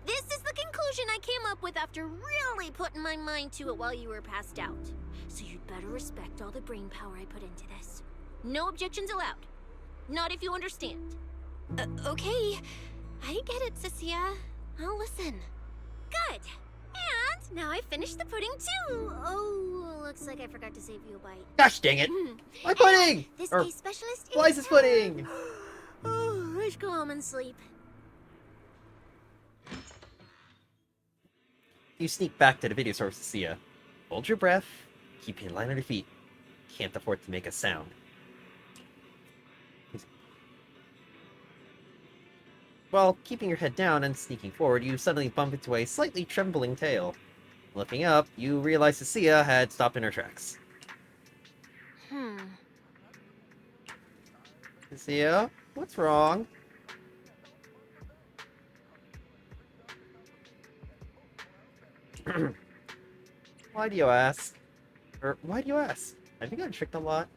This is the conclusion I came up with after really putting my mind to it while you were passed out. So you'd better respect all the brain power I put into this. No objections allowed. Not if you understand. Okay. I get it, Sia. I'll listen. Good. And now I've finished the pudding too. Oh, looks like I forgot to save you a bite. Gosh dang it! My pudding! This Or case specialist why is this pudding? Oh, let's go home and sleep. You sneak back to the video source, Sia. Hold your breath. Keep your line on your feet. Can't afford to make a sound. While keeping your head down and sneaking forward, you suddenly bump into a slightly trembling tail. Looking up, you realize Sia had stopped in her tracks. Sia, what's wrong? Why do you ask? Or why do you ask? Have you gotten tricked a lot?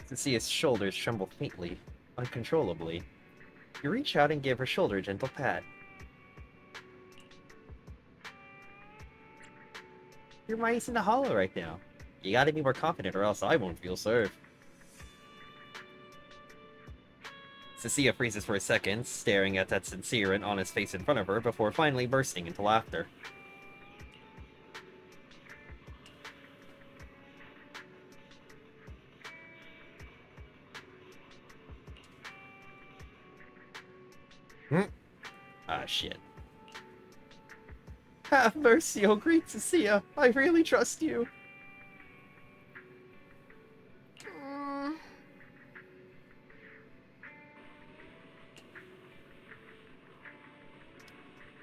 Cecia's shoulders tremble faintly, uncontrollably. You reach out and give her shoulder a gentle pat. You're mice in the hollow right now. You gotta be more confident or else I won't feel served. Cecilia freezes for a second, staring at that sincere and honest face in front of her before finally bursting into laughter. Ah, shit. Have mercy, oh great Cecilia. I really trust you.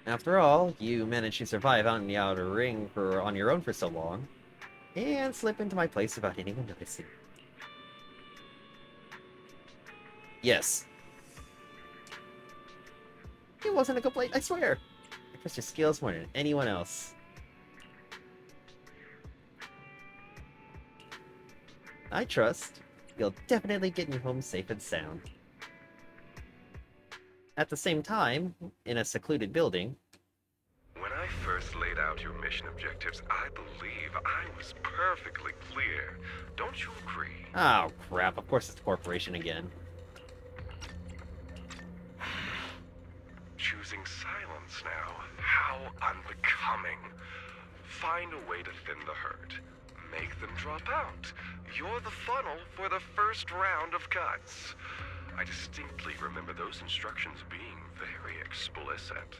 After all, you managed to survive out in the outer ring on your own for so long, and slip into my place without anyone noticing. Yes. It wasn't a complaint, I swear. I trust your skills more than anyone else. I trust you'll definitely get me home safe and sound. At the same time, in a secluded building... When I first laid out your mission objectives, I believe I was perfectly clear. Don't you agree? Oh, crap. Of course it's the corporation again. Choosing silence now. How unbecoming. Find a way to thin the herd. Make them drop out. You're the funnel for the first round of cuts. I distinctly remember those instructions being very explicit.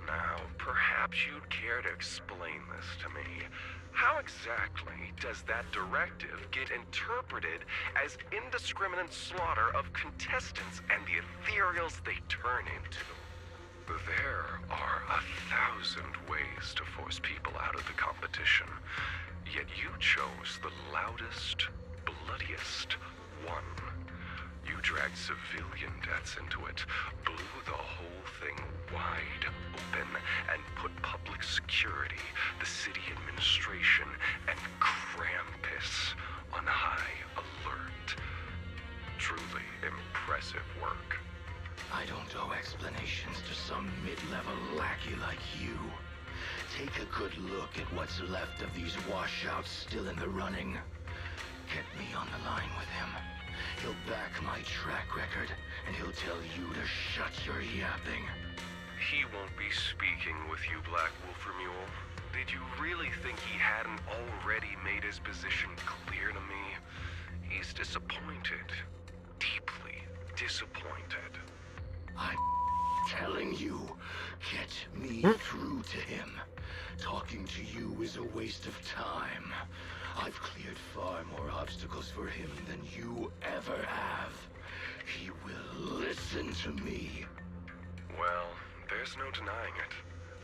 Now, perhaps you'd care to explain this to me. How exactly does that directive get interpreted as indiscriminate slaughter of contestants and the ethereals they turn into? There are 1,000 ways to force people out of the competition, yet you chose the loudest, bloodiest one. You dragged civilian deaths into it, blew the whole thing wide open, and put public security, the city administration, and Krampus on high alert. Truly impressive work. I don't owe explanations to some mid-level lackey like you. Take a good look at what's left of these washouts still in the running. Get me on the line with him. He'll back my track record, and he'll tell you to shut your yapping. He won't be speaking with you, Black Wolfer Mule. Did you really think he hadn't already made his position clear to me? He's disappointed. Deeply disappointed. I'm telling you, get me through to him. Talking to you is a waste of time. I've cleared far more obstacles for him than you ever have. He will listen to me. Well, there's no denying it.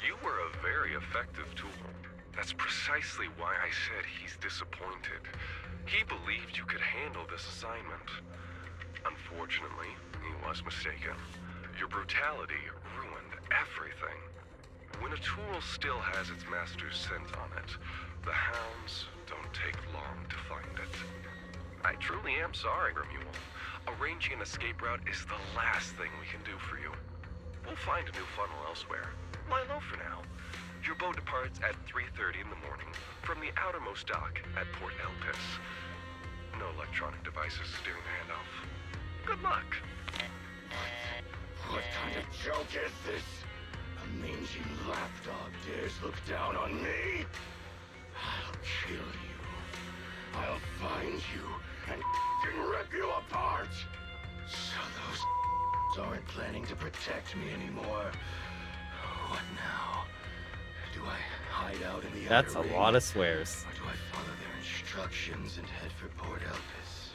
You were a very effective tool. That's precisely why I said he's disappointed. He believed you could handle this assignment. Unfortunately, he was mistaken. Your brutality ruined everything. When a tool still has its master's scent on it, the hounds don't take long to find it. I truly am sorry, Remuel. Arranging an escape route is the last thing we can do for you. We'll find a new funnel elsewhere. Lie low for now. Your boat departs at 3:30 in the morning from the outermost dock at Port Elpis. No electronic devices steering the handoff. Good luck. What kind of joke is this? A mangy lapdog dares look down on me? I'll kill you. I'll find you and rip you apart. So those aren't planning to protect me anymore. What now? Do I hide out in the That's a outer ring? lot of swears. Or do I follow their instructions and head for Port Elpis?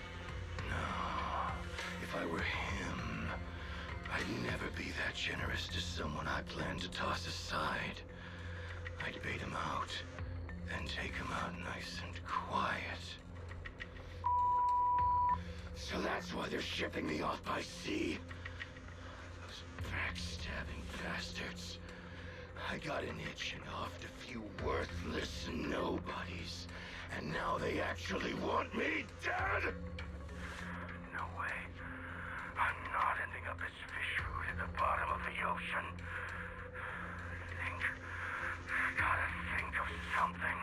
No. If I were him, I'd never be that generous to someone I plan to toss aside. I'd bait him out, then take him out nice and quiet. So that's why they're shipping me off by sea. Those backstabbing bastards. I got an itch and offed a few worthless nobodies, and now they actually want me dead? No way. I'm not ending up as fish food at the bottom of the ocean. Gotta think of something.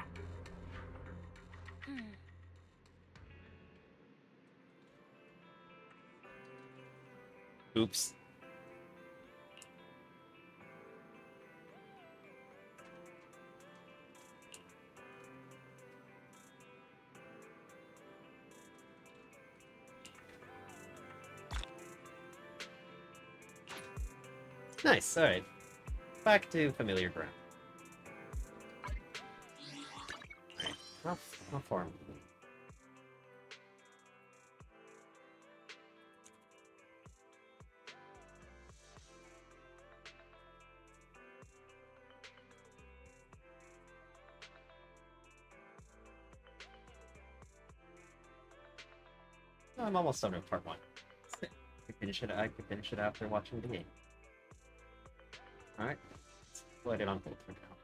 Oops. Nice, alright. Back to familiar ground. Alright, how far? I'm almost done with part 1. I could finish it after watching the game. Alright, let's let it on hold for now.